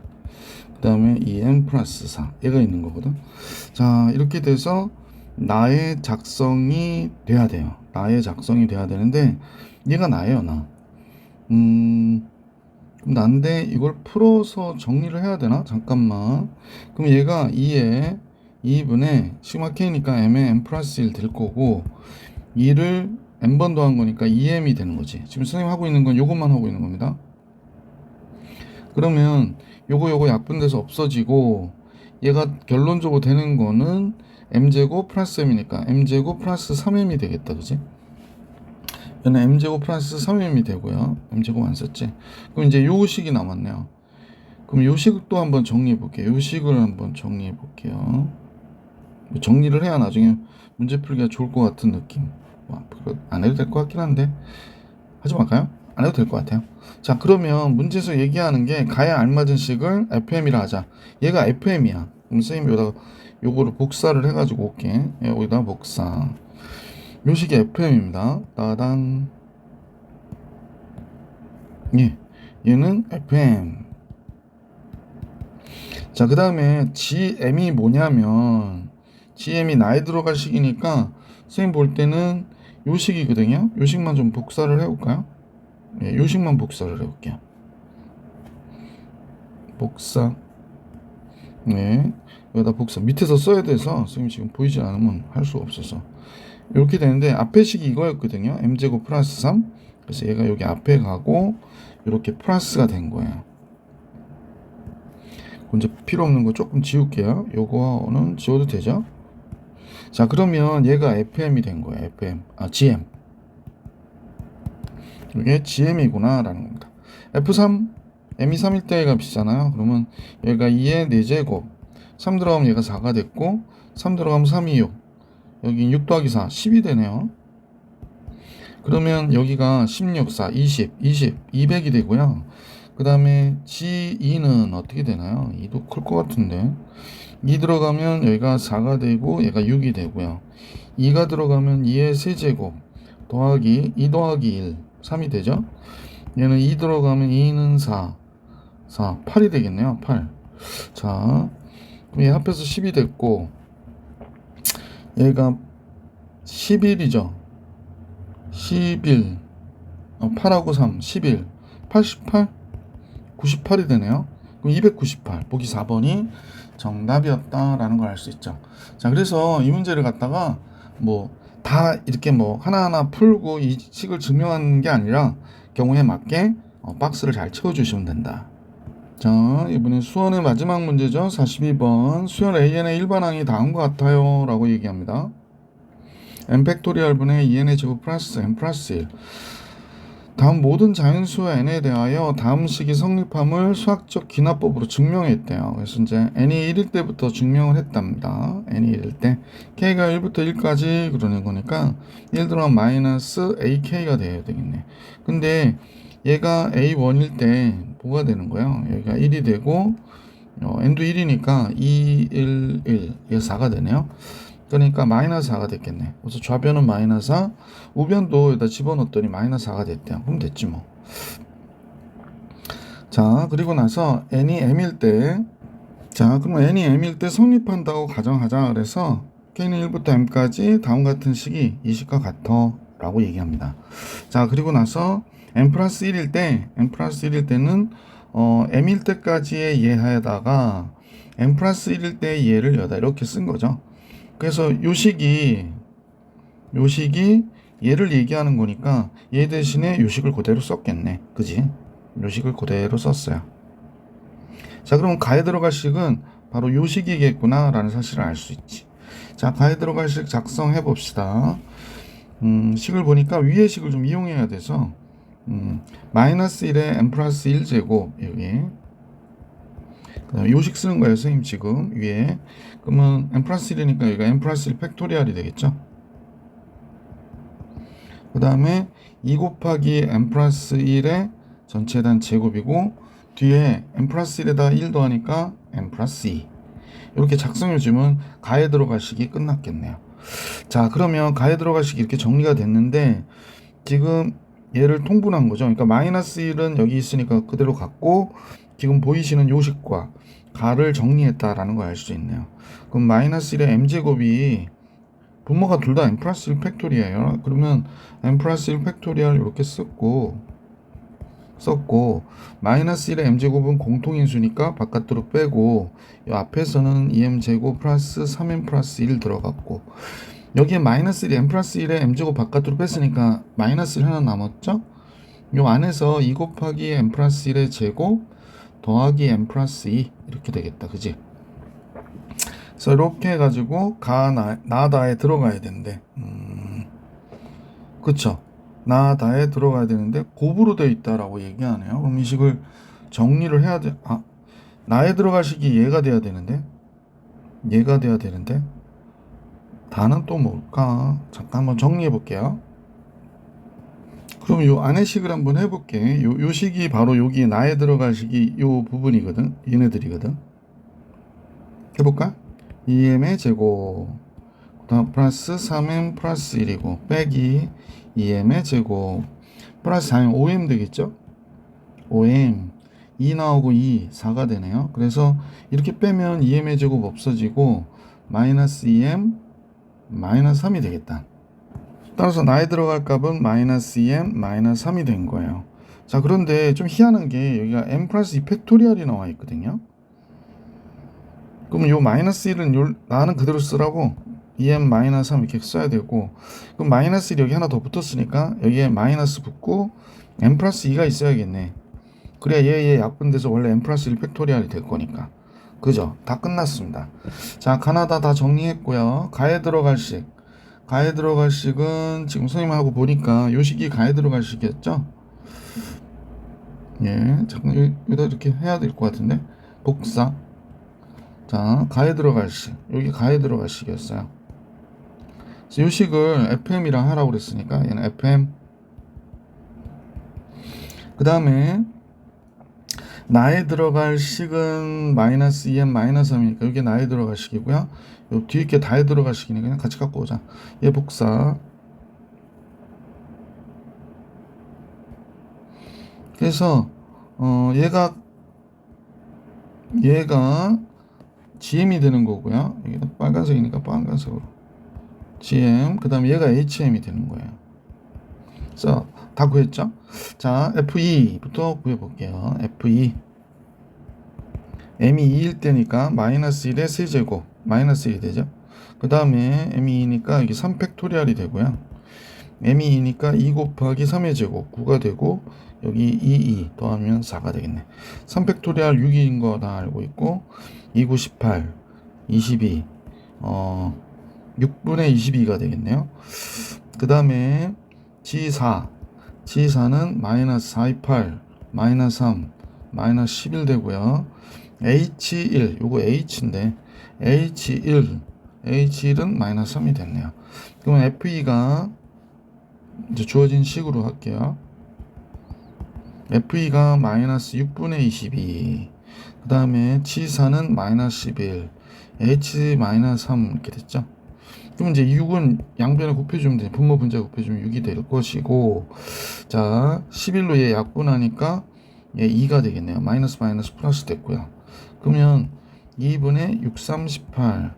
그 다음에 2n 플러스 4. 얘가 있는 거거든. 자, 이렇게 돼서 나의 작성이 돼야 돼요. 나의 작성이 돼야 되는데 얘가 나예요, 나. 그럼 난데 이걸 풀어서 정리를 해야 되나? 잠깐만. 그럼 얘가 2에 2분의 시그마 k니까 m에 n 플러스 1 될 거고 2를 n번 더한 거니까 2m이 되는 거지. 지금 선생님 하고 있는 건 요것만 하고 있는 겁니다. 그러면 요거 약분돼서 없어지고 얘가 결론적으로 되는 거는 m제곱 플러스 m이니까 m제곱 플러스 3m이 되겠다. 그지? 얘는 m제곱 플러스 3m이 되고요. m제곱 안 썼지? 그럼 이제 요 식이 남았네요. 그럼 요 식도 한번 정리해 볼게요. 요 식을 한번 정리해 볼게요. 정리를 해야 나중에 문제 풀기가 좋을 것 같은 느낌. 안 해도 될 것 같긴 한데 하지 말까요? 안 해도 될 것 같아요. 자, 그러면 문제에서 얘기하는 게 가에 알맞은 식을 fm이라 하자. 얘가 fm이야. 그럼 선생님이 여기다가 요거를 복사를 해가지고 올게. 여기다 복사. 요 식이 fm입니다. 따단. 예, 얘는 fm. 자, 그 다음에 gm이 뭐냐면 gm이 나에 들어갈 식이니까 선생님 볼 때는 요 식이거든요. 요 식만 좀 복사를 해볼까요? 예, 요 식만 복사를 해볼게요. 복사. 네, 여기다 복사. 밑에서 써야 돼서 선생님 지금 보이지 않으면 할 수가 없어서 이렇게 되는데 앞에 식이 이거였거든요. m제곱 플러스 3. 그래서 얘가 여기 앞에 가고 이렇게 플러스가 된 거예요. 이제 필요 없는 거 조금 지울게요. 요거는 지워도 되죠? 자, 그러면 얘가 fm이 된 거예요. gm. 이게 gm이구나 라는 겁니다. f3, m이 3일 때 값이잖아요. 그러면 얘가 2의 4제곱 3 들어가면 얘가 4가 됐고 3 들어가면 3이 6. 여기 6 더하기 4 10이 되네요. 그러면 여기가 16, 4, 20, 200이 되고요. 그 다음에 G2는 어떻게 되나요? 2도 클 것 같은데 2 들어가면 여기가 4가 되고 얘가 6이 되고요. 2가 들어가면 2의 세제곱 더하기 2 더하기 1 3이 되죠. 얘는 2 들어가면 2는 4 8이 되겠네요. 8. 자, 그럼 얘 합해서 10이 됐고 얘가 11이죠. 11 8하고 3 11 88 98이 되네요. 그럼 298 보기 4번이 정답이었다라는 걸 알 수 있죠. 자, 그래서 이 문제를 갖다가 뭐 다 이렇게 뭐 하나하나 풀고 이 식을 증명하는 게 아니라 경우에 맞게 박스를 잘 채워주시면 된다. 자, 이번엔 수원의 마지막 문제죠. 42번. 수원 AN의 일반항이 다음과 같아요 라고 얘기합니다. n 팩토리얼 분의 2n의 제곱 플러스 n 플러스 1. 다음 모든 자연수 n에 대하여 다음 식이 성립함을 수학적 기납법으로 증명했대요. 그래서 이제 n이 1일 때부터 증명을 했답니다. n이 1일 때 k가 1부터 1까지 그러는 거니까 1 들어가면 마이너스 ak가 돼야 되겠네. 근데 얘가 a1일 때 뭐가 되는 거예요? 여기가 1이 되고 n도 1이니까 2, 1, 1 얘가 4가 되네요. 그러니까 마이너스 4가 됐겠네. 그래서 좌변은 마이너스 4, 우변도 여기다 집어넣었더니 마이너스 4가 됐대요. 그럼 됐지 뭐. 자, 그리고 나서 n이 m일 때, 자, 그럼 n이 m일 때 성립한다고 가정하자. 그래서 k는 1부터 m까지 다음 같은 식이 이 식과 같아 라고 얘기합니다. 자, 그리고 나서 m 플러스 1일 때, 는 m일 때까지의 예하에다가 m 플러스 1일 때의 예를 여다 이렇게 쓴 거죠. 그래서 요 식이 얘를 얘기하는 거니까 얘 대신에 요 식을 그대로 썼겠네. 그지? 요 식을 그대로 썼어요. 자, 그럼 가에 들어갈 식은 바로 요 식이겠구나 라는 사실을 알 수 있지. 자, 가에 들어갈 식 작성해 봅시다. 식을 보니까 위의 식을 좀 이용해야 돼서 마이너스 1에 n 플러스 1제곱 여기 요식 쓰는 거예요, 선생님 지금 위에. 그러면 n 플러스 1이니까 여기가 n 플러스 1 팩토리얼이 되겠죠. 그 다음에 2 곱하기 n 플러스 1의 전체 단 제곱이고 뒤에 n 플러스 1에다 1 더하니까 n 플러스 2 이렇게 작성해 주면 가에 들어갈 식이 끝났겠네요. 자, 그러면 가에 들어갈 식이 이렇게 정리가 됐는데 지금 얘를 통분한 거죠. 그러니까 마이너스 1은 여기 있으니까 그대로 갔고 지금 보이시는 요식과 가를 정리했다라는 걸 알 수 있네요. 그럼 마이너스 1의 m제곱이 분모가 둘 다 n 플러스 1 팩토리얼이에요. 그러면 n 플러스 1 팩토리얼 이렇게 썼고 마이너스 1의 m제곱은 공통인수니까 바깥으로 빼고 이 앞에서는 2m제곱 플러스 3m 플러스 1 들어갔고 여기에 마이너스 1이 n 플러스 1의 m제곱 바깥으로 뺐으니까 마이너스 1 하나 남았죠? 요 안에서 2 곱하기 n 플러스 1의 제곱 더하기 n 플러스 2 이렇게 되겠다. 그지? 그래서 이렇게 해가지고 나다에 들어가야 되는데 그쵸? 나다에 들어가야 되는데 곱으로 되어 있다라고 얘기하네요. 그럼 이 식을 정리를 해야 돼. 나에 들어갈 식이 얘가 돼야 되는데 다는 또 뭘까? 잠깐 한번 정리해 볼게요. 그럼 요 안의 식을 한번 해볼게. 요 식이 바로 여기 나에 들어갈 식이 요 부분이거든. 얘네들이거든. 해볼까? 2m의 제곱 플러스 3m 플러스 1이고 빼기 2m의 제곱 플러스 4m 5m 되겠죠? 5m 2 나오고 2 4가 되네요. 그래서 이렇게 빼면 2m의 제곱 없어지고 마이너스 2m 마이너스 3이 되겠다. 따라서 나에 들어갈 값은 마이너스 2m 마이너스 3이 된 거예요. 자, 그런데 좀 희한한 게 여기가 m 플러스 2 팩토리얼이 나와 있거든요. 그럼 요 마이너스 1은 나는 그대로 쓰라고 2m 마이너스 3 이렇게 써야 되고 그럼 마이너스 1이 여기 하나 더 붙었으니까 여기에 마이너스 붙고 m 플러스 2가 있어야겠네. 그래야 얘 약분돼서 원래 m 플러스 1 팩토리얼이 될 거니까. 그죠? 다 끝났습니다. 자, 가나다 다 정리했고요. 가에 들어갈 식은 지금 선생님하고 보니까 요 식이 가에 들어갈 식이었죠? 예, 잠깐 여기다 이렇게 해야 될 것 같은데 복사. 자, 가에 들어갈 식 여기 가에 들어갈 식이었어요. 요 식을 fm이랑 하라고 그랬으니까 얘는 fm. 그 다음에 나에 들어갈 식은 마이너스 2n 마이너스 3이니까 이게 나에 들어갈 식이고요. 요 뒤에 게 다에 들어갈 식이니 그냥 같이 갖고 오자. 얘 복사. 그래서 얘가 GM이 되는 거고요. 여기는 빨간색이니까 빨간색으로 GM. 그 다음에 얘가 HM이 되는 거예요. 그래서 다 구했죠? 자, F2부터 구해볼게요. F2. M이 2일 때니까 마이너스 1의 세제곱 마이너스 1이 되죠. 그 다음에 M이 2니까 여기 3팩토리얼이 되고요. M이 2니까 2 곱하기 3의 제곱 9가 되고 여기 2 더하면 4가 되겠네. 3팩토리얼 6인 거 다 알고 있고 2, 9, 18, 22 6분의 22가 되겠네요. 그 다음에 G4는 마이너스 4, 2, 8 마이너스 3 마이너스 11 되고요. H1 요거 H인데 H1은 마이너스 3이 됐네요. 그러면 F2가 이제 주어진 식으로 할게요. F2가 마이너스 6분의 22. 그 다음에 G4는 마이너스 11. H 마이너스 3 이렇게 됐죠. 그럼 이제 6은 양변에 곱해주면 돼. 분모 분자 곱해주면 6이 될 것이고, 자 11로 얘 약분하니까 얘 2가 되겠네요. 마이너스 마이너스 플러스 됐고요. 그러면 2분의 6, 38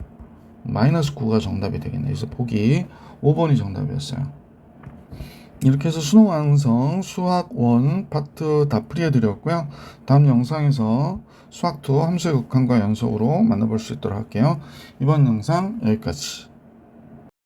마이너스 9가 정답이 되겠네요. 그래서 보기 5번이 정답이었어요. 이렇게 해서 수능 완성 수학 1 파트 다 풀이해 드렸고요. 다음 영상에서 수학 2 함수의 극한과 연속으로 만나볼 수 있도록 할게요. 이번 영상 여기까지.